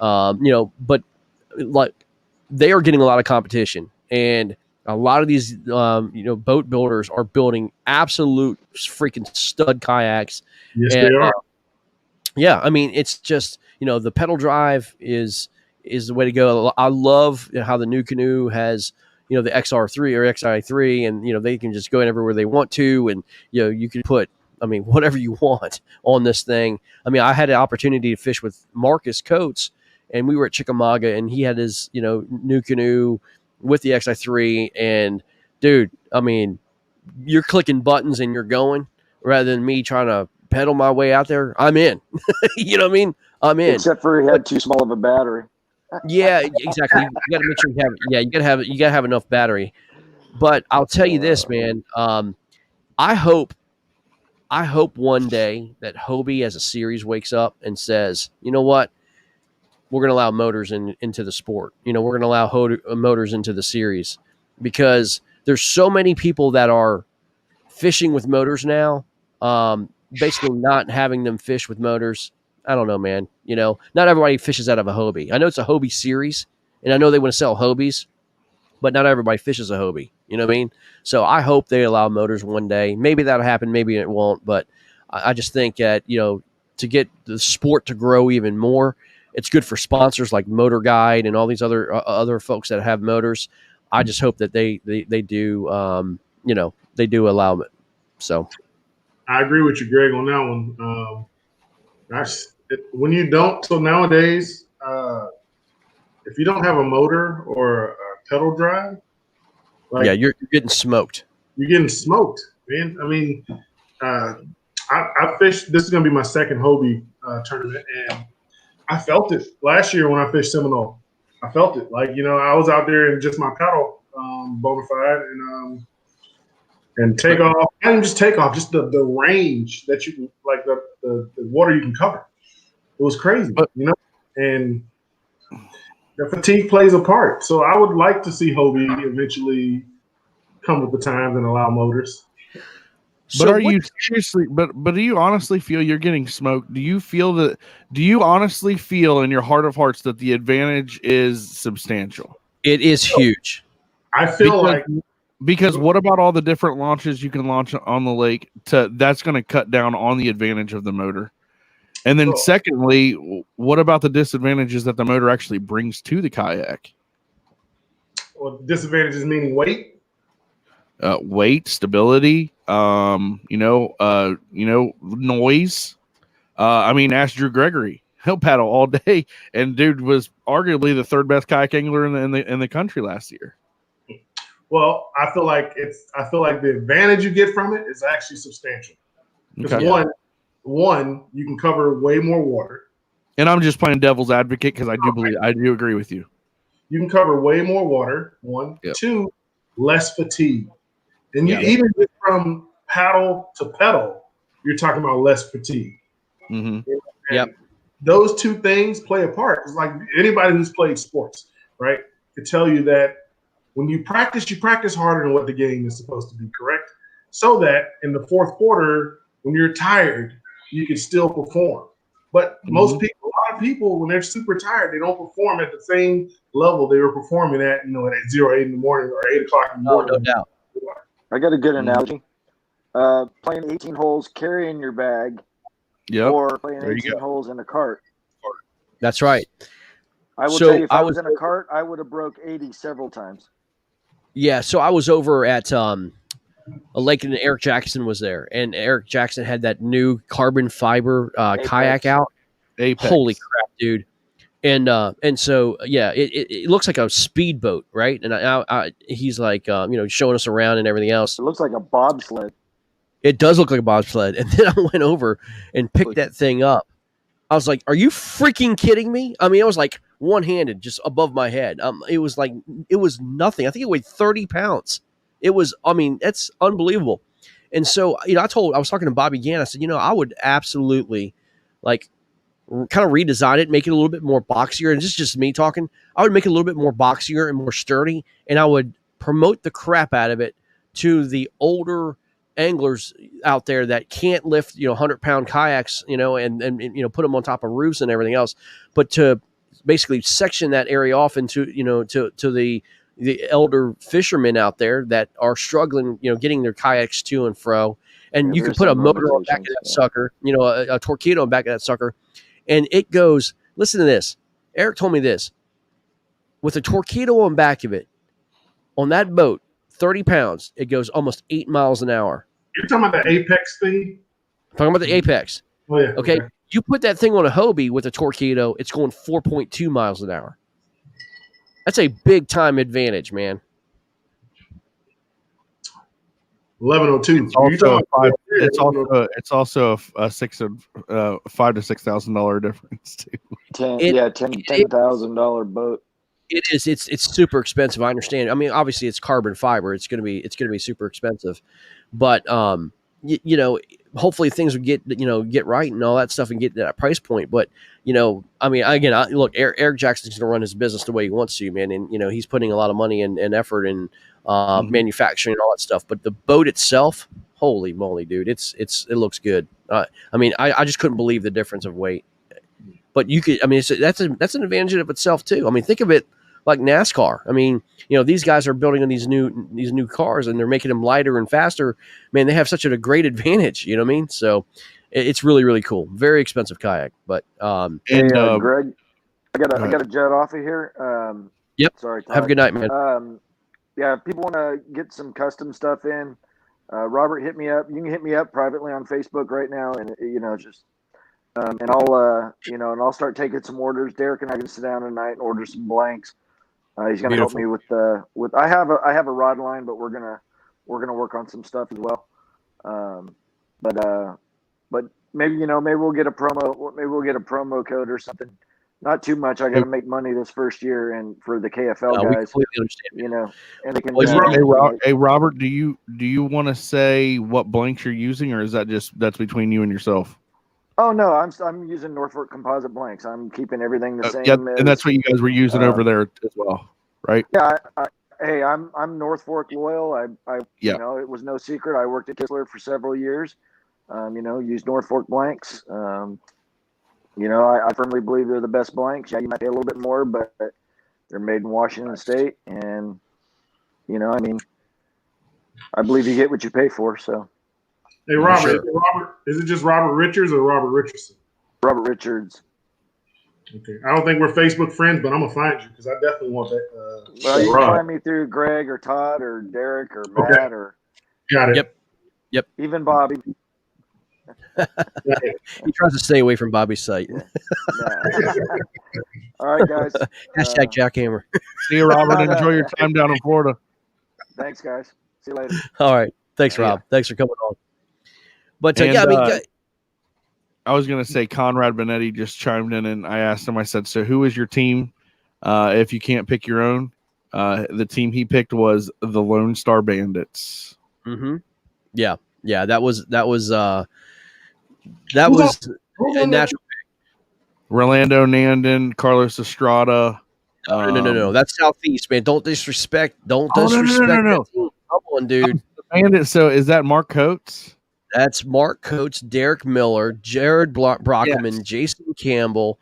you know, but like they are getting a lot of competition, and a lot of these, you know, boat builders are building absolute freaking stud kayaks. Yes, they are. Yeah. I mean, it's just, you know, the pedal drive is the way to go. I love how the new canoe has, you know, the XR3 or XI3, and, you know, they can just go in everywhere they want to. And, you know, you can put, I mean, whatever you want on this thing. I mean, I had an opportunity to fish with Marcus Coates, and we were at Chickamauga, and he had his, you know, new canoe with the XI3. And dude, I mean, you're clicking buttons and you're going, rather than me trying to pedal my way out there. I'm in. You know what I mean? I'm in. Except for he had too small of a battery. Yeah, exactly. You got to make sure you have. Yeah, you got to have enough battery. But I'll tell you this, man. I hope one day that Hobie as a series wakes up and says, you know what, we're going to allow motors into the sport. You know, we're going to allow motors into the series, because there's so many people that are fishing with motors now. Basically, not having them fish with motors. I don't know, man. You know, not everybody fishes out of a Hobie. I know it's a Hobie series, and I know they want to sell Hobies, but not everybody fishes a Hobie. You know what I mean? So I hope they allow motors one day. Maybe that'll happen. Maybe it won't. But I just think that, you know, to get the sport to grow even more, it's good for sponsors like Motor Guide and all these other folks that have motors. I just hope that they do, they do allow it. So I agree with you, Greg, on that one. When you don't, so nowadays, if you don't have a motor or a pedal drive, yeah, you're getting smoked. You're getting smoked, man. I mean, I fished. This is going to be my second Hobie tournament, and I felt it last year when I fished Seminole. I felt it. Like, I was out there in just my pedal, bona fide, and take off. I didn't just take off, just the range that you can, like the water you can cover. It was crazy, and the fatigue plays a part. So I would like to see Hobie eventually come with the times and allow motors. But are you seriously? But do you honestly feel you're getting smoked? Do you feel that? Do you honestly feel in your heart of hearts that the advantage is substantial? It is huge. I feel because what about all the different launches you can launch on the lake? That's going to cut down on the advantage of the motor. And then, secondly, what about the disadvantages that the motor actually brings to the kayak? Well, disadvantages meaning weight. Weight, stability, noise. I mean, ask Drew Gregory. He'll paddle all day, and dude was arguably the third best kayak angler in the country last year. Well, I feel like the advantage you get from it is actually substantial. Because one, you can cover way more water. And I'm just playing devil's advocate because I do agree with you. You can cover way more water. One, two, less fatigue. And you even get from paddle to pedal, you're talking about less fatigue. Mm-hmm. And those two things play a part. It's like anybody who's played sports, right, could tell you that when you practice harder than what the game is supposed to be, correct? So that in the fourth quarter, when you're tired, you can still perform. But a lot of people, when they're super tired, they don't perform at the same level they were performing at, at 8 in the morning or 8 o'clock in the morning. No doubt. I got a good analogy. Playing 18 holes, carrying your bag, or playing 18 holes in a cart. That's right. I will tell you, if I was in a cart, I would have broke 80 several times. Yeah, so I was over at a lake, and Eric Jackson was there, and Eric Jackson had that new carbon fiber kayak out. Apex. Holy crap, dude! And so it looks like a speedboat, right? And he's like showing us around and everything else. It looks like a bobsled. It does look like a bobsled. And then I went over and picked that thing up. I was like, "Are you freaking kidding me?" I mean, it was like one-handed, just above my head. It was nothing. I think it weighed 30 pounds. It was, that's unbelievable. And so, I was talking to Bobby Gann. I said, I would absolutely kind of redesign it, make it a little bit more boxier. And this is just me talking. I would make it a little bit more boxier and more sturdy, and I would promote the crap out of it to the older anglers out there that can't lift 100-pound kayaks, and put them on top of roofs and everything else, but to basically section that area off into to the elder fishermen out there that are struggling, getting their kayaks to and fro. And you can put a motor on the back of that sucker, a torpedo on the back of that sucker, and it goes. Listen to this. Eric told me this. With a torpedo on the back of it, on that boat, 30 pounds, it goes almost 8 miles an hour. You're talking about the Apex thing? I'm talking about the Apex. Oh, yeah. Okay. You put that thing on a Hobie with a torpedo, it's going 4.2 miles an hour. That's a big time advantage, man. 1102. It's also a $5,000 to $6,000 difference too. $10,000 boat. It is. It's super expensive. I understand. I mean, obviously, it's carbon fiber. It's gonna be super expensive, but hopefully things will get right and all that stuff and get to that price point. But look, Eric Jackson's gonna run his business the way he wants to, man, and he's putting a lot of money and effort in manufacturing and all that stuff. But the boat itself, holy moly, dude, it looks good. I just couldn't believe the difference of weight. But you could, that's an advantage of itself too. I mean, think of it like NASCAR. I mean, these guys are building on these new cars and they're making them lighter and faster. Man, they have such a great advantage. You know what I mean? So it's really, really cool. Very expensive kayak, but Greg, I got to jet off of here. Yep. Sorry, Todd. Have a good night, man. yeah, if people want to get some custom stuff in, Robert, hit me up. You can hit me up privately on Facebook right now, and just and I'll start taking some orders. Derek and I can sit down tonight and order some blanks. He's going to help me with I have a rod line, but we're gonna work on some stuff as well. But maybe we'll get a promo code or something. Not too much. I got to make money this first year, and for the KFL guys, we completely understand. And they can. Hey, Robert, do you want to say what blanks you're using, or is that's between you and yourself? Oh no, I'm using Norfolk composite blanks. I'm keeping everything the same. Yeah, and that's what you guys were using over there as well, right? Yeah. Hey, I'm North Fork loyal. It was no secret. I worked at Kistler for several years. Used North Fork blanks. I firmly believe they're the best blanks. Yeah, you might pay a little bit more, but they're made in Washington State, and I believe you get what you pay for. So, hey, Robert, is it just Robert Richards or Robert Richardson? Robert Richards. Okay, I don't think we're Facebook friends, but I'm gonna find you because I definitely want that. Well, you can find me through Greg or Todd or Derek or Matt or. Got it. Yep. Even Bobby. He tries to stay away from Bobby's site. All right, guys. Hashtag Jackhammer. See you, Robert. Enjoy your time down in Florida. Thanks, guys. See you later. All right. Thanks, Rob. Yeah. Thanks for coming on. But I was going to say Conrad Benetti just chimed in, and I asked him, I said, so who is your team if you can't pick your own? The team he picked was the Lone Star Bandits. Mm-hmm. Yeah. That was a natural pick. Rolando Nandon, Carlos Estrada. No. That's Southeast, man. Don't disrespect. No. That team. Come on, dude. Bandits. So is that Mark Coates? That's Mark Coates, Derek Miller, Jared Brockman, yes. Jason Campbell,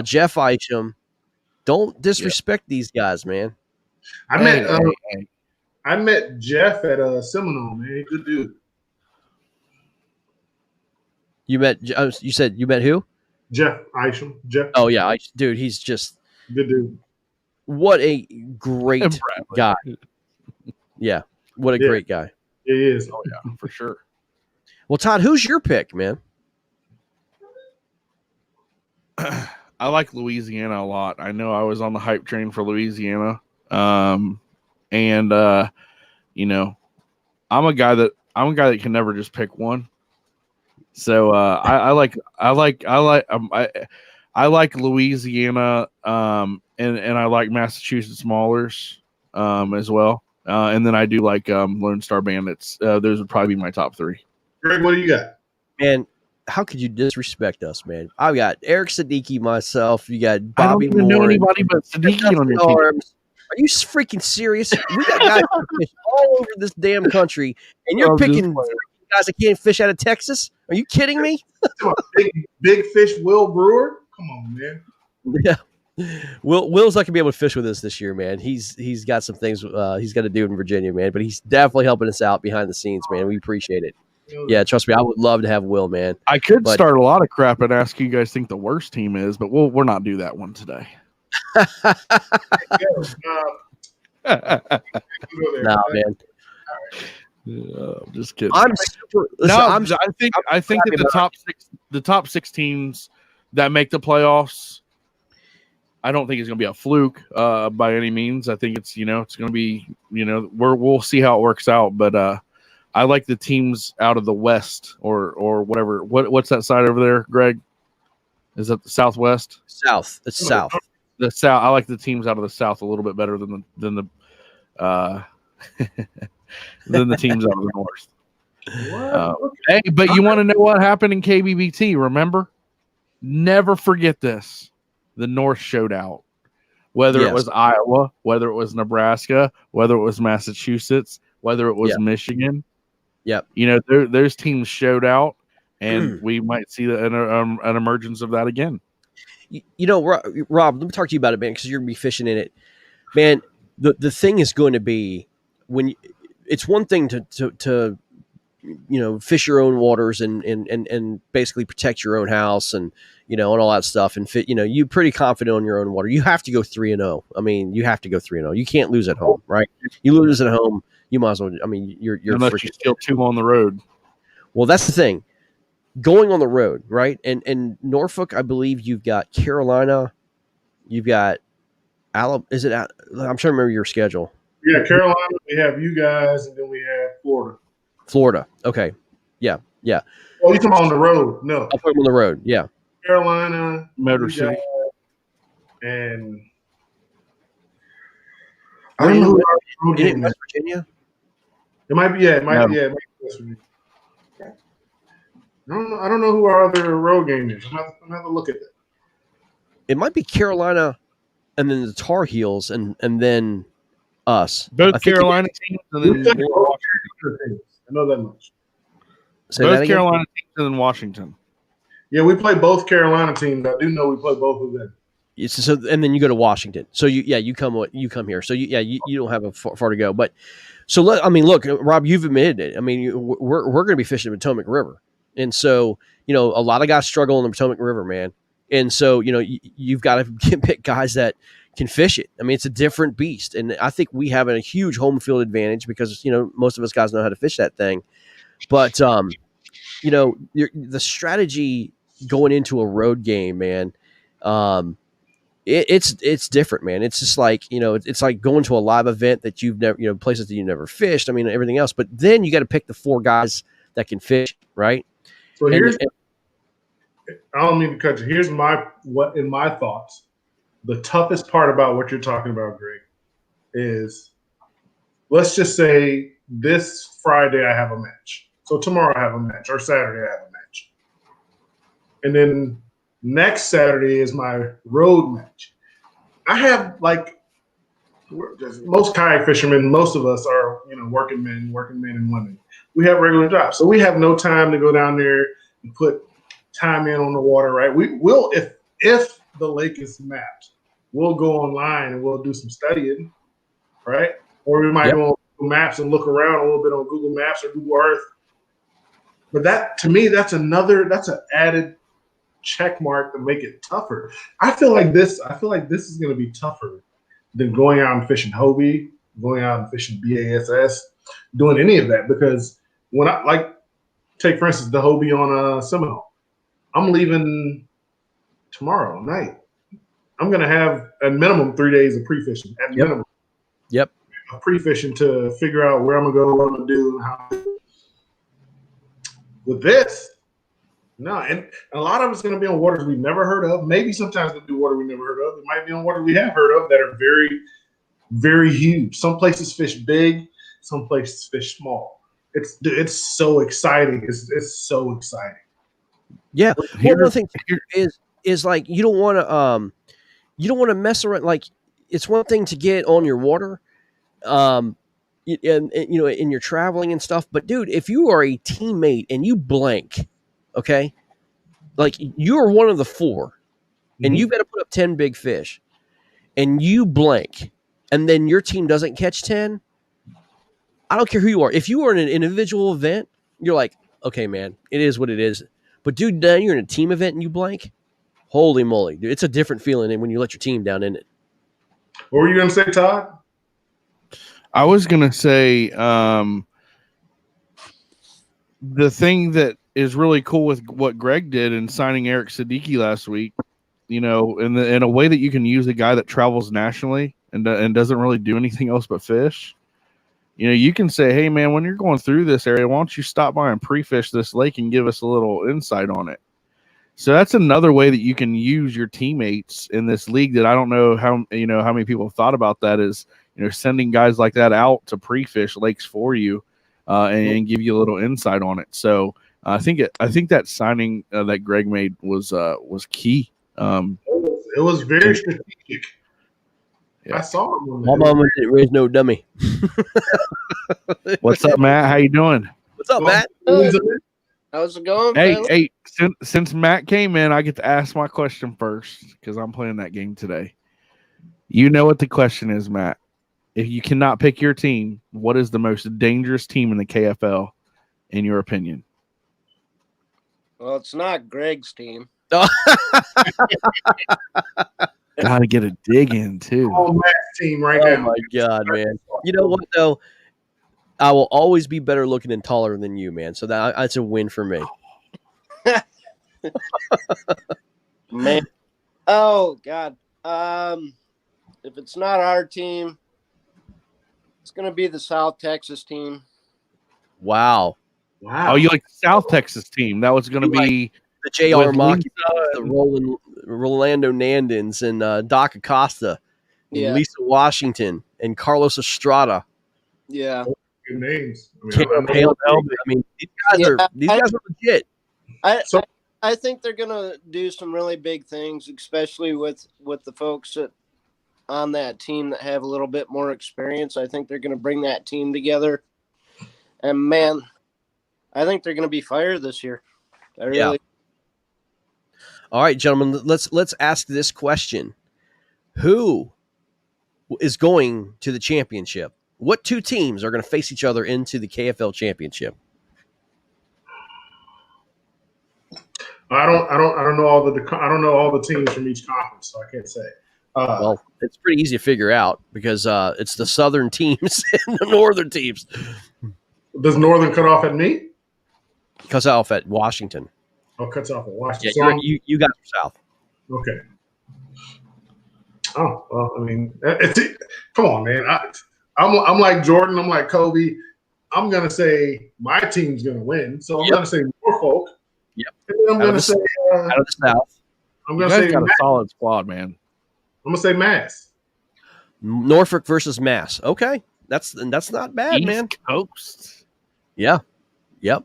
Jeff Isham. Don't disrespect these guys, man. I met Jeff at Seminole, man. Good dude. You said you met who? Jeff Isham. Jeff. Oh yeah, dude, he's just good dude. What a great guy. Yeah, what a great guy. He is. Oh yeah, for sure. Well, Todd, who's your pick, man? I like Louisiana a lot. I know I was on the hype train for Louisiana. I'm a guy that can never just pick one. So I like Louisiana, and I like Massachusetts Maulers as well. And then I do like Lone Star Bandits. Those would probably be my top three. Greg, what do you got? Man, how could you disrespect us, man? I've got Eric Siddiqui, myself. You got Bobby I don't even know anybody but Siddiqui on your team. Are you freaking serious? We got guys who fish all over this damn country, and you're picking guys that can't fish out of Texas? Are you kidding me? Big fish Will Brewer? Come on, man. Yeah. Will's not gonna be able to fish with us this year, man. He's got some things he's got to do in Virginia, man. But he's definitely helping us out behind the scenes, man. We appreciate it. Yeah, trust me, I would love to have Will, man. I could start a lot of crap and ask you guys think the worst team is, but we're not do that one today. No, man. I'm just kidding. I think that the top six teams that make the playoffs, I don't think it's going to be a fluke by any means. I think it's going to be we'll see how it works out. But I like the teams out of the West or whatever. What's that side over there, Greg? Is that the Southwest? South. It's South. The South. I like the teams out of the South a little bit better than the than the teams out of the North. Hey, but you want to know what happened in KBBT? Remember? Never forget this. The North showed out. Whether it was Iowa, whether it was Nebraska, whether it was Massachusetts, whether it was Michigan. Yep. Those teams showed out, and we might see an emergence of that again. Rob, let me talk to you about it, man, because you're going to be fishing in it. Man, the thing is going to be when it's one thing to fish your own waters and basically protect your own house and and all that stuff and fit. You're pretty confident on your own water. You have to go 3-0. I mean, you have to go 3-0. You can't lose at home, right? You lose at home, you might as well. I mean, you're unless you steal 2 on the road. Well, that's the thing. Going on the road, right? And Norfolk, I believe you've got Carolina, you've got Alabama. Is it? I'm trying to remember your schedule. Yeah, Carolina. We have you guys, and then we have Florida. Florida. Okay. Yeah. Oh, you come on the road? No, I'll put them on the road. Yeah. Carolina, Motor City, and I don't know. In West Virginia. It might be. Yeah, it might. No. Yeah, it might be West Virginia. I don't know who our other road game is. I'm gonna have to look at that. It might be Carolina, and then the Tar Heels, and then us. Both Carolina teams, and then Washington. I know that much. Both Carolina teams, and then Washington. Yeah, we play both Carolina teams. I do know we play both of them. So and then you go to Washington. So you come here. So you don't have a far to go. But so look, Rob, you've admitted it. I mean, we're going to be fishing the Potomac River. And so, a lot of guys struggle in the Potomac River, man. And so, you've got to pick guys that can fish it. I mean, it's a different beast. And I think we have a huge home field advantage because, most of us guys know how to fish that thing. But, the strategy going into a road game, man, it's different, man. It's just like, it's like going to a live event that you've never, places that you've never fished. I mean, everything else. But then you got to pick the 4 guys that can fish, right? So I don't mean to cut you. Here's in my thoughts, the toughest part about what you're talking about, Greg, is let's just say this Friday I have a match. So tomorrow I have a match, or Saturday I have a match. And then next Saturday is my road match. I have most kayak fishermen, most of us are, working men and women. We have regular jobs. So we have no time to go down there and put time in on the water, right? We will, if the lake is mapped, we'll go online and we'll do some studying, right? Or we might go on Google Maps and look around a little bit on Google Maps or Google Earth. But that, to me, that's an added check mark to make it tougher. I feel like this is going to be tougher than going out and fishing Hobie, going out and fishing BASS, doing any of that, because when take for instance the Hobie on Seminole, I'm leaving tomorrow night. I'm going to have at minimum 3 days of pre-fishing at minimum. Yep. Pre-fishing to figure out where I'm going to go, what I'm going to do, and how. With this, no, and a lot of it's going to be on waters we've never heard of. Maybe sometimes it'll be water we never heard of. It might be on water we have heard of that are very, very huge. Some places fish big, some places fish small. It's so exciting. It's so exciting. Yeah. One other thing is like you don't want to mess around. Like it's one thing to get on your water, and you're traveling and stuff. But dude, if you are a teammate and you blank, okay, like you are one of the 4, and you've got to put up 10 big fish, and you blank, and then your team doesn't catch 10. I don't care who you are. If you are in an individual event, you're like, okay, man, it is what it is. But dude, then you're in a team event and you blank. Holy moly, dude, it's a different feeling than when you let your team down in it. What were you going to say, Todd? I was going to say the thing that is really cool with what Greg did in signing Eric Siddiqui last week, in a way that you can use a guy that travels nationally and doesn't really do anything else but fish. You can say, hey, man, when you're going through this area, why don't you stop by and pre-fish this lake and give us a little insight on it? So that's another way that you can use your teammates in this league that I don't know how many people have thought about that is, sending guys like that out to pre-fish lakes for you and give you a little insight on it. So I think that signing that Greg made was key. It was very strategic. Yeah. I saw it. My mama didn't raise no dummy. What's up, Matt? How you doing? What's up, Matt? How's it going? Hey, since Matt came in, I get to ask my question first because I'm playing that game today. You know what the question is, Matt. If you cannot pick your team, what is the most dangerous team in the KFL? in your opinion? Well, it's not Greg's team. Got to get a dig in too. All Matt's team right Oh now. my God, man! You know what though? I will always be better looking and taller than you, man. So that's a win for me. Man. Oh God. If it's not our team, it's gonna be the South Texas team. Wow. Wow. Oh, you like the South Texas team? That was going to be The J.R. with Maki, Lisa the Rolando Nandins, and Doc Acosta, and Yeah. Lisa Washington, and Carlos Estrada. Yeah. Good names. Caleb Hale. I mean, these guys are legit. I think they're gonna do some really big things, especially with the folks on that team that have a little bit more experience. I think they're gonna bring that team together, and man, I think they're gonna be fire this year. I really. Yeah. All right, gentlemen, let's ask this question: who is going to the championship? What two teams are going to face each other into the KFL championship? I don't know all the teams from each conference, so I can't say. Well, it's pretty easy to figure out because it's the southern teams and the northern teams. Does Northern cut off at me? Cuts off at Washington. Oh, cuts off at Washington. Yeah, So you got south. okay. Oh well, I mean, come on, man. I'm like Jordan. I'm like Kobe. I'm gonna say my team's gonna win, so I'm gonna say Norfolk. Yep. And then I'm gonna say out of the south. I'm You gonna guys say got a Mass. solid squad, man. I'm gonna say Mass. Norfolk versus Mass. Okay, that's not bad, East man. Coast. Yeah. Yep.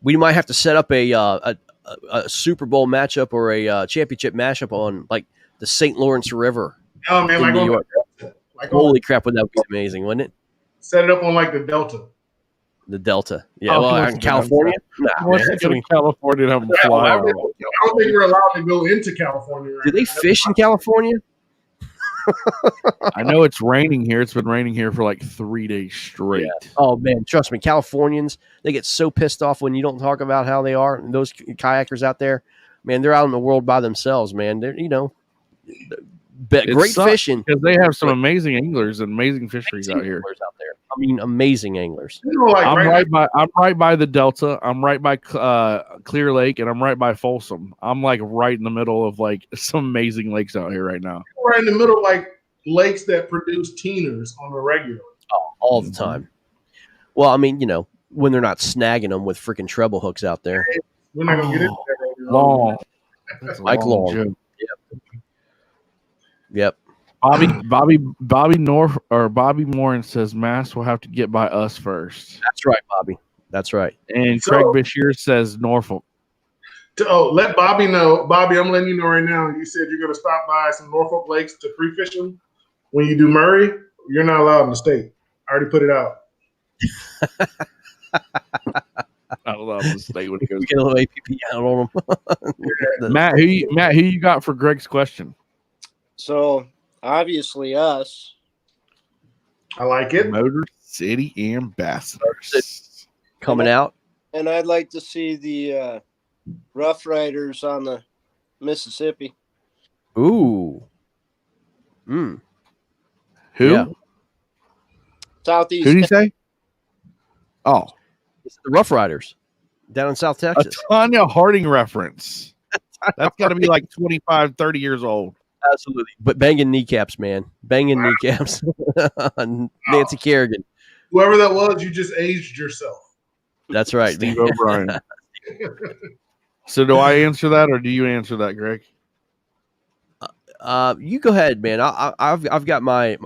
We might have to set up a Super Bowl matchup or a championship matchup on like the St. Lawrence River Oh man, in like New on York. the Delta. Like Holy crap, would that be amazing, wouldn't it? set it up on like the Delta. The Delta. Yeah, Oh, well, he wants in to go down California? Nah, He wants man. to go to California and have them fly I out. don't think we're allowed to go into California. Right Do they now. fish in California? I know it's raining here. It's been raining here for like 3 days straight. Yeah. Oh man, trust me, Californians, they get so pissed off when you don't talk about how they are. And those kayakers out there, man, they're out in the world by themselves, man. They're It great sucks fishing because they have some amazing anglers and amazing fisheries out here. anglers out there. I mean, amazing anglers. You know, like I'm right right by the Delta. I'm right by Clear Lake, and I'm right by Folsom. I'm like right in the middle of like some amazing lakes out here right now. now, we're in the middle of like lakes that produce teeners on the regular. Oh, all the time. Well, I mean, when they're not snagging them with freaking treble hooks out there. We're not gonna get into that right now. Long. That's a Mike Long. joke. Yep. Bobby Morin says Mass will have to get by us first. That's right, Bobby. That's right. And So- Craig Bashir says Norfolk. Let Bobby know. Bobby, I'm letting you know right now. You said you're gonna stop by some Norfolk lakes to free fish them. When you do Murray, you're not allowed in the state. I already put it out. I love the state when it goes. We get a little APP out on them. Matt, who you got for Greg's question? So obviously us. I like it. Motor City Ambassadors. Coming out. And I'd like to see the Rough Riders on the Mississippi. Ooh. Mm. Who? Yeah. Southeast. Who did he say? Oh, It's the Rough Riders down in South a Texas. Tanya Harding reference. That's got to be like 25, 30 years old. Absolutely. But banging kneecaps, man. Banging kneecaps. Nancy Kerrigan. Whoever that was, you just aged yourself. That's right. Steve O'Brien. So do I answer that or do you answer that, Greg? You go ahead, man. I've got my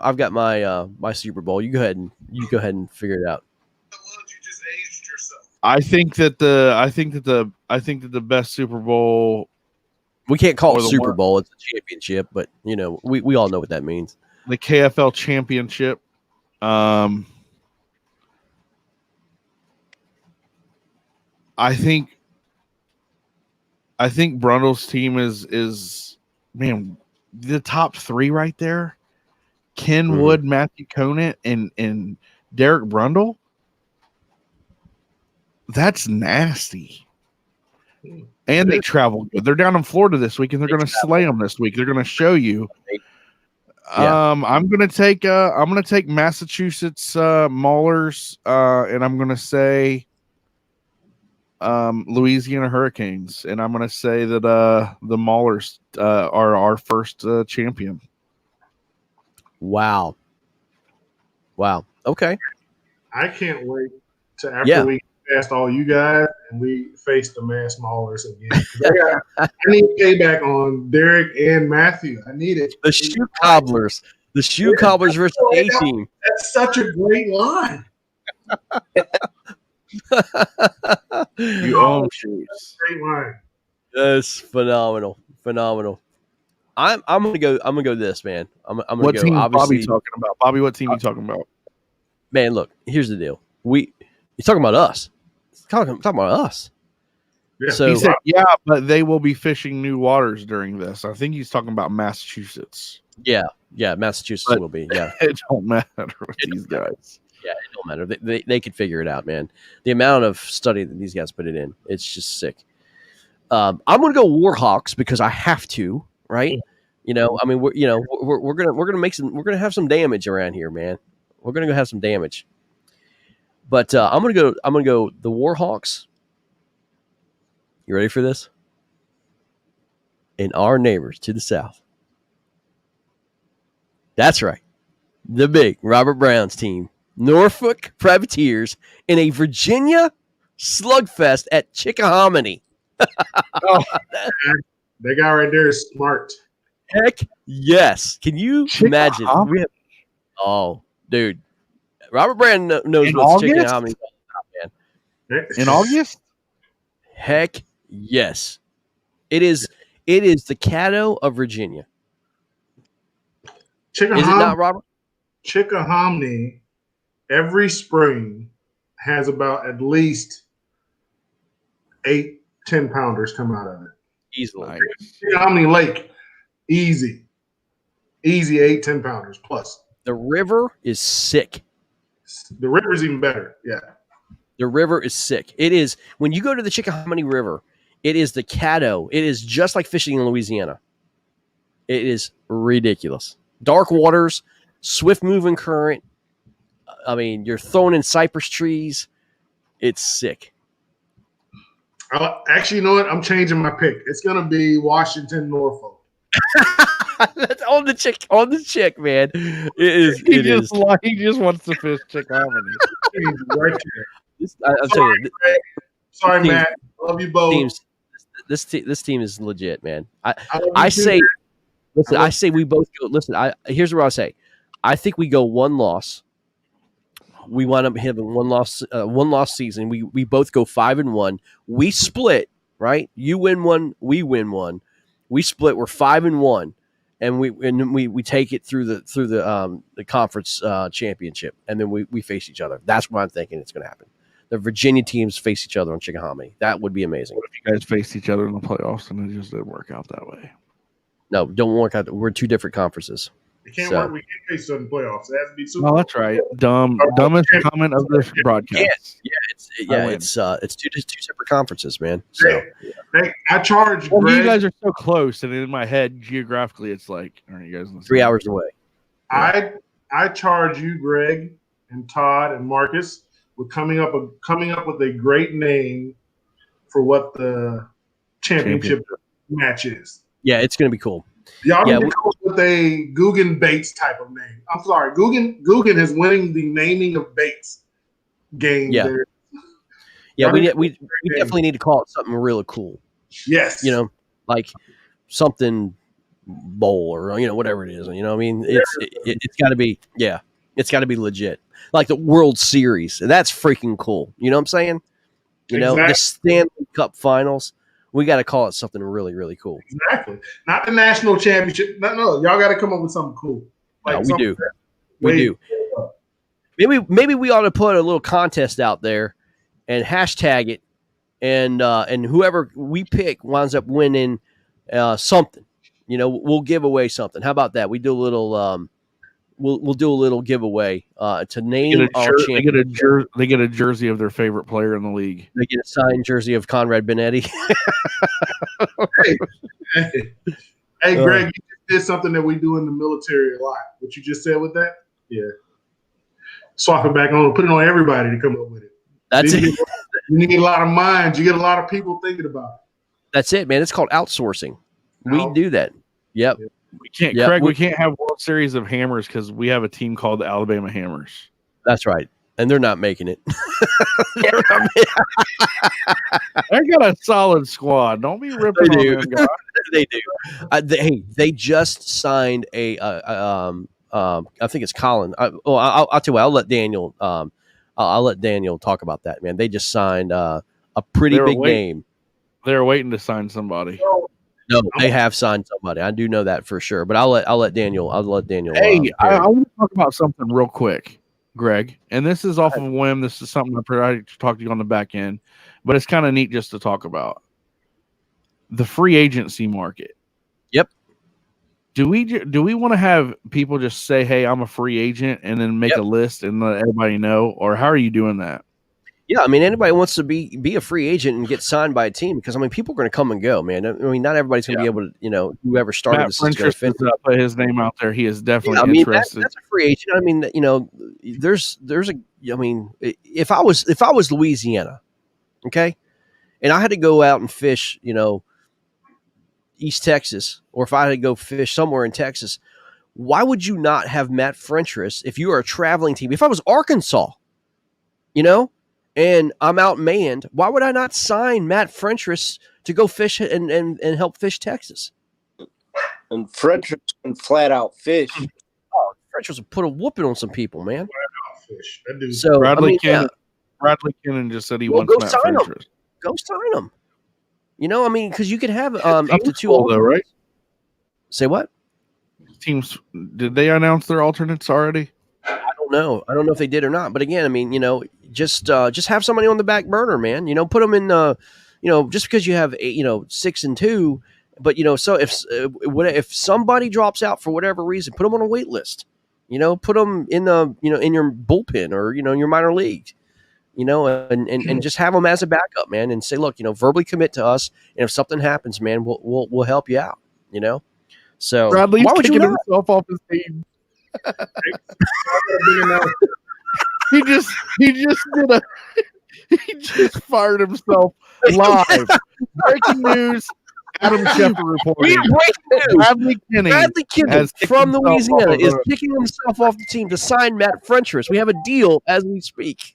my Super Bowl. You go ahead and figure it out. You just aged yourself. I think that the best Super Bowl, We can't call Or it the Super one- Bowl. It's a championship, but we all know what that means. the KFL championship, I think Brundle's team is man, the top three right there. Ken Mhm. Wood, Matthew Conant, and Derek Brundle. That's nasty. And they travel good. They're down in Florida this week, and they're going to slay them this week. They're going to show you. Yeah. I'm going to take Massachusetts Maulers, and I'm going to say Louisiana Hurricanes, and I'm going to say that the Maulers are our first champion. Wow. Okay. I can't wait to after we past all you guys and we face the Mass Maulers again. I need payback on Derek and Matthew. I need it. The shoe cobblers. The shoe cobblers versus A team. That's such a great line. You own shoes. Great line. That's phenomenal. I'm gonna go this, man. I'm gonna what go. Team Obviously, Bobby talking about? Bobby, what team are you talking about? Man, look. Here's the deal. He's talking about us. He's talking about us. Yeah. So He said, yeah, but they will be fishing new waters during this. I think he's talking about Massachusetts. yeah, Massachusetts will be. Yeah, it don't matter with these guys. Yeah, it don't matter. They could figure it out, man. The amount of study that these guys put it in, it's just sick. I'm gonna go Warhawks because I have to, right? You know, I mean, we're gonna have some damage around here, man. We're gonna go have some damage. But I'm gonna go the Warhawks. You ready for this? And our neighbors to the south. That's right. The big Robert Brown's team, Norfolk Privateers, in a Virginia slugfest at Chickahominy. That guy right there is smart. Heck yes. Can you imagine? Oh, dude. Robert Brand knows what's Chickahominy is all about, man. In August? Heck yes. It is the Caddo of Virginia. Is it not, Robert? Chickahominy every spring has about at least 8 10-pounders come out of it. Easily. Nice. Chickahominy Lake, easy 8 10-pounders plus. The river is sick. The river's even better. Yeah. The river is sick. It is, when you go to the Chickahominy River, it is the Caddo. It is just like fishing in Louisiana. It is ridiculous. Dark waters, swift moving current. I mean, you're throwing in cypress trees. It's sick. Actually, you know what? I'm changing my pick. It's going to be Washington, Norfolk. That's on the chick, man. It is. He just wants to fish Chickahominy. Right there. I'll tell you. Sorry, Matt. Love you both. This team is legit, man. I say we both go. Listen, here's what I'll say. I think we go one loss. We wind up having one loss season. We both go 5-1. We split, right? You win one, we win one. We split. We're 5-1, and we take it through the conference championship, and then we face each other. That's what I'm thinking it's going to happen. The Virginia teams face each other on Chickahominy. That would be amazing. What if you guys faced each other in the playoffs and it just didn't work out that way? No, don't work out. We're two different conferences. It can't work. We can't face in the playoffs. It has to be super. No, that's right. Dumbest comment of this broadcast. It's two separate conferences, man. So I charge. Well, Greg, you guys are so close, and in my head, geographically, it's like, aren't you guys in the 3 hours away? I charge you, Greg, and Todd and Marcus, with coming up with a great name for what the championship match is. Yeah, it's going to be cool. Y'all need to come up with a Guggen Bates type of name. I'm sorry, Guggen is winning the naming of Bates game. Yeah, there. Yeah, we definitely need to call it something really cool. Yes, like something bowl or whatever it is. You know, what I mean, it's got to be it's got to be legit, like the World Series. That's freaking cool. You know what I'm saying? The Stanley Cup Finals. We got to call it something really, really cool. Exactly. Not the national championship. No. Y'all got to come up with something cool. Like we do. We do. Maybe we ought to put a little contest out there and hashtag it, and whoever we pick winds up winning something. We'll give away something. How about that? We do a little we'll do a little giveaway to name our champion. They get a jersey of their favorite player in the league. They get a signed jersey of Conrad Benetti. Hey, Greg, you just did something that we do in the military a lot. What you just said with that? Yeah. Swap it back on, put it on everybody to come up with it. That's it. You need a lot of minds. You get a lot of people thinking about it. That's it, man. It's called outsourcing. We do that. Yep. We can't, Craig. We can't have World Series of Hammers because we have a team called the Alabama Hammers. That's right, and they're not making it. They got a solid squad. Don't be ripping on them guys. They do. They just signed a. I think it's Colin. I'll tell you what. I'll let Daniel. I'll let Daniel talk about that, man. They just signed a pretty big name. They're waiting to sign somebody. No, they have signed somebody. I do know that for sure. But I'll let Daniel. Hey, I want to talk about something real quick, Greg. And this is off of a whim. This is something I tried to talk to you on the back end, but it's kind of neat just to talk about the free agency market. Yep. Do we want to have people just say, "Hey, I'm a free agent," and then make a list and let everybody know, or how are you doing that? Yeah, I mean, anybody wants to be a free agent and get signed by a team because I mean, people are going to come and go, man. I mean, not everybody's going to be able to, whoever started Matt this is going to fit. Put his name out there. He is definitely interested. That's a free agent. I mean, there's a. I mean, if I was Louisiana, okay, and I had to go out and fish, East Texas, or if I had to go fish somewhere in Texas, why would you not have Matt Frentress if you are a traveling team? If I was Arkansas, and I'm outmanned, why would I not sign Matt Frentress to go fish and help fish Texas? And Frentress can flat out fish. Oh, Frentress would put a whooping on some people, man. Flat out fish. That dude. So Bradley Kennan just said he wants Matt Frentress. Go sign him. Because you could have up to two. Though, right? Say what? Teams, did they announce their alternates already? I don't know if they did or not. But again, I mean, just have somebody on the back burner, man. Put them in. Just because you have 6 and 2, but so if somebody drops out for whatever reason, put them on a wait list. Put them in the in your bullpen or your minor league. And just have them as a backup, man, and say, look, verbally commit to us, and if something happens, man, we'll help you out. So Bradley's why would you not? himself off his team? He just fired himself live. Breaking news. Adam Schefter reporting. Bradley Kennan from Louisiana is kicking himself off the team to sign Matt Frentress. We have a deal as we speak.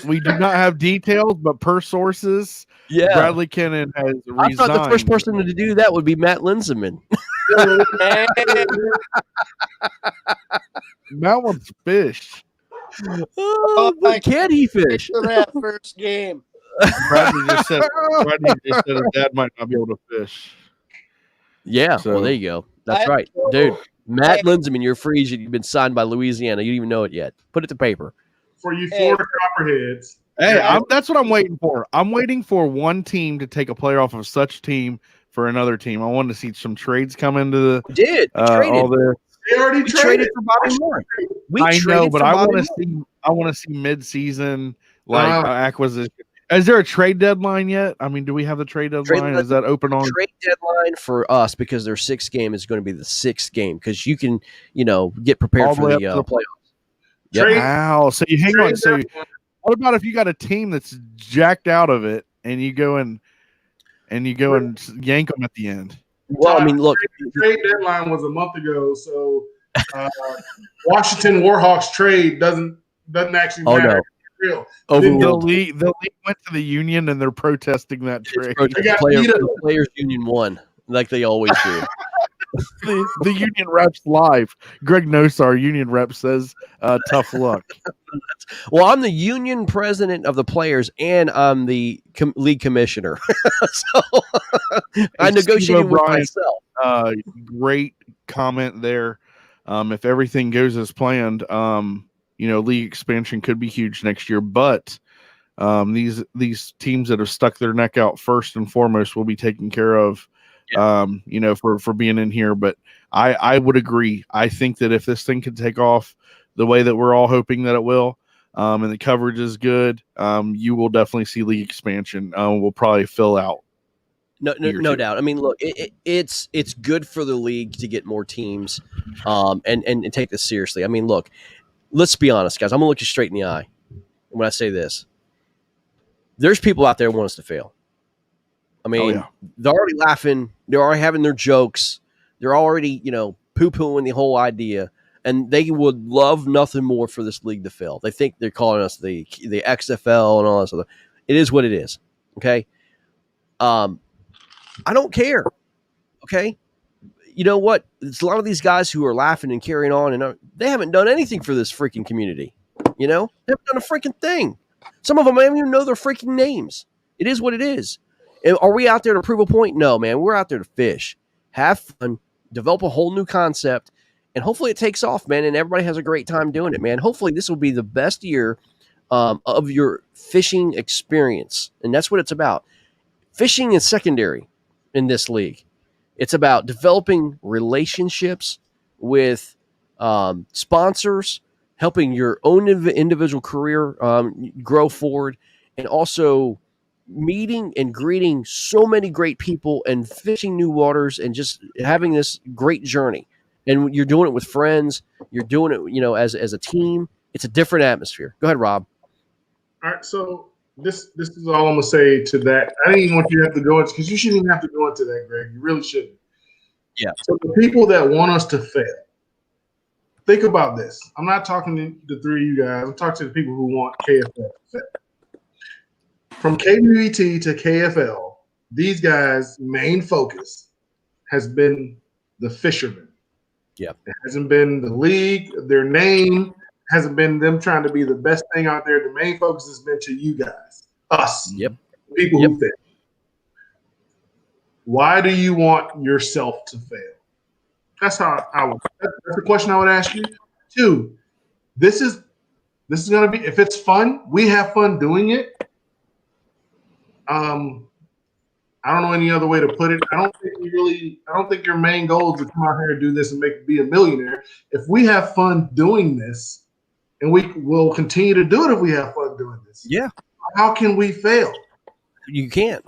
We do not have details, but per sources, Bradley Kennan has resigned. I thought the first person to do that would be Matt Linseman. Matt wants fish. But can he fish? That first game. Bradley just said his dad might not be able to fish. Yeah, well, there you go. That's right. Dude, Matt Linseman, you're free agent. You've been signed by Louisiana. You don't even know it yet. Put it to paper. For you Florida Copperheads. Hey, that's what I'm waiting for. I'm waiting for one team to take a player off of such team for another team. I wanted to see some trades come into the. We did. All this. They already traded for Bobby Moore. I know, but I want to see mid-season acquisition. Is there a trade deadline yet? I mean, do we have the trade deadline? Is that open on trade deadline for us because their 6th game is going to be the 6th game because you can, get prepared for the playoffs. Yep. Wow. So you hang on. So what about if you got a team that's jacked out of it and you go and yank them at the end? Well, I mean, look, the trade deadline was a month ago, so Washington Warhawks trade doesn't actually matter. Real. The league went to the union and they're protesting that trade. The players union won, like they always do. the union reps live. Greg Nosar, union rep, says, "Tough luck." Well, I'm the union president of the players, and I'm the league commissioner, so I negotiated with myself. Great comment there. If everything goes as planned, league expansion could be huge next year. But these teams that have stuck their neck out first and foremost will be taken care of for being in here. But I would agree. I think that if this thing can take off the way that we're all hoping that it will, and the coverage is good, you will definitely see league expansion. We'll probably fill out. No doubt. I mean, look, it's good for the league to get more teams, and take this seriously. I mean, look, let's be honest, guys. I'm gonna look you straight in the eye when I say this. There's people out there who want us to fail. I mean, they're already laughing. They're already having their jokes. They're already, poo-pooing the whole idea. And they would love nothing more for this league to fail. They think they're calling us the XFL and all that stuff. It is what it is. Okay? I don't care. Okay? You know what? It's a lot of these guys who are laughing and carrying on, and they haven't done anything for this freaking community. They haven't done a freaking thing. Some of them don't even know their freaking names. It is what it is. And are we out there to prove a point? No, man. We're out there to fish, have fun, develop a whole new concept, and hopefully it takes off, man, and everybody has a great time doing it, man. Hopefully this will be the best year of your fishing experience, and that's what it's about. Fishing is secondary in this league. It's about developing relationships with sponsors, helping your own individual career grow forward, and also meeting and greeting so many great people and fishing new waters and just having this great journey. And you're doing it with friends. You're doing it, as a team. It's a different atmosphere. Go ahead, Rob. All right, so this is all I'm gonna say to that. I didn't even want you to have to go into, because you shouldn't even have to go into that, Greg. You really shouldn't. Yeah. So the people that want us to fail, think about this. I'm not talking to the three of you guys. I'm talking to the people who want KFL to fail. From KBBT to KFL, these guys' main focus has been the fishermen. Yeah. It hasn't been the league, their name hasn't been them trying to be the best thing out there. The main focus has been to you guys, us, people who fail. Why do you want yourself to fail? That's the question I would ask you. 2, this is going to be, if it's fun, we have fun doing it. I don't know any other way to put it. I don't think your main goal is to come out here and do this and be a millionaire. If we have fun doing this, and we will continue to do it if we have fun doing this. Yeah. How can we fail? You can't.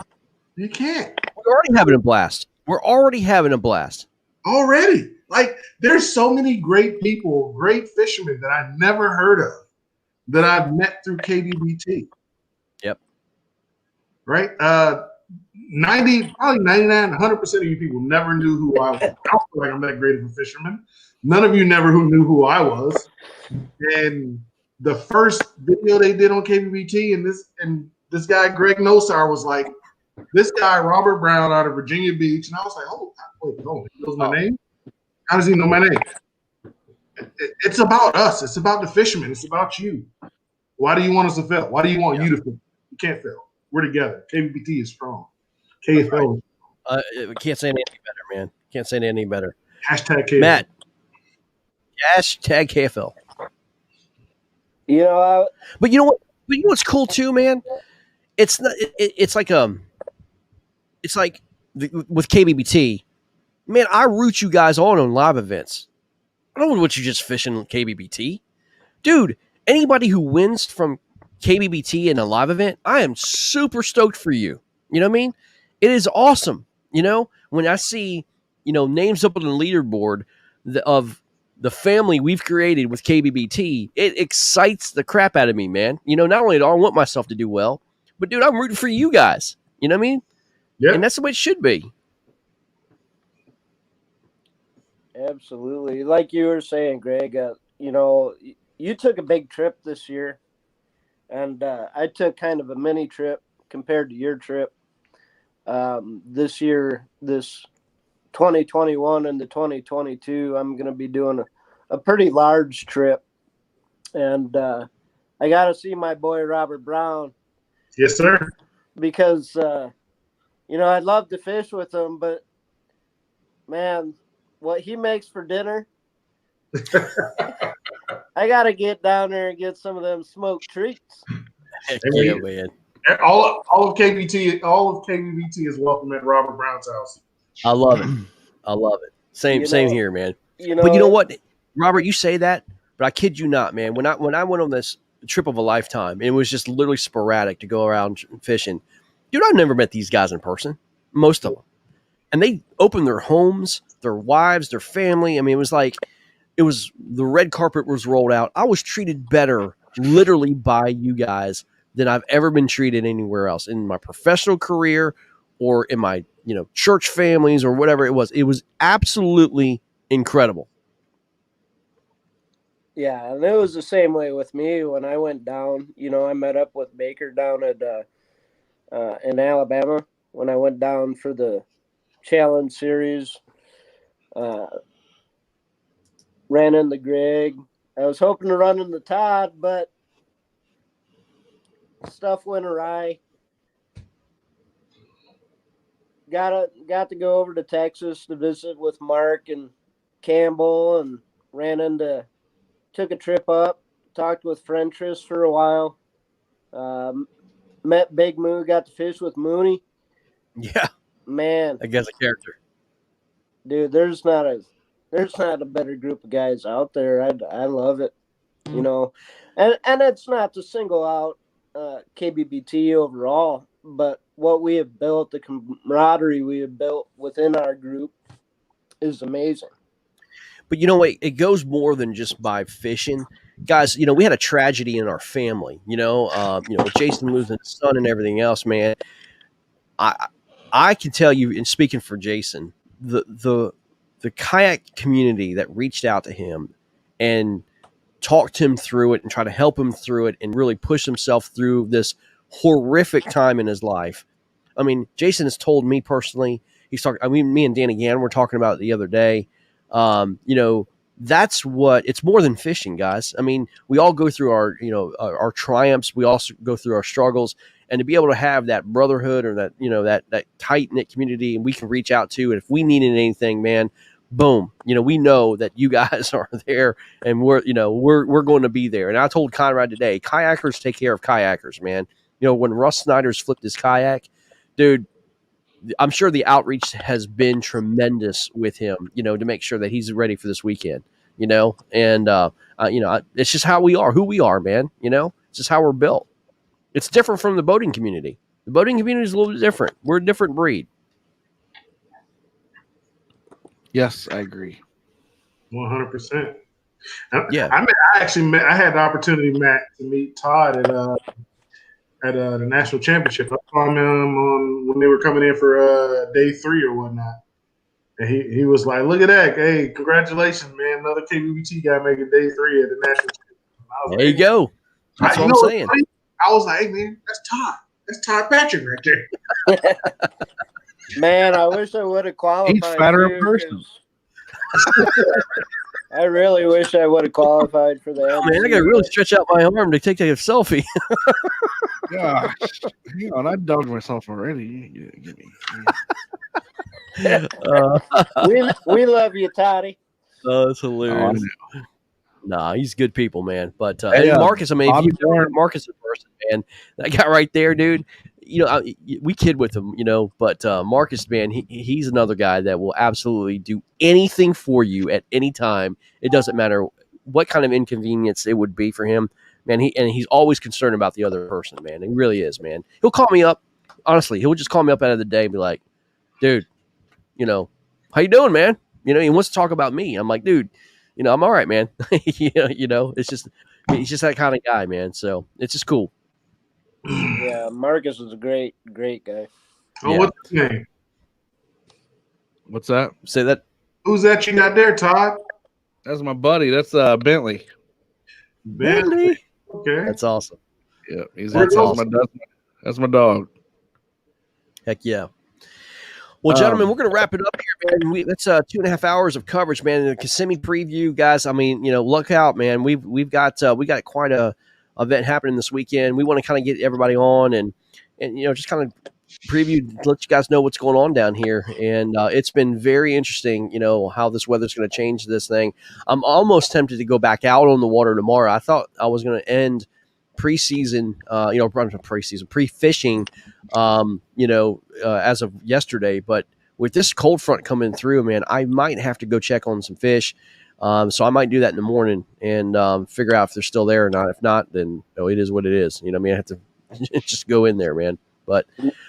You can't. We're already having a blast. Already. Like, there's so many great people, great fishermen that I never heard of that I've met through KBBT. Yep. Right? 99, 100% of you people never knew who I was. I don't feel like I'm that great of a fisherman. None of you never knew who I was. And the first video they did on KBBT, and this guy Greg Nosar was like, this guy Robert Brown out of Virginia Beach, and I was like, oh, wait, he knows my name? How does he know my name? It's about us. It's about the fishermen. It's about you. Why do you want us to fail? Why do you want you to fail? You can't fail. We're together. KBBT is strong. KFL. Can't say anything better, man. Can't say anything better. Hashtag KFL. Matt. Hashtag KFL. But you know what? But you know what's cool too, man? It's not. It's like with KBBT, man. I root you guys on live events. I don't want you just fishing KBBT, dude. Anybody who wins from KBBT in a live event, I am super stoked for you. You know what I mean? It is awesome. When I see names up on the leaderboard of the family we've created with KBBT, it excites the crap out of me, man. Not only do I want myself to do well, but dude, I'm rooting for you guys. You know what I mean? Yeah. And that's the way it should be. Absolutely. Like you were saying, Greg, you took a big trip this year, and I took kind of a mini trip compared to your trip. This year, this 2021 and the 2022, I'm going to be doing a pretty large trip. And I got to see my boy, Robert Brown. Yes, sir. Because, I'd love to fish with him, but, man, what he makes for dinner, I got to get down there and get some of them smoked treats. Heck yeah, man. All of KBBT is welcome at Robert Brown's house. I love it. I love it. Same here, man. But you know what, Robert, you say that, but I kid you not, man. When I went on this trip of a lifetime, it was just literally sporadic to go around fishing. Dude, I've never met these guys in person, most of them. And they opened their homes, their wives, their family. I mean, the red carpet was rolled out. I was treated better literally by you guys than I've ever been treated anywhere else in my professional career or in my, church families or whatever it was. It was absolutely incredible. Yeah, and it was the same way with me when I went down. I met up with Baker down at in Alabama when I went down for the Challenge Series. Ran into Greg. I was hoping to run into Todd, but stuff went awry. Got to go over to Texas to visit with Mark and Campbell, and took a trip up, talked with Frentress for a while. Met Big Moo, got to fish with Mooney. Yeah, man, I guess a character, dude. There's not a better group of guys out there. I love it, and it's not to single out KBBT overall, but what we have built, the camaraderie we have built within our group, is amazing. But it goes more than just by fishing, guys. We had a tragedy in our family. With Jason losing his son and everything else, man. I can tell you, in speaking for Jason, the kayak community that reached out to him and talked him through it and tried to help him through it and really push himself through this horrific time in his life. I mean, Jason has told me personally. He's talking. I mean, me and Danny Gann were talking about it the other day. That's what it's more than fishing, guys. I mean, we all go through our triumphs. We also go through our struggles, and to be able to have that brotherhood or that tight knit community, and we can reach out to, and if we needed anything, man, boom, we know that you guys are there, and we're going to be there. And I told Conrad today, kayakers take care of kayakers, man. When Russ Snyder's flipped his kayak, dude, I'm sure the outreach has been tremendous with him, to make sure that he's ready for this weekend, and, it's just how we are, who we are, man. It's just how we're built. It's different from the boating community. The boating community is a little bit different. We're a different breed. Yes, I agree. 100%. Yeah. I had the opportunity, Matt, to meet Todd at the national championship. I saw him when they were coming in for day 3 or whatnot. And he was like, "Look at that. Hey, congratulations, man. Another KBBT guy making day 3 at the national championship." There you go. That's what I'm saying. I was like, "Hey, man, that's Todd. That's Todd Patrick right there." Man, I wish I would have qualified. He's fatter in person. I really wish I would have qualified for that. Oh, man, I got to really stretch out my arm to take a selfie. Gosh, hang on, I dogged myself already. We love you, Toddy. Oh, that's hilarious. Nah, he's good people, man. But Marcus, I mean, if you know Marcus in person, man, that guy right there, dude. We kid with him, but Marcus, man, he's another guy that will absolutely do anything for you at any time. It doesn't matter what kind of inconvenience it would be for him, man. He's always concerned about the other person, man. He really is, man. He'll call me up. Honestly, he'll just call me up out of the day and be like, "Dude, how you doing, man?" He wants to talk about me. I'm like, "Dude, I'm all right, man." It's just he's just that kind of guy, man. So it's just cool. Yeah, Marcus is a great guy. Oh, yeah. What's his name? What's that? Say that. Who's that you got there, Todd? That's my buddy. That's Bentley. Bentley. Okay. That's awesome. Yeah, that's awesome. That's my dog. Heck yeah. Well, gentlemen, we're going to wrap it up here, man. That's 2.5 hours of coverage, man. The Kissimmee Preview, guys. I mean, look out, man. We've got quite a event happening this weekend. We want to kind of get everybody on and just kind of preview, let you guys know what's going on down here. And it's been very interesting, how this weather's going to change this thing. I'm almost tempted to go back out on the water tomorrow. I thought I was going to end pre-fishing, as of yesterday, but with this cold front coming through, man, I might have to go check on some fish. So I might do that in the morning and figure out if they're still there or not. If not, then it is what it is. You know what I mean? I have to just go in there, man. But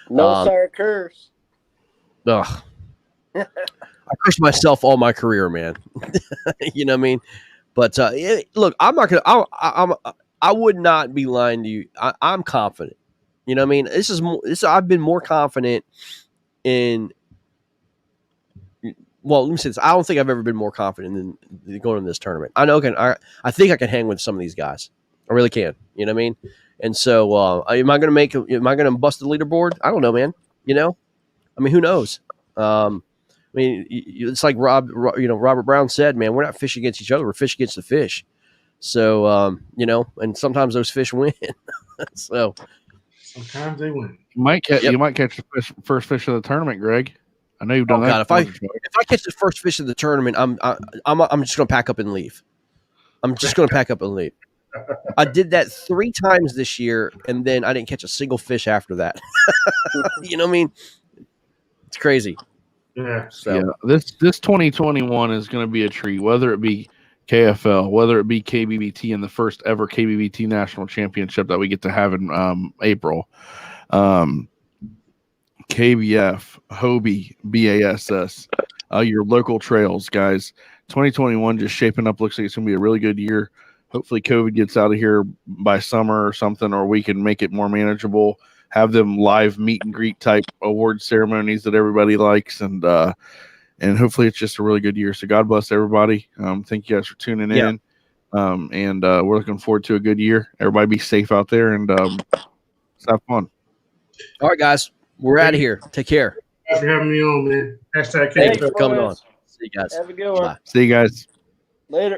no sour curse. Ugh. I cursed myself all my career, man. You know what I mean? But look, I'm not gonna. I would not be lying to you. I'm confident. You know what I mean? This is more. I've been more confident in. Well, let me say this. I don't think I've ever been more confident than going in this tournament. I know. I think I can hang with some of these guys. I really can. You know what I mean? And so, am I going to bust the leaderboard? I don't know, man. You know, I mean, who knows? I mean, it's like Robert Brown said, man, we're not fishing against each other. We're fishing against the fish. So, you know, and sometimes those fish win. So sometimes they win. You might catch the first fish of the tournament, Greg. I know you've done that. God, if I catch the first fish of the tournament, I'm just going to pack up and leave. I'm just going to pack up and leave. I did that 3 times this year, and then I didn't catch a single fish after that. You know what I mean? It's crazy. Yeah. So this 2021 is going to be a treat, whether it be KFL, whether it be KBBT in the first ever KBBT National Championship that we get to have in April. KBF, Hobie, BASS, your local trails, guys. 2021 just shaping up. Looks like it's going to be a really good year. Hopefully COVID gets out of here by summer or something, or we can make it more manageable, have them live meet and greet type award ceremonies that everybody likes. And hopefully it's just a really good year. So God bless everybody. Thank you guys for tuning in. And we're looking forward to a good year. Everybody be safe out there and let's have fun. All right, guys. We're out of here. Take care. Thanks for having me on, man. #KFL. Thanks for coming on. See you guys. Have a good one. Bye. See you guys. Later.